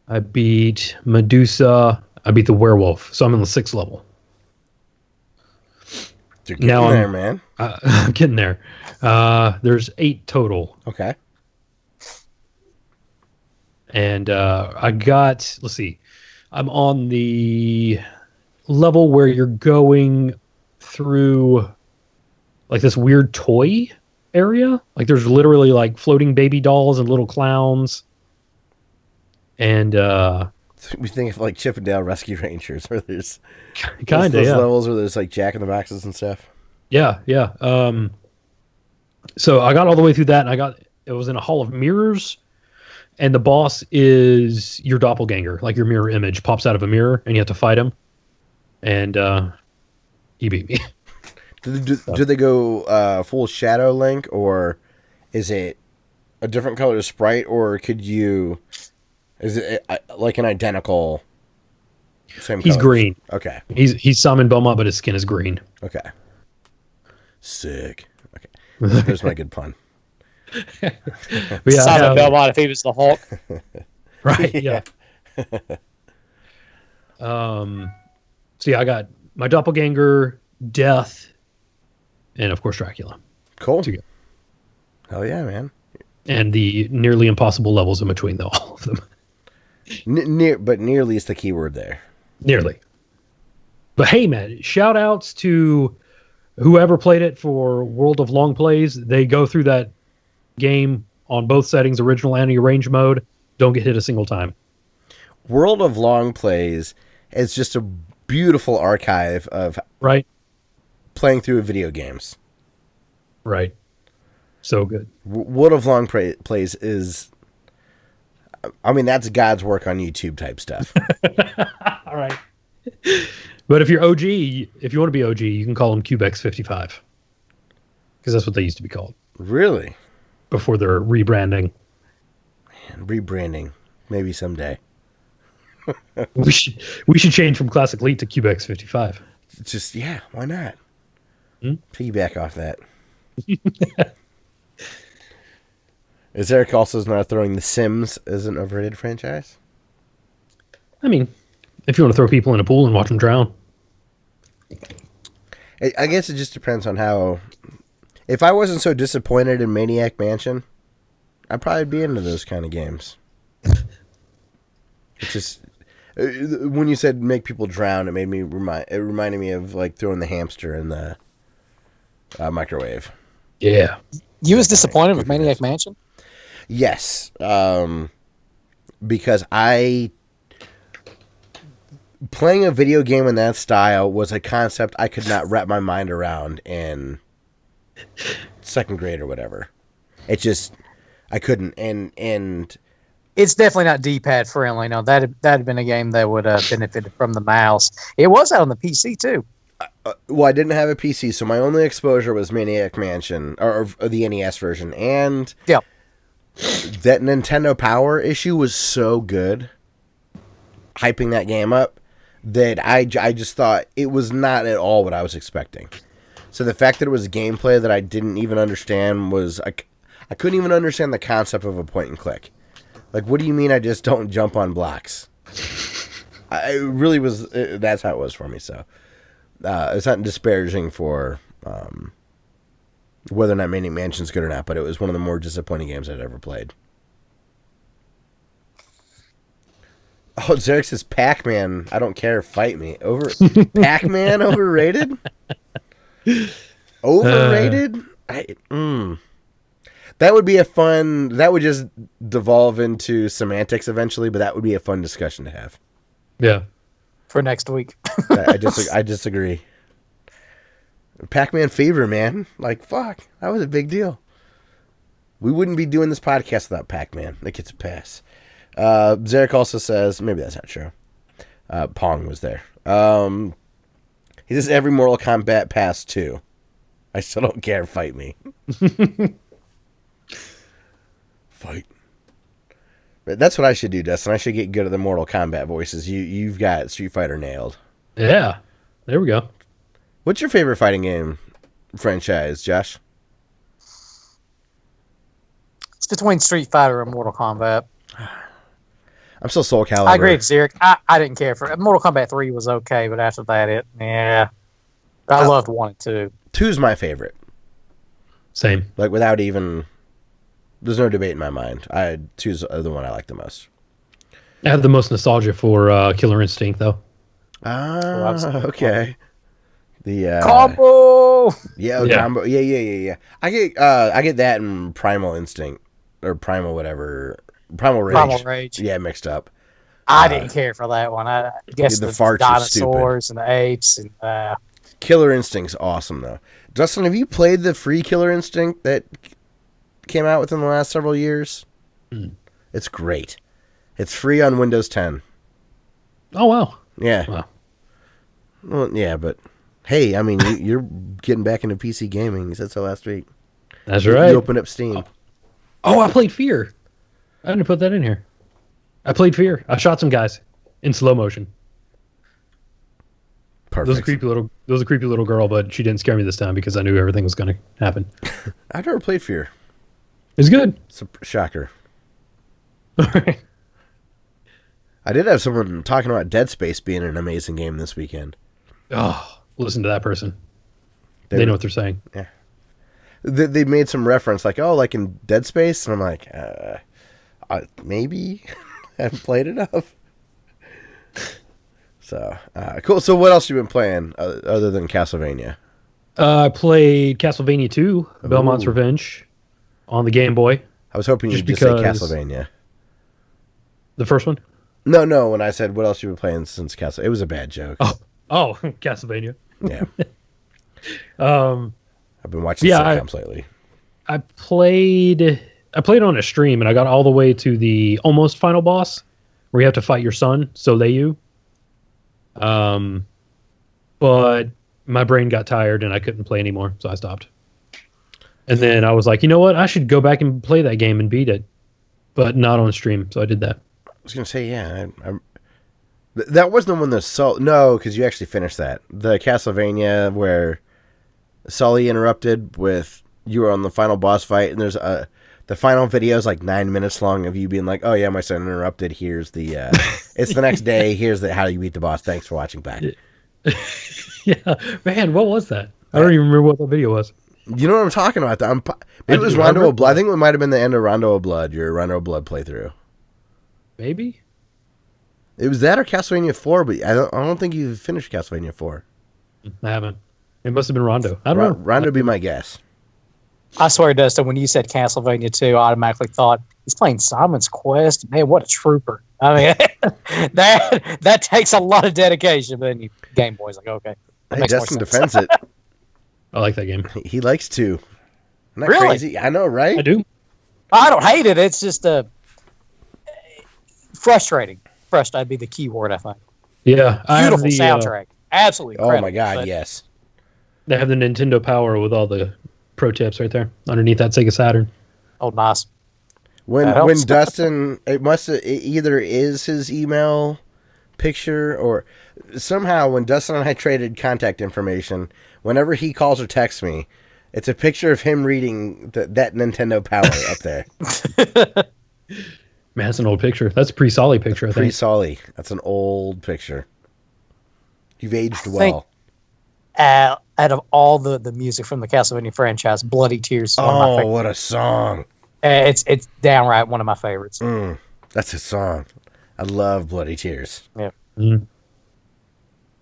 I beat Medusa. I beat the werewolf. So I'm on the 6th level. You're getting there, man. I'm getting there. There's 8 total. Okay. And I got, let's see, I'm on the level where you're going through like this weird toy area. Like there's literally like floating baby dolls and little clowns. And we think of like Chip and Dale Rescue Rangers, where there's kind of those levels where there's like Jack in the Boxes and stuff. Yeah. So I got all the way through that, and it was in a hall of mirrors, and the boss is your doppelganger, like your mirror image pops out of a mirror, and you have to fight him. And he beat me. Do they go full Shadow Link, or is it a different color sprite, or is it like an identical same He's color? green. Okay. He's Simon Belmont, but his skin is green. Okay. Sick. Okay. There's my good pun. Simon Belmont if he was the Hulk. Right, yeah. So yeah, I got my doppelganger, Death, and of course Dracula. Cool. Hell yeah, man. And the nearly impossible levels in between all of them. But nearly is the key word there. Nearly. But hey, man, shout outs to whoever played it for World of Long Plays, they go through that game on both settings, original and arrange mode, don't get hit a single time. World of Long Plays is just a beautiful archive of Right? playing through video games. Right. So good. World of Long Plays is, I mean, that's God's work on YouTube type stuff. All right. But if you're OG, if you want to be OG, you can call them CubeX55. Because that's what they used to be called. Really? Before their rebranding. Man, rebranding. Maybe someday. We should change from Classic Elite to CubeX55. Just, yeah, why not? Piggyback off that. Is Eric also not throwing The Sims as an overrated franchise? I mean, if you want to throw people in a pool and watch them drown. I guess it just depends on how... If I wasn't so disappointed in Maniac Mansion, I'd probably be into those kind of games. It's just... When you said make people drown, it reminded me of like throwing the hamster in the microwave. Yeah. You was disappointed with Maniac Mansion? Yes. Because playing a video game in that style was a concept I could not wrap my mind around in second grade or whatever. It just, I couldn't. And It's definitely not D-pad friendly. No, that'd have been a game that would have benefited from the mouse. It was out on the PC too. well, I didn't have a PC, so my only exposure was Maniac Mansion or the NES version, and Yeah. that Nintendo Power issue was so good, hyping that game up, that I just thought it was not at all what I was expecting. So the fact that it was gameplay that I didn't even understand was I couldn't even understand the concept of a point and click. Like, what do you mean I just don't jump on blocks? It really was. That's how it was for me. So it's not disparaging for whether or not Maniac Mansion's good or not, but it was one of the more disappointing games I'd ever played. Oh, Zarek says Pac-Man. I don't care. Fight me. Pac-Man overrated? Overrated? That would be a fun... That would just devolve into semantics eventually, but that would be a fun discussion to have. Yeah. For next week. I disagree. Pac-Man fever, man. Like, fuck. That was a big deal. We wouldn't be doing this podcast without Pac-Man. That gets a pass. Zarek also says... Maybe that's not true. Pong was there. He says every Mortal Kombat past 2. I still don't care. Fight me. Fight. But that's what I should do, Dustin. I should get good at the Mortal Kombat voices. You've got Street Fighter nailed. Yeah. There we go. What's your favorite fighting game franchise, Josh? It's between Street Fighter and Mortal Kombat. I'm still Soul Calibur. I agree with Zarek. I didn't care for it. Mortal Kombat 3 was okay, but after that, I loved 1 and 2. 2's my favorite. Same. Like, without even... There's no debate in my mind. 2's the one I like the most. I had the most nostalgia for Killer Instinct, though. Okay. The Combo! Yeah, Yeah. combo. Yeah. I get that and Primal Instinct or Primal whatever. Primal Rage. Primal Rage. Yeah, mixed up. I didn't care for that one. I guess the the farts are dinosaurs and the apes and Killer Instinct's awesome though. Dustin, have you played the free Killer Instinct that came out within the last several years? It's great. It's free on Windows 10. Oh, wow. Yeah. Wow. Well, yeah, but hey, I mean, you're getting back into PC gaming. You said so last week. That's right. You opened up Steam. Oh, I played Fear. I didn't put that in here. I played Fear. I shot some guys in slow motion. Perfect. There was a creepy little girl, but she didn't scare me this time because I knew everything was going to happen. I've never played Fear. It's good. It's a shocker. All right. I did have someone talking about Dead Space being an amazing game this weekend. Oh, listen to that person. They know what they're saying. Yeah. They made some reference like, oh, like in Dead Space? And I'm like, maybe. I haven't played enough. So, cool. So what else you been playing other than Castlevania? I played Castlevania 2, Belmont's Revenge, on the Game Boy. I was hoping you'd just say Castlevania. The first one? No. When I said what else you been playing since Castlevania, it was a bad joke. Oh, Castlevania. Yeah. I've been watching sitcoms lately. I played on a stream, and I got all the way to the almost final boss, where you have to fight your son, Soleil. But my brain got tired, and I couldn't play anymore, so I stopped. And then I was like, you know what? I should go back and play that game and beat it, but not on stream, so I did that. I was going to say, yeah. That wasn't the one that no, because you actually finished that. The Castlevania where Sully interrupted with you were on the final boss fight, and there's the final video is like 9 minutes long of you being like, oh yeah, my son interrupted. Here's the it's the next day. Here's how you beat the boss. Thanks for watching back. Yeah, man, what was that? I don't even remember what the video was. You know what I'm talking about? Maybe it was Rondo of Blood. I think it might have been the end of Rondo of Blood, your Rondo of Blood playthrough. Maybe. It was that or Castlevania 4, but I don't think you finished Castlevania 4. I haven't. It must have been Rondo. I don't know. Rondo would be my guess. I swear, Dustin, when you said Castlevania 2, I automatically thought, he's playing Simon's Quest. Man, what a trooper. I mean, that takes a lot of dedication. But then you Game Boy's like, okay. Hey, Dustin defends it. I like that game. He likes to. Isn't that Really? crazy? I know, right? I do. I don't hate it. It's just frustrating. That'd be the key word, I think. Yeah. Beautiful soundtrack. Absolutely incredible. Oh, my God, yes. They have the Nintendo Power with all the pro tips right there underneath that Sega Saturn. Oh, nice. When Dustin, it either is his email picture or somehow when Dustin and I traded contact information, whenever he calls or texts me, it's a picture of him reading that Nintendo Power up there. Man, that's an old picture. That's a pre-Solly picture, I think. Pre-Solly. That's an old picture. You've aged well. Out of all the music from the Castlevania franchise, Bloody Tears is one of my favorites. Oh, what a song. It's downright one of my favorites. That's a song. I love Bloody Tears. Yeah. Mm.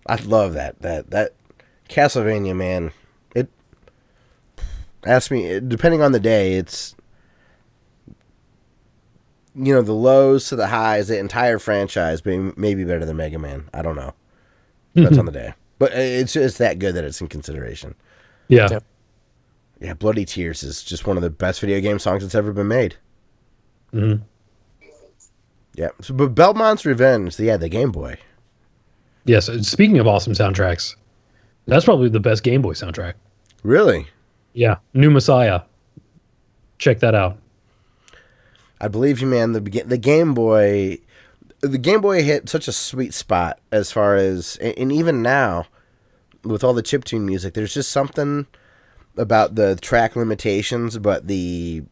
I love that Castlevania, man. Ask me, depending on the day, it's, you know, the lows to the highs, the entire franchise being maybe better than Mega Man. I don't know. Depends on the day. But it's that good that it's in consideration. Yeah. Yeah, Bloody Tears is just one of the best video game songs that's ever been made. Mm-hmm. Yeah. So, but Belmont's Revenge, the Game Boy. Yes. Speaking of awesome soundtracks, that's probably the best Game Boy soundtrack. Really? Yeah. New Messiah. Check that out. I believe you, man. The Game Boy hit such a sweet spot as far as, and even now, with all the chiptune music, there's just something about the track limitations, but the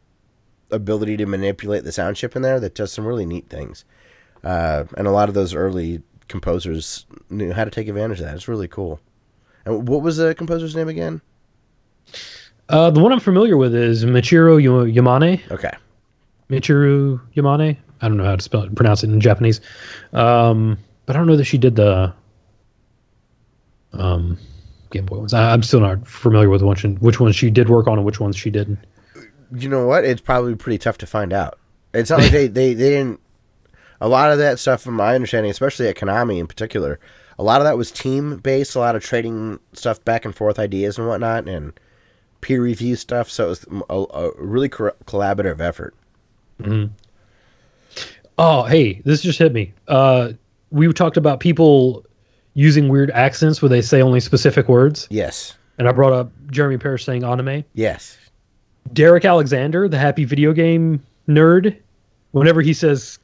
ability to manipulate the sound chip in there that does some really neat things. And a lot of those early composers knew how to take advantage of that. It's really cool. And what was the composer's name again? The one I'm familiar with is Michiru Yamane. Okay. Michiru Yamane. I don't know how to pronounce it in Japanese. But I don't know that she did the Game Boy ones. I'm still not familiar with which ones she did work on and which ones she didn't. You know what? It's probably pretty tough to find out. It's not like they didn't. A lot of that stuff, from my understanding, especially at Konami in particular, a lot of that was team-based, a lot of trading stuff back and forth, ideas and whatnot, and peer review stuff, so it was a really collaborative effort. Mm-hmm. Oh, hey, this just hit me. We talked about people using weird accents where they say only specific words. Yes. And I brought up Jeremy Parrish saying anime. Yes. Derek Alexander, the happy video game nerd, whenever he says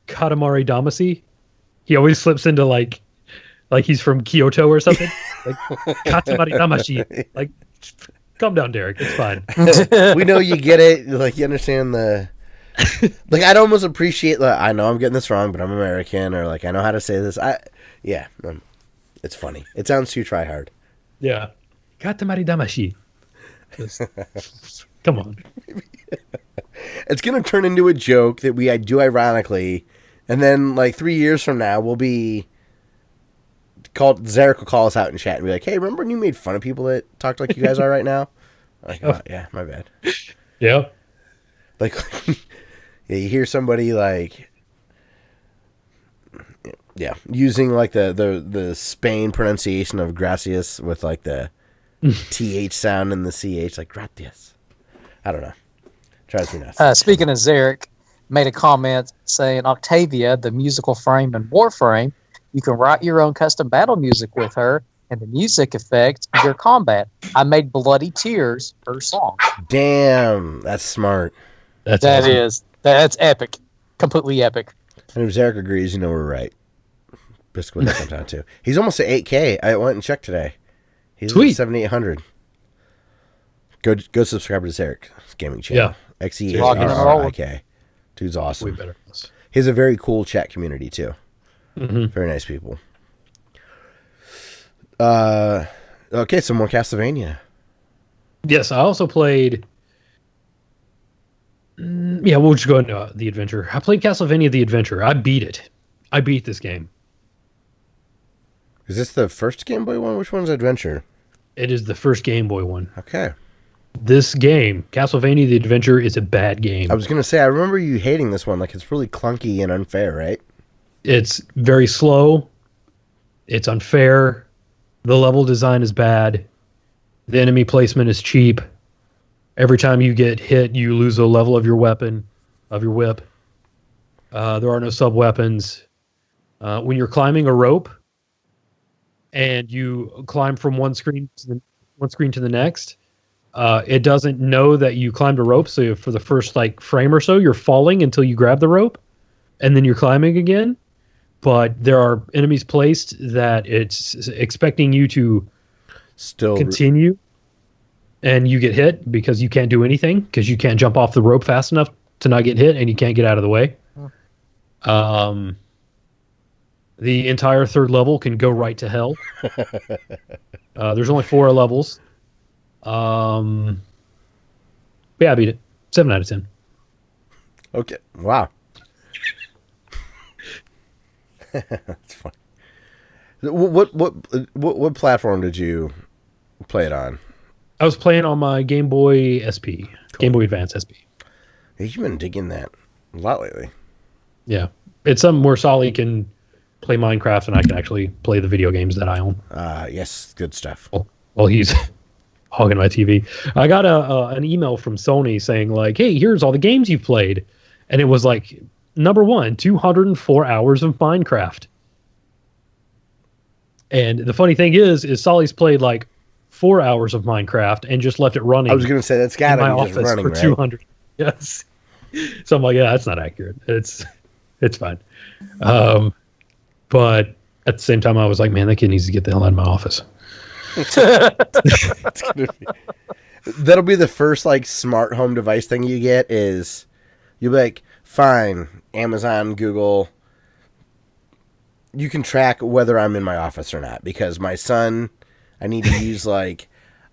Katamari Damacy, he always slips into like he's from Kyoto or something. Like Katamari Damacy. Like, calm down, Derek. It's fine. We know you get it. Like, you understand the. Like, I'd almost appreciate. I know I'm getting this wrong, but I'm American, or like I know how to say this. It's funny. It sounds too try hard. Yeah. Katamari Damacy. Come on. It's gonna turn into a joke that I do ironically, and then like 3 years from now we'll be Zarek will call us out in chat and be like, "Hey, remember when you made fun of people that talked like you guys are right now?" I'm like, oh, yeah, my bad. Yeah. Like, yeah, you hear somebody like, yeah, using like the Spain pronunciation of gracias with like the th sound and the ch, like gracias. I don't know. Drives me nuts. Speaking of Zarek, made a comment saying Octavia, the musical frame in Warframe, you can write your own custom battle music with her, and the music affects your combat. I made Bloody Tears her song. Damn, that's smart. That's epic. Completely epic. And if Zarek agrees, you know we're right. Basically what that comes down to. He's almost at 8K. I went and checked today. He's Sweet. at 7,800. Go subscribe to Zarek's gaming channel. Yeah. XERRIK. Dude's awesome. Way better. He has a very cool chat community too. Mm-hmm. Very nice people. Okay, some more Castlevania. Yes, I also played. Yeah, we'll just go into the adventure. I played Castlevania: The Adventure. I beat it. I beat this game. Is this the first Game Boy one? Which one's Adventure? It is the first Game Boy one. Okay. This game, Castlevania: The Adventure, is a bad game. I was gonna say, I remember you hating this one. Like, it's really clunky and unfair, right? It's very slow. It's unfair. The level design is bad. The enemy placement is cheap. Every time you get hit, you lose a level of your weapon, of your whip. There are no sub-weapons. When you're climbing a rope and you climb from one screen to the next, it doesn't know that you climbed a rope. So for the first frame or so, you're falling until you grab the rope, and then you're climbing again. But there are enemies placed that it's expecting you to still continue, and you get hit because you can't do anything because you can't jump off the rope fast enough to not get hit, and you can't get out of the way. The entire third level can go right to hell. There's only 4 levels. Yeah, I beat it. 7 out of 10. Okay. Wow. That's funny. What platform did you play it on? I was playing on my Game Boy SP, cool. Game Boy Advance SP. Hey, you've been digging that a lot lately. Yeah, it's something where Solly can play Minecraft and I can actually play the video games that I own. Yes, good stuff. Well, he's hogging my TV. I got an email from Sony saying "Hey, here's all the games you've played," and it was number 1, 204 hours of Minecraft. And the funny thing is Solly's played 4 hours of Minecraft and just left it running. I was going to say that's got to be just running, for right? 200. Yes. So I'm yeah, that's not accurate. It's fine. But at the same time, I was man, that kid needs to get the hell out of my office. That'll be the first smart home device thing you get is you'll be fine, Amazon, Google, you can track whether I'm in my office or not because my son, I need to use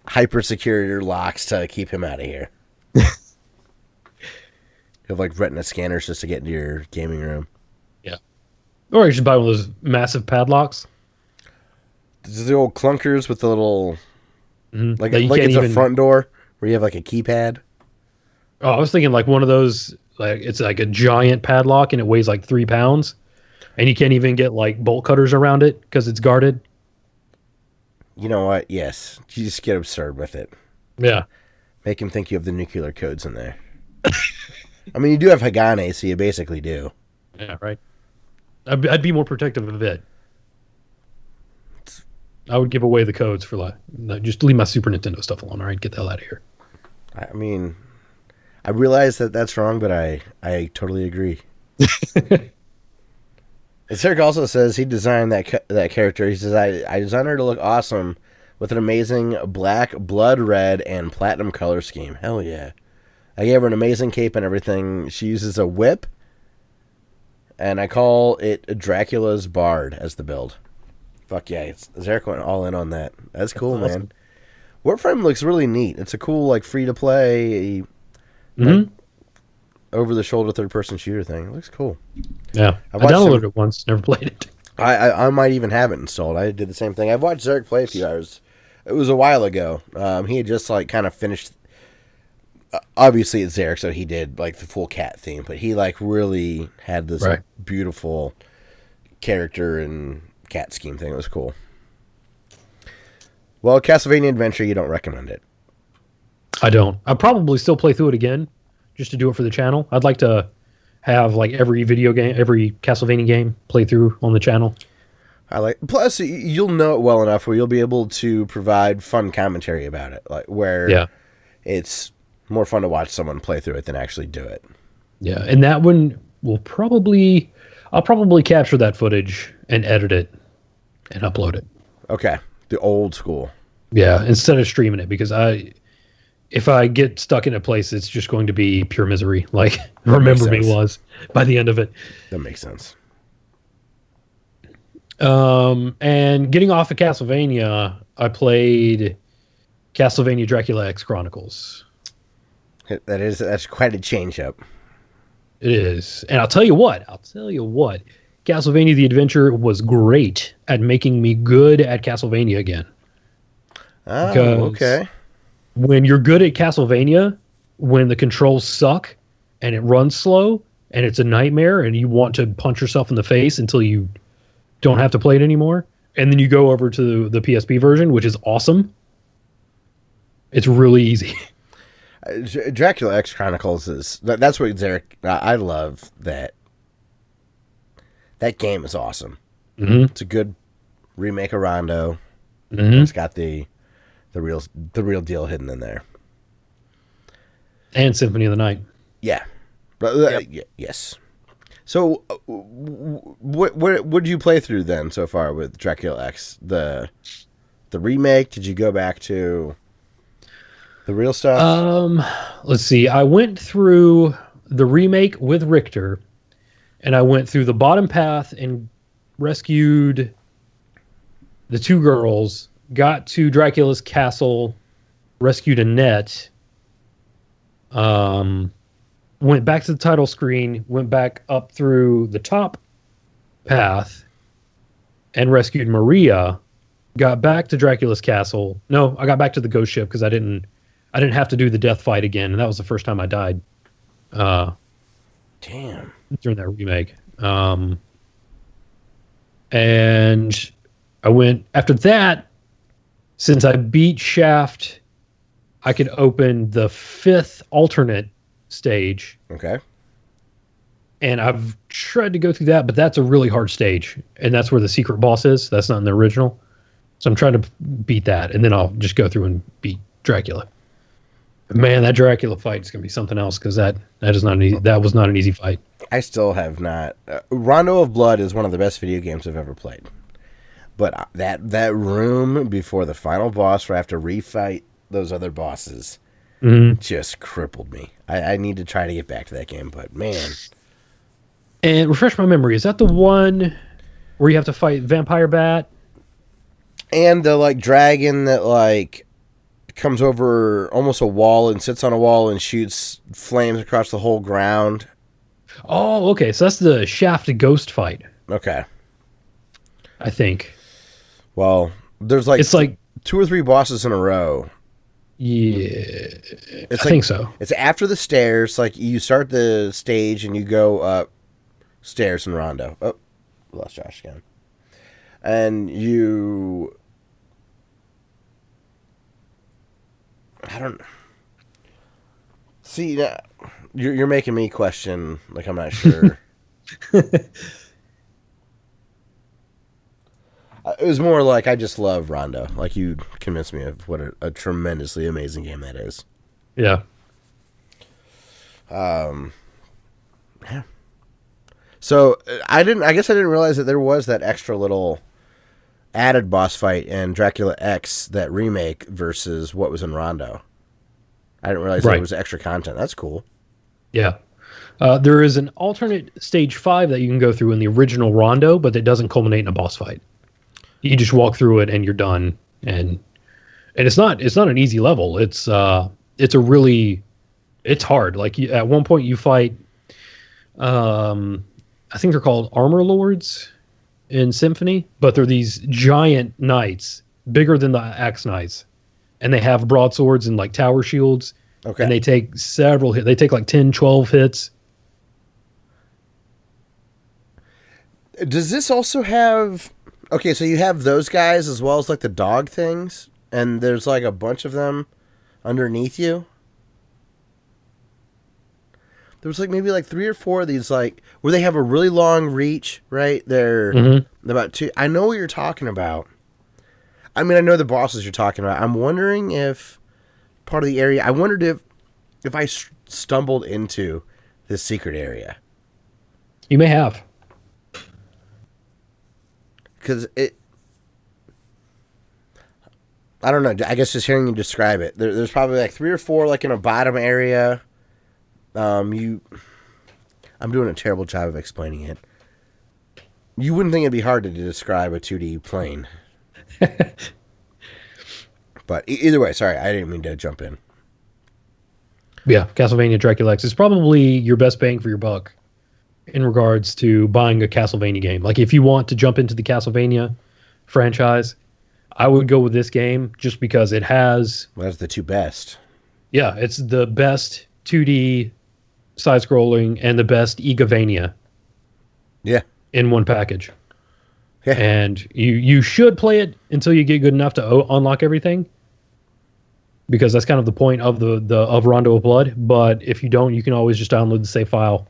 hyper security locks to keep him out of here. You have retina scanners just to get into your gaming room. Yeah. Or you should buy one of those massive padlocks. The old clunkers with the little it's even... a front door where you have a keypad. Oh, I was thinking one of those it's a giant padlock and it weighs 3 pounds and you can't even get bolt cutters around it because it's guarded. You know what? Yes. You just get absurd with it. Yeah. Make him think you have the nuclear codes in there. I mean, you do have Hagane, so you basically do. Yeah, right. I'd be more protective of it. I would give away the codes for just leave my Super Nintendo stuff alone. All right, get the hell out of here. I mean, I realize that that's wrong, but I totally agree. Eric also says he designed that character. He says, I designed her to look awesome with an amazing black, blood red, and platinum color scheme. Hell yeah. I gave her an amazing cape and everything. She uses a whip, and I call it Dracula's Bard as the build. Fuck yeah. Eric went all in on that. That's cool, man. Awesome. Warframe looks really neat. It's a cool, free-to-play, over-the-shoulder third-person shooter thing. It looks cool. Yeah. I downloaded it once. Never played it. I might even have it installed. I did the same thing. I've watched Zarek play a few hours. It was a while ago. He had just like kind of finished. Obviously, it's Zarek, so he did like the full cat theme, but he like really had this beautiful character and cat scheme thing. It was cool. Well, Castlevania Adventure, you don't recommend it. I don't. I'll probably still play through it again, just to do it for the channel. I'd like to have like every video game, every Castlevania game play through on the channel. Plus, you'll know it well enough where you'll be able to provide fun commentary about it, like where it's more fun to watch someone play through it than actually do it. Yeah, and that one I'll probably capture that footage and edit it and upload it. Okay, the old school. Yeah, instead of streaming it, because if I get stuck in a place, it's just going to be pure misery. Like Remember Me was by the end of it. That makes sense. And getting off of Castlevania, I played Castlevania Dracula X Chronicles. That's quite a change up. It is. And I'll tell you what, Castlevania the Adventure was great at making me good at Castlevania again. Oh, because okay. When you're good at Castlevania, when the controls suck and it runs slow and it's a nightmare and you want to punch yourself in the face until you don't have to play it anymore, and then you go over to the PSP version, which is awesome. It's really easy. Dracula X Chronicles that's what Zarek. I love that. That game is awesome. Mm-hmm. It's a good remake of Rondo. Mm-hmm. It's got the real deal hidden in there. And Symphony of the Night. Yeah, but yes. So, what did you play through then so far with Dracula X? The remake? Did you go back to the real stuff? Let's see. I went through the remake with Richter, and I went through the bottom path and rescued the two girls, got to Dracula's castle, rescued Annette, went back to the title screen, went back up through the top path, and rescued Maria, got back to Dracula's castle. No, I got back to the ghost ship because I didn't have to do the death fight again, and that was the first time I died. Damn. During that remake. And I went after that. Since I beat Shaft, I could open the 5th alternate stage. Okay. And I've tried to go through that, but that's a really hard stage. And that's where the secret boss is. That's not in the original. So I'm trying to beat that, and then I'll just go through and beat Dracula. Man, that Dracula fight is going to be something else, because that was not an easy fight. I still have not. Rondo of Blood is one of the best video games I've ever played. But that room before the final boss, where I have to refight those other bosses, just crippled me. I need to try to get back to that game, but man. And refresh my memory, is that the one where you have to fight Vampire Bat? And the like dragon that like comes over almost a wall and sits on a wall and shoots flames across the whole ground. Oh, okay. So that's the Shaft Ghost fight. Okay. I think. Well, there's like it's like 2 or 3 bosses in a row. Yeah, I think so. It's after the stairs. Like you start the stage and you go up stairs in Rondo. Oh, lost Josh again. And you. I don't see. You're making me question. Like I'm not sure. It was more like I just love Rondo. Like you convinced me of what a tremendously amazing game that is. Yeah. Yeah. So I guess I didn't realize that there was that extra little added boss fight in Dracula X, that remake, versus what was in Rondo. I didn't realize there was extra content. That's cool. Yeah. There is an alternate stage 5 that you can go through in the original Rondo, but it doesn't culminate in a boss fight. You just walk through it and you're done. And it's not an easy level. It's hard. Like at one point you fight, I think they're called Armor Lords, in Symphony, but they're these giant knights, bigger than the axe knights, and they have broadswords and like tower shields. Okay. And they take several hits. They take like 10, 12 hits. Does this also have... Okay, so you have those guys as well as like the dog things, and there's like a bunch of them underneath you? There was like maybe like 3 or 4 of these, like where they have a really long reach, right? They're about 2. I know what you're talking about. I mean, I know the bosses you're talking about. I'm wondering if part of the area. I wondered if I stumbled into this secret area. You may have. Because I don't know. I guess just hearing you describe it, there's probably like 3 or 4 like in a bottom area. I'm doing a terrible job of explaining it. You wouldn't think it'd be hard to describe a 2D plane. But either way, sorry, I didn't mean to jump in. Yeah, Castlevania Dracula X is probably your best bang for your buck in regards to buying a Castlevania game. Like, if you want to jump into the Castlevania franchise, I would go with this game just because it has... Well, that's the 2 best. Yeah, it's the best 2D side-scrolling and the best Egavania. Yeah. In one package. Yeah. And you should play it until you get good enough to unlock everything, because that's kind of the point of of Rondo of Blood. But if you don't, you can always just download the save file.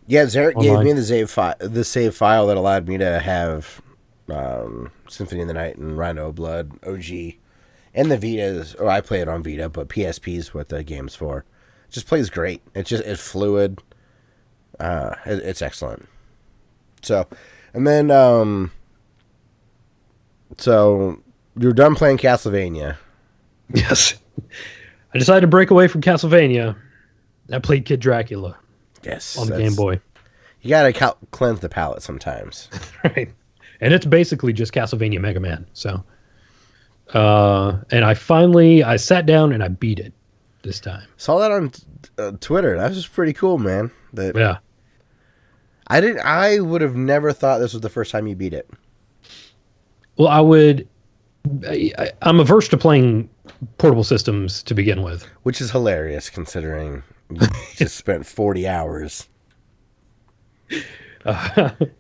Yeah, Zarek gave online. me the save file that allowed me to have Symphony of the Night and Rondo of Blood OG, and the Vita. Or I play it on Vita, but PSP is what the game's for. It just plays great. It's fluid. It's excellent. So. And then, so you're done playing Castlevania. Yes. I decided to break away from Castlevania. I played Kid Dracula. Yes. On the Game Boy. You gotta cleanse the palate sometimes. Right. And it's basically just Castlevania Mega Man. So, and I sat down and I beat it this time. Saw that on Twitter. That was pretty cool, man. Yeah. I would have never thought this was the first time you beat it. Well, I'm averse to playing portable systems to begin with. Which is hilarious considering you just spent 40 hours.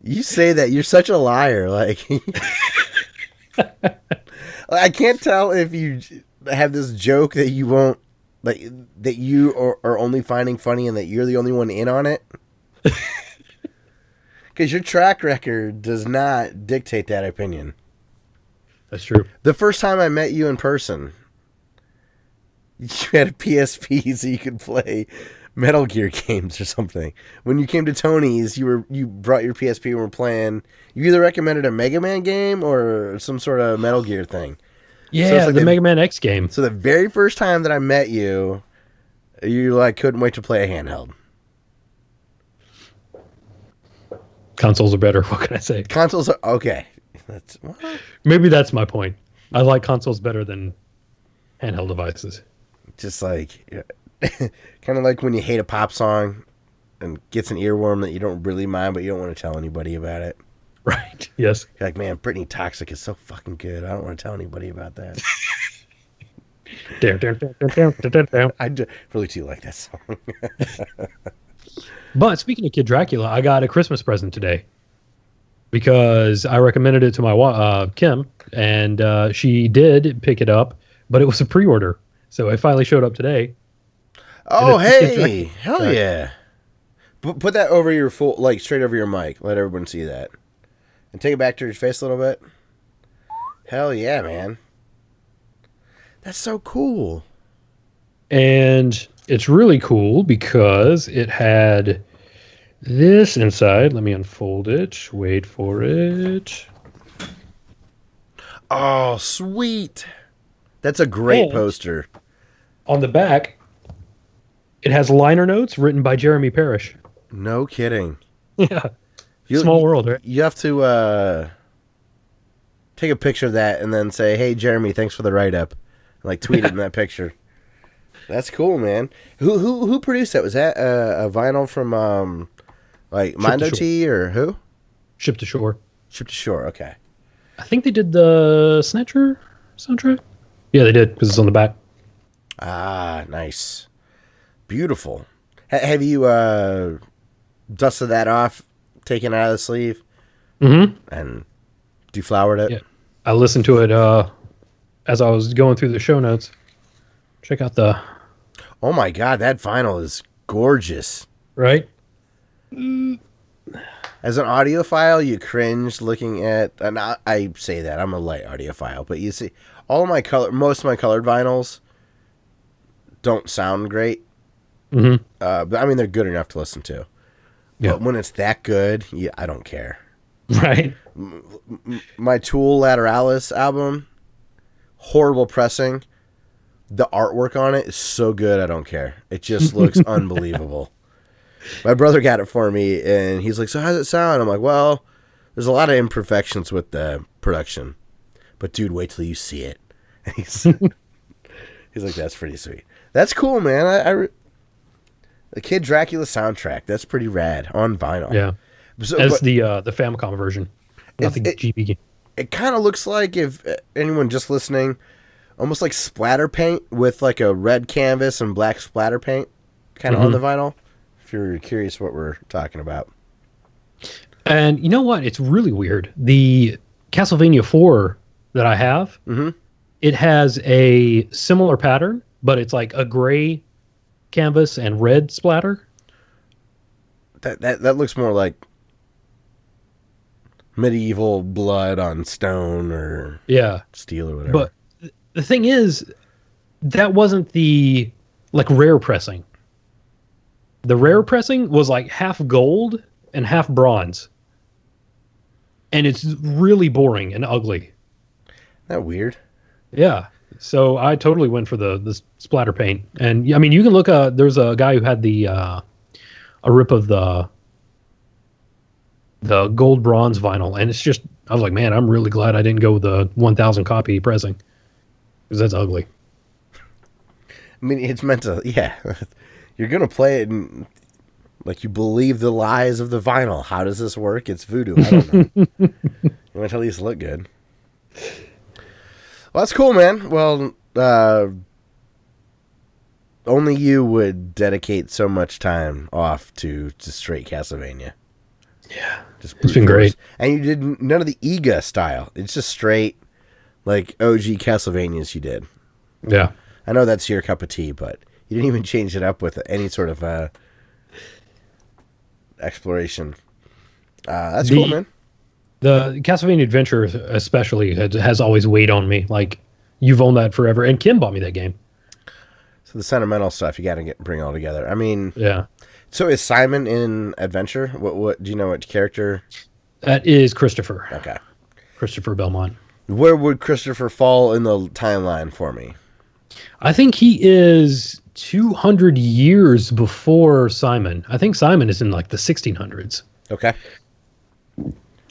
You say that, you're such a liar. Like, I can't tell if you have this joke that you won't, like, that you are only finding funny and that you're the only one in on it. Because your track record does not dictate that opinion. That's true. The first time I met you in person, you had a PSP so you could play Metal Gear games or something. When you came to Tony's, you brought your PSP and were playing. You either recommended a Mega Man game or some sort of Metal Gear thing. Yeah, so it's like the Mega Man X game. So the very first time that I met you, you like couldn't wait to play a handheld. Consoles are better. What can I say? Consoles are okay. Maybe that's my point. I like consoles better than handheld devices. Just like, kind of like when you hate a pop song and gets an earworm that you don't really mind, but you don't want to tell anybody about it. Right. Yes. You're like, man, Britney Toxic is so fucking good. I don't want to tell anybody about that. I really do like that song. But speaking of Kid Dracula, I got a Christmas present today because I recommended it to my Kim, and she did pick it up, but it was a pre-order, so it finally showed up today. Oh, hey, hell yeah! Put that over your straight over your mic. Let everyone see that, and take it back to your face a little bit. Hell yeah, man! That's so cool. And it's really cool because it had this inside. Let me unfold it. Wait for it. Oh, sweet. That's a great poster. On the back, it has liner notes written by Jeremy Parrish. No kidding. Yeah. Small world, right? You have to take a picture of that and then say, hey, Jeremy, thanks for the write-up. Like, tweet it in that picture. That's cool, man. Who produced that? Was that a vinyl from like Mondo T or who? Ship to Shore. Ship to Shore. Okay. I think they did the Snatcher soundtrack. Yeah, they did because it's on the back. Ah, nice. Beautiful. Have you dusted that off, taken it out of the sleeve, and deflowered it? Yeah, I listened to it as I was going through the show notes. Check out the. Oh my God, that vinyl is gorgeous. Right. As an audiophile, you cringe looking at, and I say that I'm a light audiophile, but you see, most of my colored vinyls don't sound great. But I mean, they're good enough to listen to. Yeah. But when it's that good, yeah, I don't care. Right. My Tool Lateralis album, horrible pressing. The artwork on it is so good, I don't care. It just looks unbelievable. My brother got it for me, and he's like, so how's it sound? I'm like, well, there's a lot of imperfections with the production. But, dude, wait till you see it. And he's like, that's pretty sweet. That's cool, man. The Kid Dracula soundtrack, that's pretty rad on vinyl. Yeah. So, that's the Famicom version, not the GB game. It kind of looks like, if anyone just listening, almost like splatter paint with like a red canvas and black splatter paint kind of on the vinyl. If you're curious what we're talking about. And you know what? It's really weird. The Castlevania 4 that I have, it has a similar pattern, but it's like a gray canvas and red splatter. That looks more like medieval blood on stone or steel or whatever. But the thing is, that wasn't the like rare pressing. The rare pressing was like half gold and half bronze. And it's really boring and ugly. Isn't that weird? Yeah. So I totally went for the splatter paint. And I mean, you can look, there's a guy who had a rip of the gold bronze vinyl. And it's just, I was like, man, I'm really glad I didn't go with the 1,000 copy pressing. Because that's ugly. I mean, it's meant to, yeah. You're going to play it and, like, you believe the lies of the vinyl. How does this work? It's voodoo. I don't know. You want to at least look good. Well, that's cool, man. Well, only you would dedicate so much time off to straight Castlevania. Yeah. It's been great. And you did none of the EGA style. It's just straight, like, OG Castlevanias you did. Yeah. I know that's your cup of tea, but you didn't even change it up with any sort of exploration. That's cool, man. The Castlevania Adventure especially has always weighed on me. Like, you've owned that forever. And Kim bought me that game. So the sentimental stuff, you got to bring all together. I mean... Yeah. So is Simon in Adventure? What do you know what character? That is Christopher. Okay. Christopher Belmont. Where would Christopher fall in the timeline for me? I think he is 200 years before Simon. I think Simon is in like the 1600s. Okay.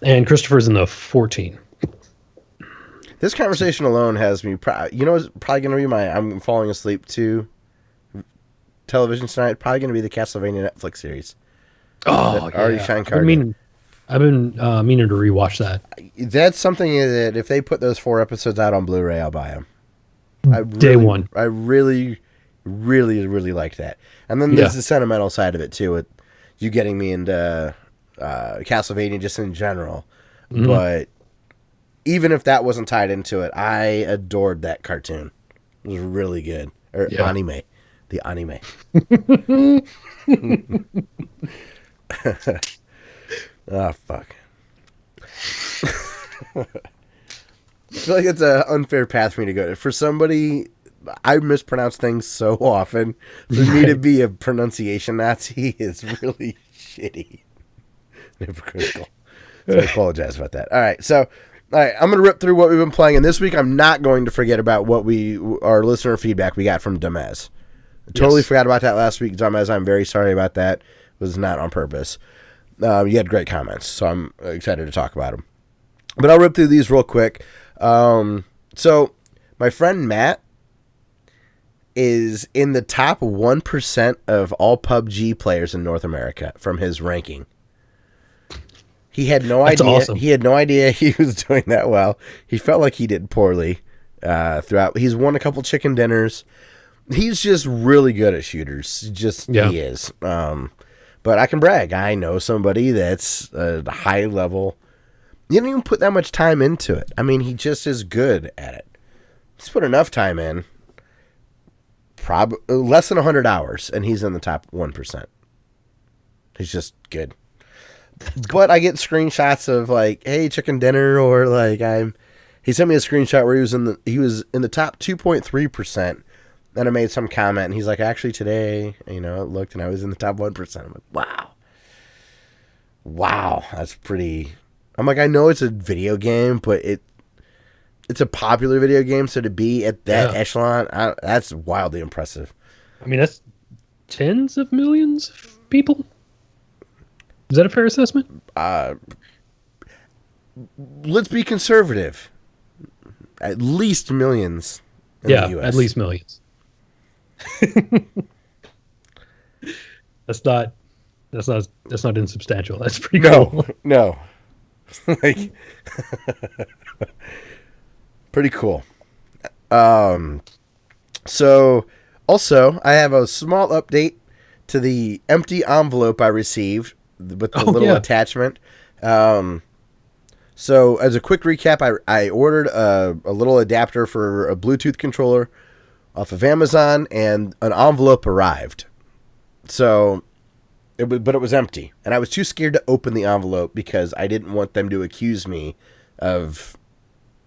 And Christopher's in the 14. This conversation alone has me... You know, it's probably going to be my I'm falling asleep to television tonight. Probably going to be the Castlevania Netflix series. Oh, yeah. Already Shine Card. I've been meaning to rewatch that. That's something that if they put those 4 episodes out on Blu-ray, I'll buy them. Day one. I really, really, really like that. And then there's the sentimental side of it, too, with you getting me into Castlevania just in general. Mm-hmm. But even if that wasn't tied into it, I adored that cartoon. It was really good. Or anime. The anime. Oh, fuck. I feel like it's an unfair path for me to go to. For somebody, I mispronounce things so often. For me to be a pronunciation Nazi is really shitty. Hypocritical. So I apologize about that. All right, I'm going to rip through what we've been playing. And this week, I'm not going to forget about our listener feedback we got from Demez. I totally forgot about that last week, Demez. I'm very sorry about that. It was not on purpose. You had great comments, so I'm excited to talk about them. But I'll rip through these real quick. So my friend Matt is in the top 1% of all PUBG players in North America from his ranking. He had no That's idea. awesome. He had no idea he was doing that well. He felt like he did poorly throughout. He's won a couple chicken dinners. He's just really good at shooters. He is. But I can brag. I know somebody that's a high level. You didn't even put that much time into it. I mean, he just is good at it. He's put enough time in. Probably less than 100 hours, and he's in the top 1%. He's just good. But I get screenshots of like, hey, chicken dinner, or like he sent me a screenshot where he was in the top 2.3%. Then I made some comment, and he's like, actually today, I looked and I was in the top 1%. I'm like, wow, that's pretty. I'm like, I know it's a video game, but it's a popular video game, so to be at that echelon, that's wildly impressive. I mean, that's tens of millions of people. Is that a fair assessment? Let's be conservative. At least millions in the US. At least millions. That's not insubstantial. That's pretty cool. No. Like, pretty cool. So also I have a small update to the empty envelope I received with the little attachment. So as a quick recap, I ordered a little adapter for a Bluetooth controller off of Amazon, and an envelope arrived. So it was empty, and I was too scared to open the envelope because I didn't want them to accuse me of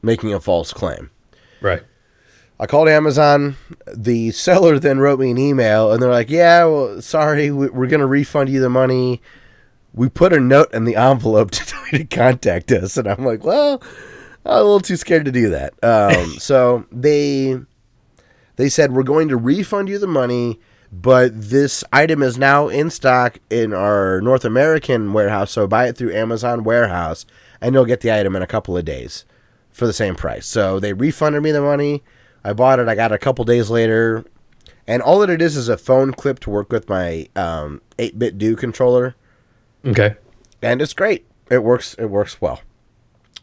making a false claim. Right. I called Amazon. The seller then wrote me an email, and they're like, yeah, well, sorry, we're going to refund you the money. We put a note in the envelope to tell you to contact us. And I'm like, well, I'm a little too scared to do that. So they said, we're going to refund you the money, but this item is now in stock in our North American warehouse. So buy it through Amazon warehouse, and you'll get the item in a couple of days for the same price. So they refunded me the money. I bought it. I got it a couple days later. And all that it is a phone clip to work with my 8-bit Do controller. Okay. And it's great. It works well.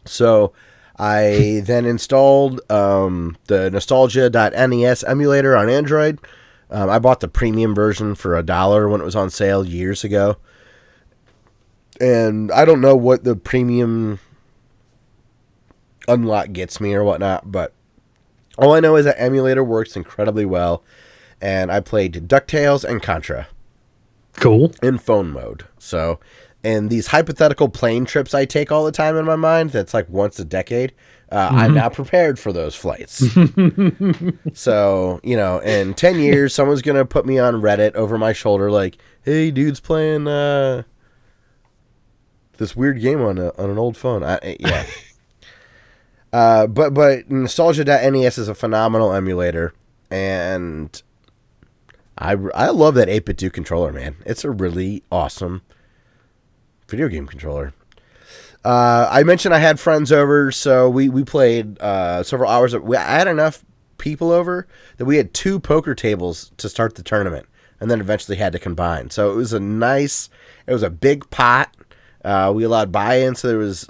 So I then installed the Nostalgia.NES emulator on Android. I bought the premium version for $1 when it was on sale years ago. And I don't know what the premium unlock gets me or whatnot, but all I know is that emulator works incredibly well. And I played DuckTales and Contra. Cool. In phone mode. So, and these hypothetical plane trips I take all the time in my mind, that's like once a decade, I'm now prepared for those flights. So, in 10 years, someone's going to put me on Reddit over my shoulder like, hey, dude's playing this weird game on an old phone. But Nostalgia.NES is a phenomenal emulator, and I love that 8-bit Do controller, man. It's a really awesome video game controller. I mentioned I had friends over, so we played several hours. I had enough people over that we had 2 poker tables to start the tournament, and then eventually had to combine. So it was a big pot. We allowed buy-in, so there was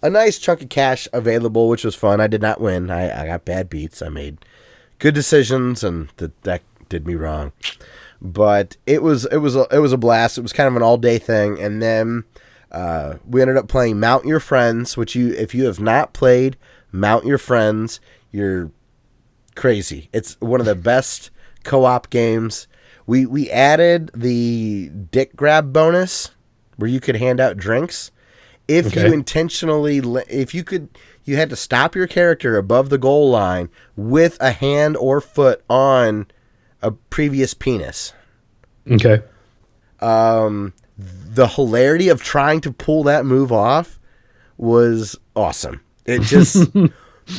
a nice chunk of cash available, which was fun. I did not win. I got bad beats. I made good decisions, and the deck did me wrong, but it was a blast. It was kind of an all-day thing, and then we ended up playing Mount Your Friends, which if you have not played Mount Your Friends, you're crazy. It's one of the best co-op games. We added the dick grab bonus where you could hand out drinks if you intentionally you had to stop your character above the goal line with a hand or foot on a previous penis. Okay. The hilarity of trying to pull that move off was awesome. It just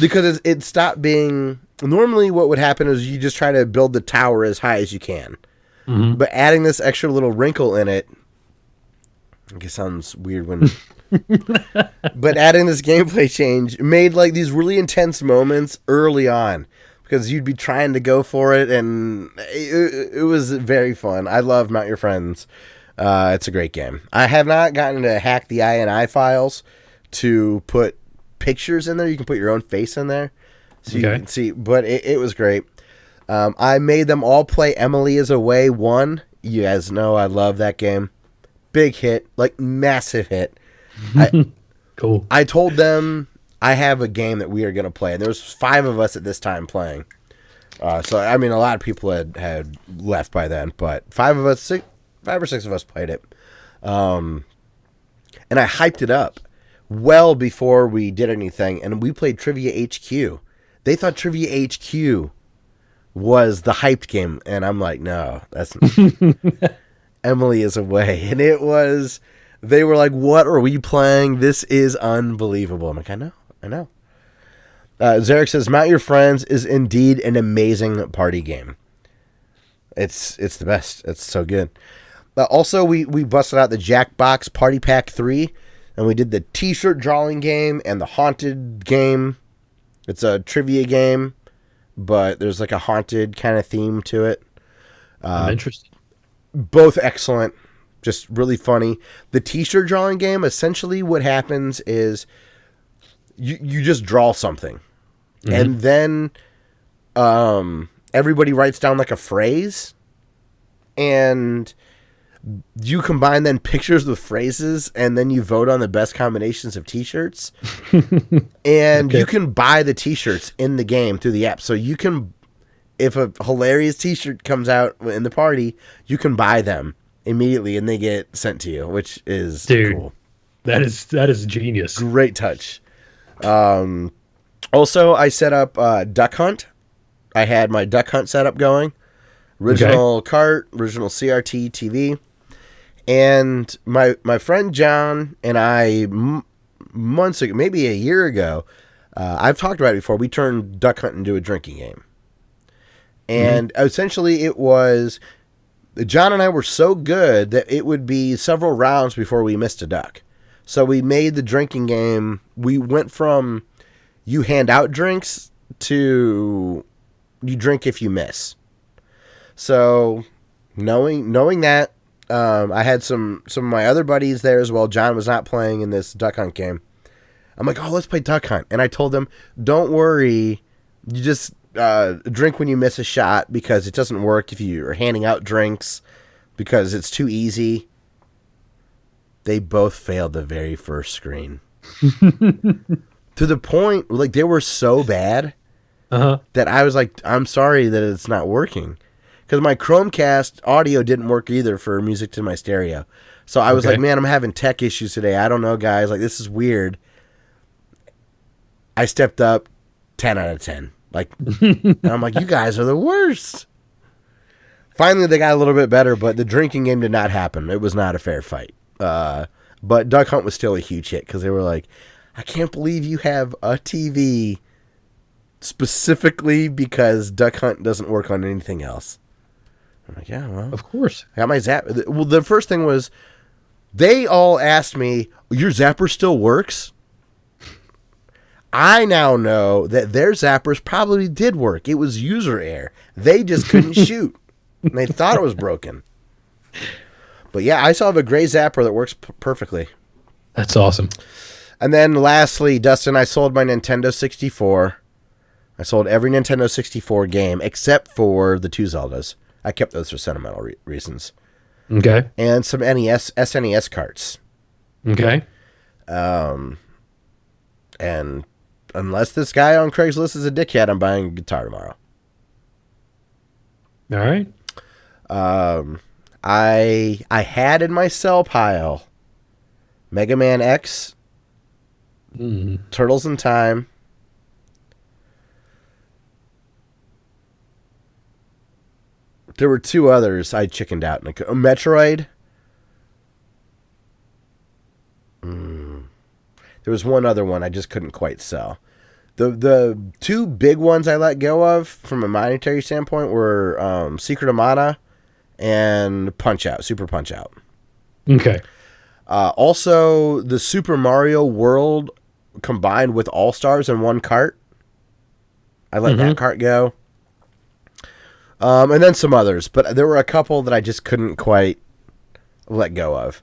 because it stopped being normally what would happen is you just try to build the tower as high as you can. Mm-hmm. But adding this extra little wrinkle in it, I guess sounds weird when but adding this gameplay change made like these really intense moments early on. Because you'd be trying to go for it, and it was very fun. I love Mount Your Friends. It's a great game. I have not gotten to hack the INI files to put pictures in there. You can put your own face in there, so you can see. But it was great. I made them all play Emily is Away 1. You guys know I love that game. Big hit, like massive hit. Cool. I told them I have a game that we are going to play, and there was 5 of us at this time playing. So I mean, a lot of people had left by then, but 5 or 6 of us played it. And I hyped it up well before we did anything, and we played Trivia HQ. They thought Trivia HQ was the hyped game, and I'm like, no, that's Emily is Away. And it was, they were like, what are we playing? This is unbelievable. I'm like, I know. Zarek says, Mount Your Friends is indeed an amazing party game. It's the best. It's so good. Also, we busted out the Jackbox Party Pack 3, and we did the t-shirt drawing game and the haunted game. It's a trivia game, but there's like a haunted kind of theme to it. I'm interested. Both excellent, just really funny. The t-shirt drawing game, essentially what happens is you just draw something. Mm-hmm. And then everybody writes down like a phrase, and you combine then pictures with phrases, and then you vote on the best combinations of t-shirts. And you can buy the t-shirts in the game through the app. So you can, if a hilarious t-shirt comes out in the party, you can buy them immediately and they get sent to you, which is cool. That is genius. Great touch. Also, I set up Duck Hunt. I had my Duck Hunt setup going. Original cart, original CRT TV. And my friend John and I, months ago, maybe a year ago, I've talked about it before, we turned Duck Hunt into a drinking game. And essentially it was, John and I were so good that it would be several rounds before we missed a duck. So we made the drinking game, we went from you hand out drinks to you drink if you miss. So knowing that, I had some of my other buddies there as well. John was not playing in this Duck Hunt game. I'm like, let's play Duck Hunt. And I told them, don't worry, you just drink when you miss a shot, because it doesn't work if you're handing out drinks, because it's too easy. They both failed the very first screen. To the point, like, they were so bad that I was like, I'm sorry that it's not working. Because my Chromecast audio didn't work either for music to my stereo. So I was like, man, I'm having tech issues today. I don't know, guys. Like, this is weird. I stepped up 10 out of 10. Like, and I'm like, you guys are the worst. Finally, they got a little bit better, but the drinking game did not happen. It was not a fair fight. But Duck Hunt was still a huge hit, because they were like, I can't believe you have a TV specifically because Duck Hunt doesn't work on anything else. I'm like, yeah, well, of course. I got my Zapper. Well, the first thing was, they all asked me, your Zapper still works? I now know that their Zappers probably did work. It was user error. They just couldn't shoot. And they thought it was broken. But yeah, I still have a gray Zapper that works perfectly. That's awesome. And then lastly, Dustin, I sold my Nintendo 64. I sold every Nintendo 64 game except for the 2 Zeldas. I kept those for sentimental reasons. Okay. And some SNES carts. Okay. And unless this guy on Craigslist is a dickhead, I'm buying a guitar tomorrow. All right. I had in my sell pile Mega Man X, Turtles in Time, there were 2 others I chickened out. Metroid. There was one other one I just couldn't quite sell. The 2 big ones I let go of from a monetary standpoint were Secret of Mana and Punch-Out, Super Punch-Out. Okay. Also, the Super Mario World combined with All-Stars in one cart. I let that cart go. And then some others. But there were a couple that I just couldn't quite let go of.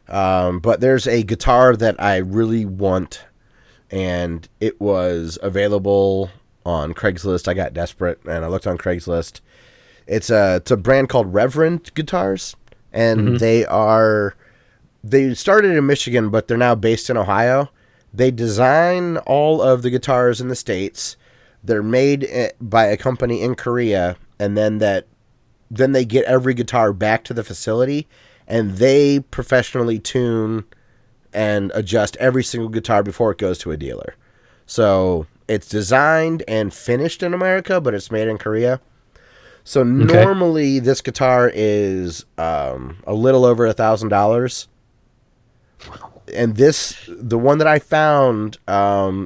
But there's a guitar that I really want, and it was available on Craigslist. I got desperate, and I looked on Craigslist. It's a brand called Reverend Guitars, and they started in Michigan, but they're now based in Ohio. They design all of the guitars in the States. They're made by a company in Korea, and then they get every guitar back to the facility, and they professionally tune and adjust every single guitar before it goes to a dealer. So it's designed and finished in America, but it's made in Korea. So normally this guitar is a little over $1,000. And the one that I found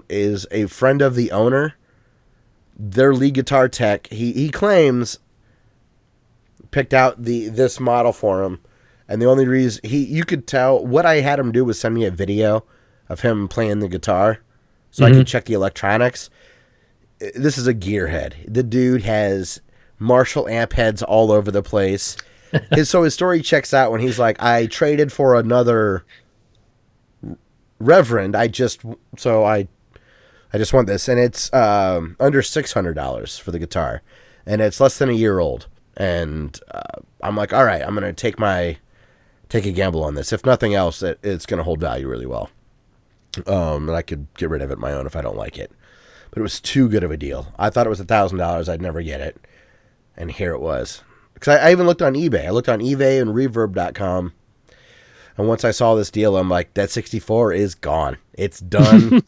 is a friend of the owner. Their lead guitar tech, he claims, picked out this model for him. And the only reason you could tell, what I had him do was send me a video of him playing the guitar so I could check the electronics. This is a gearhead. The dude has Marshall amp heads all over the place. His story checks out when he's like, I traded for another Reverend. I just want this, and it's under $600 for the guitar, and it's less than a year old. And I'm like, all right, I'm gonna take a gamble on this. If nothing else, it's gonna hold value really well. And I could get rid of it my own if I don't like it. But it was too good of a deal. I thought it was $1,000. I'd never get it, and here it was. Because I even looked on eBay. I looked on eBay and Reverb.com. And once I saw this deal, I'm like, that 64 is gone. It's done.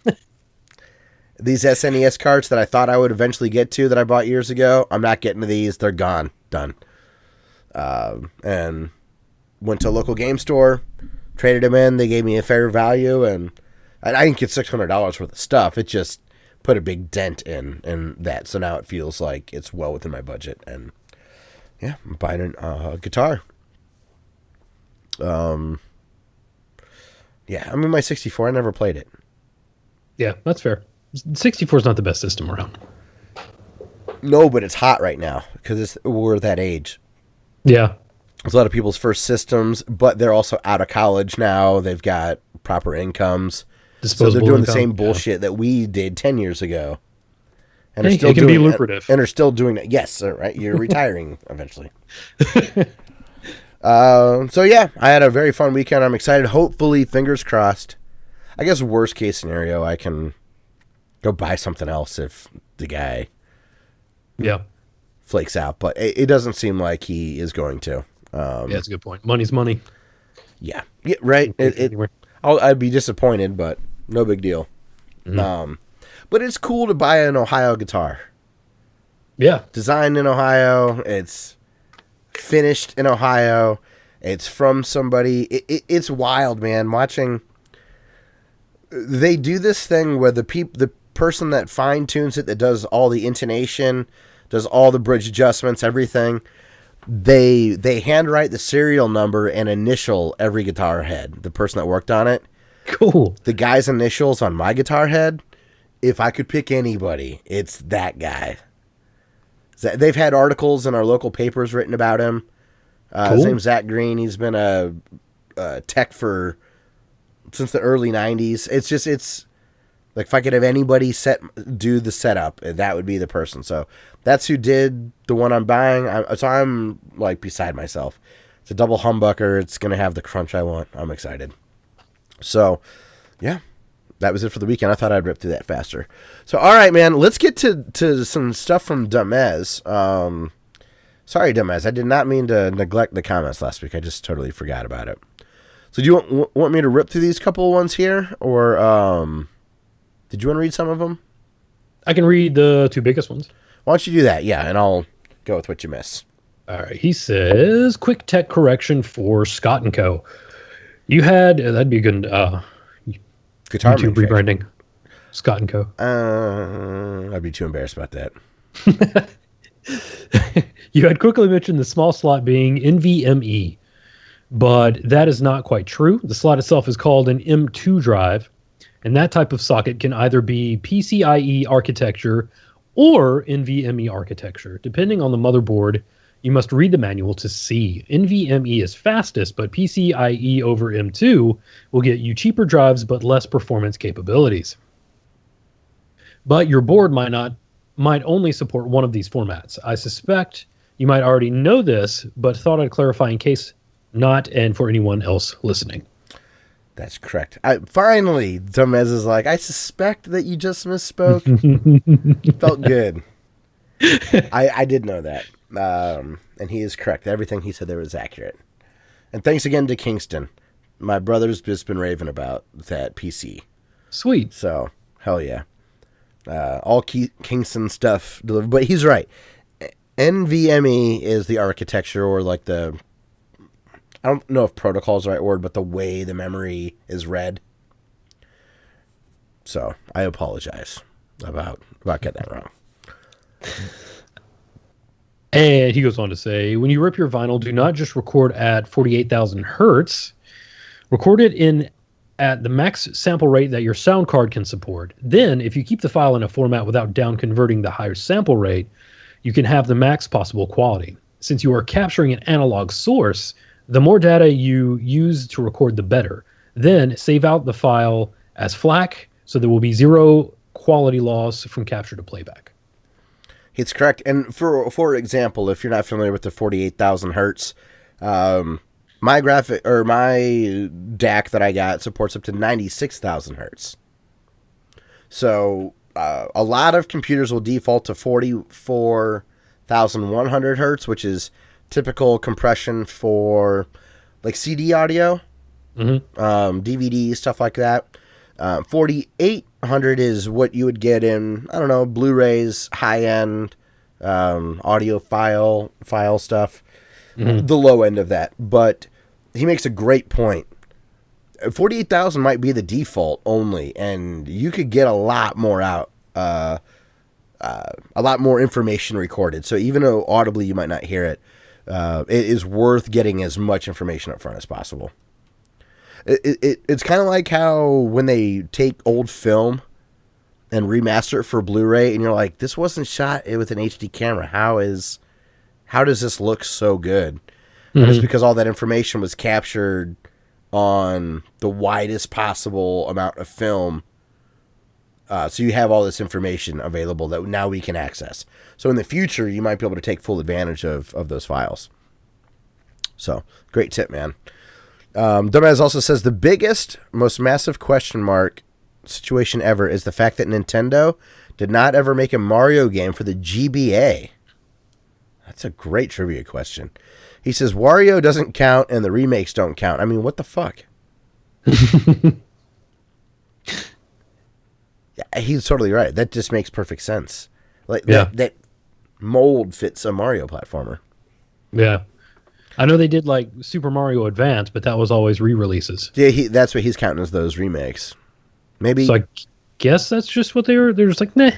These SNES carts that I thought I would eventually get to that I bought years ago, I'm not getting to these. They're gone. Done. And went to a local game store, traded them in. They gave me a fair value, and I didn't get $600 worth of stuff. It just put a big dent in that. So now it feels like it's well within my budget. And yeah, I'm buying a guitar. Yeah, I mean, my 64, I never played it. Yeah, that's fair. 64 is not the best system around. No, but it's hot right now because we're that age. Yeah. It's a lot of people's first systems, but they're also out of college now. They've got proper incomes. So they're doing the same bullshit that we did 10 years ago. And it can be lucrative. And are still doing it. Yes, right. You're retiring eventually. So yeah, I had a very fun weekend. I'm excited. Hopefully, fingers crossed. I guess worst case scenario, I can go buy something else if the guy flakes out. But it doesn't seem like he is going to. Yeah, that's a good point. Money's money. Yeah, right. I'd be disappointed, but no big deal. Mm-hmm. But it's cool to buy an Ohio guitar. Yeah. Designed in Ohio. It's finished in Ohio. It's from somebody. It's wild, man. Watching. They do this thing where the person that fine tunes it, that does all the intonation, does all the bridge adjustments, everything. They handwrite the serial number and initial every guitar head. The person that worked on it. Cool. The guy's initials on my guitar head. If I could pick anybody, it's that guy. They've had articles in our local papers written about him. Cool. His name's Zach Green. He's been a tech since the early 90s. It's like if I could have anybody do the setup, that would be the person. So that's who did the one I'm buying. I'm like beside myself. It's a double humbucker. It's going to have the crunch I want. I'm excited. So, yeah. That was it for the weekend. I thought I'd rip through that faster. So, all right, man. Let's get to some stuff from Dumez. Sorry, Dumez. I did not mean to neglect the comments last week. I just totally forgot about it. So, do you want me to rip through these couple ones here? Or did you want to read some of them? I can read the two biggest ones. Why don't you do that? Yeah, and I'll go with what you miss. All right. He says, quick tech correction for Scott & Co. You had... that'd be a good... guitar YouTube rebranding. Scott & Co. I'd be too embarrassed about that. You had quickly mentioned the small slot being NVMe, but that is not quite true. The slot itself is called an M2 drive, and that type of socket can either be PCIe architecture or NVMe architecture. Depending on the motherboard, You must read the manual to see. NVMe is fastest, but PCIe over M2 will get you cheaper drives but less performance capabilities. But your board might only support one of these formats. I suspect you might already know this, but thought I'd clarify in case not, and for anyone else listening. That's correct. Finally, Dumez is like, I suspect that you just misspoke. Felt good. I did know that. And he is correct. Everything he said there was accurate. And thanks again to Kingston. My brother's just been raving about that PC. Sweet. So, hell yeah. All Kingston stuff delivered. But he's right. NVMe is the architecture, or like the... I don't know if protocol is the right word, but the way the memory is read. So, I apologize about getting that wrong. And he goes on to say, when you rip your vinyl, do not just record at 48,000 hertz. Record it at the max sample rate that your sound card can support. Then, if you keep the file in a format without down converting the higher sample rate, you can have the max possible quality. Since you are capturing an analog source, the more data you use to record, the better. Then, save out the file as FLAC, so there will be zero quality loss from capture to playback. It's correct. And for example, if you're not familiar with the 48,000 hertz, my graphic or my DAC that I got supports up to 96,000 hertz. So a lot of computers will default to 44,100 hertz, which is typical compression for like CD audio, DVD, stuff like that. 4800 is what you would get in, I don't know, Blu-rays, high-end audio file stuff, the low end of that. But he makes a great point. 48,000 might be the default only, and you could get a lot more out, a lot more information recorded. So even though audibly you might not hear it, it is worth getting as much information up front as possible. It's kind of like how when they take old film and remaster it for Blu-ray, and you're like, this wasn't shot with an HD camera. How does this look so good? And it's because all that information was captured on the widest possible amount of film. So you have all this information available that now we can access. So in the future, you might be able to take full advantage of those files. So, great tip, man. Dumbass also says the biggest, most massive question mark situation ever is the fact that Nintendo did not ever make a Mario game for the GBA. That's a great trivia question. He says Wario doesn't count and the remakes don't count. I mean, what the fuck? Yeah, he's totally right. That just makes perfect sense. Like that mold fits a Mario platformer. Yeah. I know they did like Super Mario Advance, but that was always re-releases. Yeah, that's what he's counting as those remakes. Maybe. So I guess that's just what they were. They're just like, nah.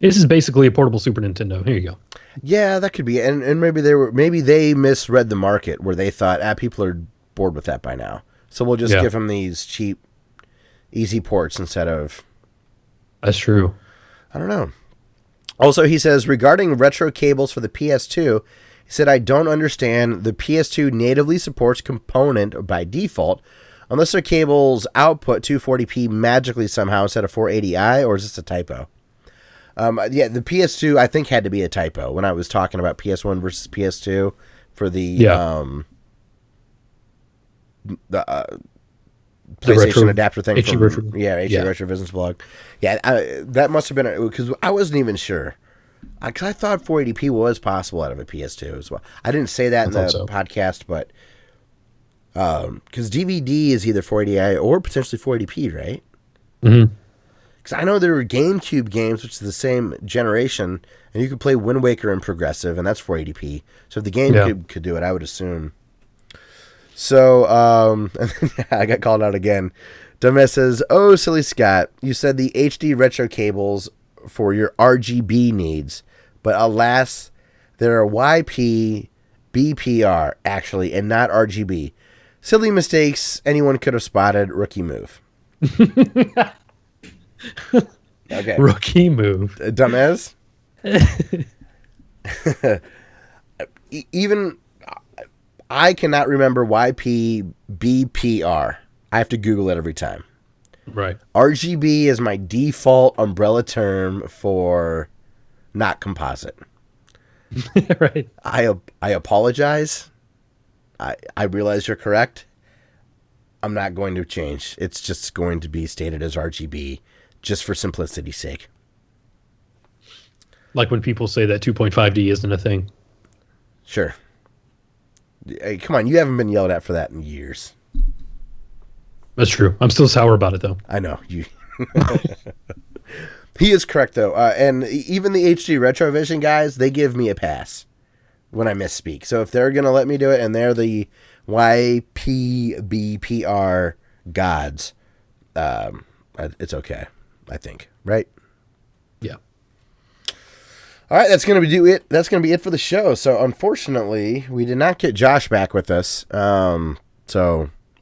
This is basically a portable Super Nintendo. Here you go. Yeah, that could be. And maybe they misread the market where they thought, people are bored with that by now. So we'll just give them these cheap, easy ports instead of. That's true. I don't know. Also, he says, regarding retro cables for the PS2, he said, I don't understand. The PS2 natively supports component by default, unless their cables output 240p magically somehow instead of 480i, or is this a typo? The PS2, I think, had to be a typo when I was talking about PS1 versus PS2 for the PlayStation adapter thing. HD Retro Business Blog. Yeah, that must have been, because I wasn't even sure. Because I thought 480p was possible out of a PS2 as well. I didn't say that in the podcast, but because DVD is either 480i or potentially 480p, right? Mm-hmm. Because I know there were GameCube games, which is the same generation, and you could play Wind Waker in progressive, and that's 480p. So if the GameCube could do it, I would assume. So, I got called out again. Dumbass says, oh, silly Scott, you said the HD retro cables for your RGB needs, but alas, there are YP, BPR, actually, and not RGB. Silly mistakes anyone could have spotted. Rookie move. Okay. Rookie move. Dumbass. even I cannot remember YPBPR. I have to Google it every time. Right. RGB is my default umbrella term for not composite. Right. I apologize. I realize you're correct. I'm not going to change. It's just going to be stated as RGB just for simplicity's sake. Like when people say that 2.5D isn't a thing. Sure. Hey, come on, you haven't been yelled at for that in years. That's true. I'm still sour about it, though. I know. You. He is correct, though. And even the HD Retrovision guys, they give me a pass when I misspeak. So if they're going to let me do it, and they're the YPBPR gods, it's okay, I think. Right? Yeah. All right, that's going to be it. That's going to be it for the show. So unfortunately, we did not get Josh back with us. So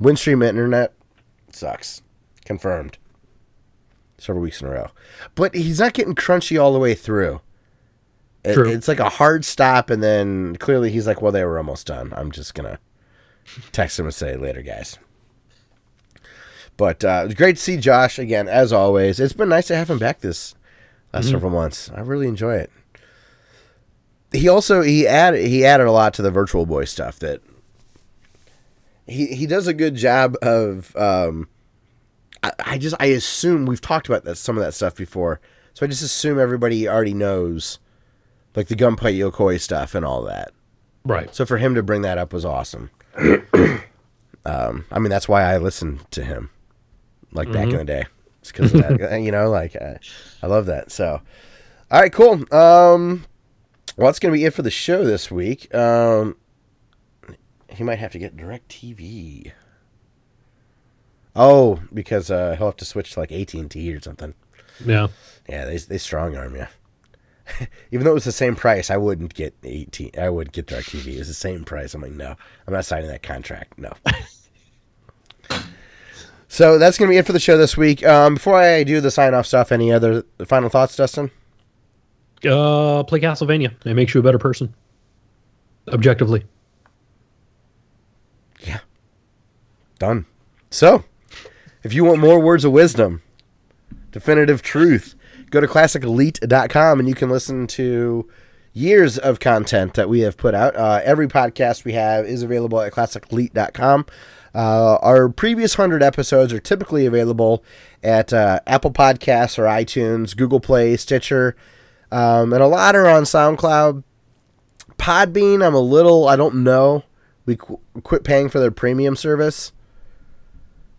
Windstream Internet sucks. Confirmed. Several weeks in a row. But he's not getting crunchy all the way through. It's like a hard stop, and then clearly he's like, well, they were almost done. I'm just going to text him and say, later, guys. But it was great to see Josh again, as always. It's been nice to have him back this last several months. I really enjoy it. He added a lot to the Virtual Boy stuff that he does a good job of. I assume we've talked about some of that stuff before, so I just assume everybody already knows, like the Gunpei Yokoi stuff and all that. Right. So for him to bring that up was awesome. I mean, that's why I listened to him, like back in the day. It's because of that, I love that. So, all right, cool. Well, that's going to be it for the show this week. He might have to get DirecTV. Oh, because he'll have to switch to like AT&T or something. Yeah. Yeah, they strong arm you. Even though it was the same price, I wouldn't get I would get DirecTV. It was the same price. I'm like, no, I'm not signing that contract. No. So that's going to be it for the show this week. Before I do the sign-off stuff, any other final thoughts, Dustin? Play Castlevania. It makes you a better person. Objectively. Yeah. Done. So, if you want more words of wisdom, definitive truth, go to ClassicElite.com and you can listen to years of content that we have put out. Every podcast we have is available at ClassicElite.com. Our previous 100 episodes are typically available at Apple Podcasts or iTunes, Google Play, Stitcher, and a lot are on SoundCloud. Podbean, I don't know. We quit paying for their premium service.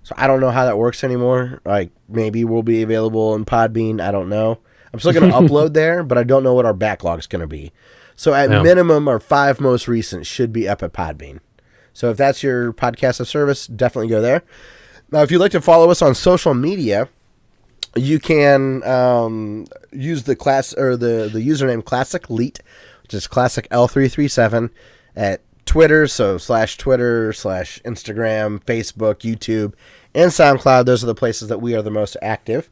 So I don't know how that works anymore. Like, maybe we'll be available in Podbean. I don't know. I'm still going to upload there, but I don't know what our backlog's going to be. So at minimum, our 5 most recent should be up at Podbean. So if that's your podcast of service, definitely go there. Now, if you'd like to follow us on social media, you can use the username Classic Elite, which is Classic L337 at Twitter, so /Twitter, /Instagram, Facebook, YouTube, and SoundCloud. Those are the places that we are the most active.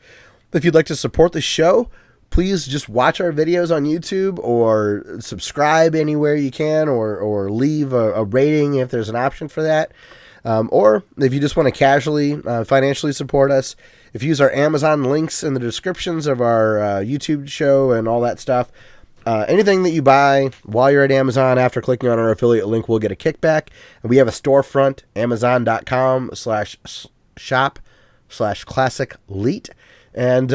If you'd like to support the show, please just watch our videos on YouTube or subscribe anywhere you can, or leave a rating if there's an option for that. Or if you just want to casually, financially support us, if you use our Amazon links in the descriptions of our YouTube show and all that stuff, anything that you buy while you're at Amazon after clicking on our affiliate link will get a kickback. And we have a storefront, Amazon.com/shop/Classic Elite. And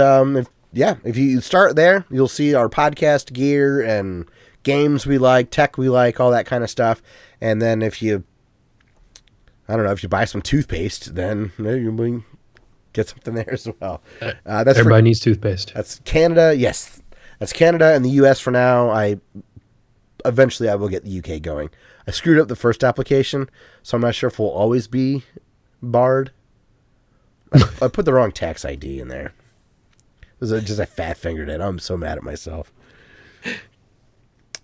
if you start there, you'll see our podcast gear and games we like, tech we like, all that kind of stuff. And then if you buy some toothpaste, then you get something there as well. Everybody needs toothpaste. That's Canada. Yes. That's Canada and the U.S. for now. Eventually I will get the UK going. I screwed up the first application, so I'm not sure if we'll always be barred. I put the wrong tax ID in there. It was just I fat fingered it. I'm so mad at myself.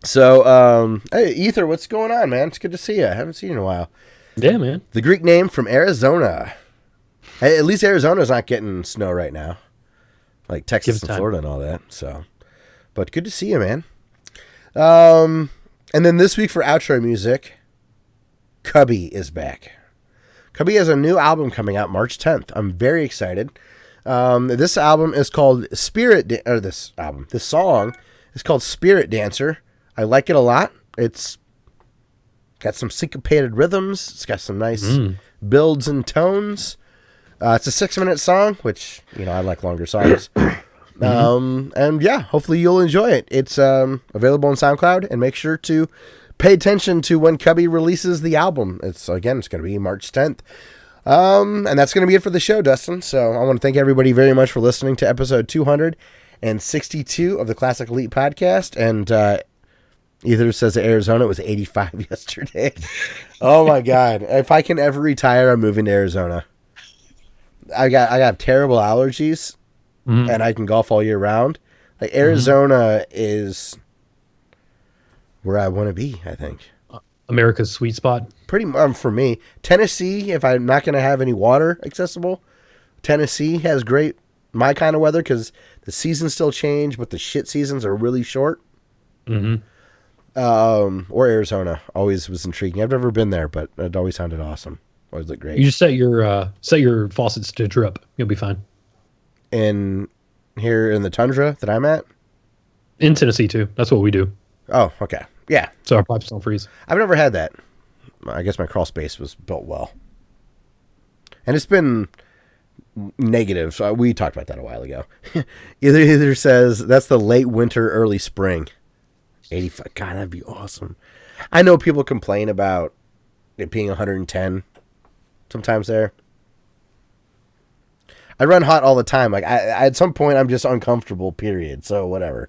So, hey, Ether, what's going on, man? It's good to see you. I haven't seen you in a while. Yeah, man. The Greek name from Arizona. Hey, at least Arizona's not getting snow right now, like Texas and Florida and all that. So, but good to see you, man. All And then this week for outro music, Cubby is back. Cubby has a new album coming out March 10th. I'm very excited. This album is called this song is called Spirit Dancer. I like it a lot. It's got some syncopated rhythms. It's got some nice builds and tones. It's a 6-minute song, which, I like longer songs. And yeah, hopefully you'll enjoy it. It's available on SoundCloud, and make sure to pay attention to when Cubby releases the album. It's going to be March 10th. And that's going to be it for the show, Dustin. So I want to thank everybody very much for listening to episode 262 of the Classic Elite Podcast. And Ether says that Arizona was 85 yesterday. Oh my God. If I can ever retire, I'm moving to Arizona. I got terrible allergies, and I can golf all year round. Like Arizona is where I want to be, I think. America's sweet spot. Pretty for me. Tennessee, if I'm not going to have any water accessible, Tennessee has my kind of weather, because the seasons still change, but the shit seasons are really short. Or Arizona always was intriguing. I've never been there, but it always sounded awesome. Always looked great. You just set your faucets to drip. You'll be fine. And here in the tundra that I'm at? In Tennessee, too. That's what we do. Oh, okay. Yeah. So our pipes don't freeze. I've never had that. I guess my crawl space was built well. And it's been negative. So we talked about that a while ago. Either says that's the late winter, early spring. 85. God, that'd be awesome. I know people complain about it being 110 sometimes there. I run hot all the time. Like I at some point, I'm just uncomfortable, period. So whatever.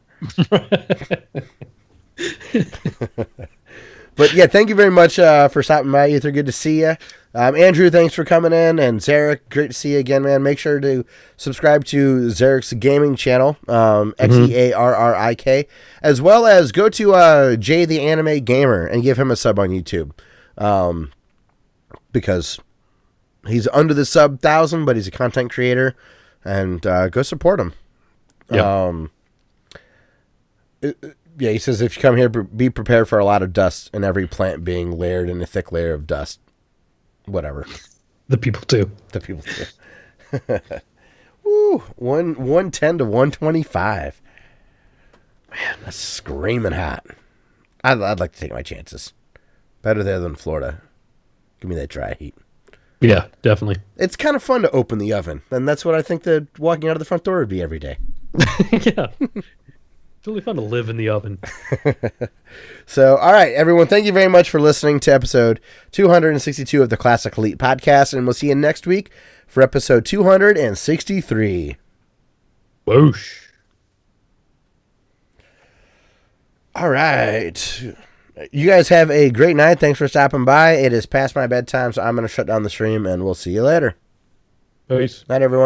But yeah, thank you very much for stopping by, Ether. Good to see you. Andrew, thanks for coming in. And Zarek, great to see you again, man. Make sure to subscribe to Zarek's gaming channel, Xearrik, as well as go to Jay the Anime Gamer and give him a sub on YouTube. Because he's under the sub 1,000, but he's a content creator, and go support him. Yep. Yeah, he says if you come here, be prepared for a lot of dust and every plant being layered in a thick layer of dust. Whatever. The people too. Woo, 110 to 125. Man, that's screaming hot. I'd like to take my chances. Better there than Florida. Give me that dry heat. Yeah, definitely. It's kind of fun to open the oven, and that's what I think that walking out of the front door would be every day. Yeah. It's really fun to live in the oven. So, all right, everyone, thank you very much for listening to episode 262 of the Classic Elite Podcast, and we'll see you next week for episode 263. Whoosh. All right. You guys have a great night. Thanks for stopping by. It is past my bedtime, so I'm going to shut down the stream, and we'll see you later. Peace. Night, everyone.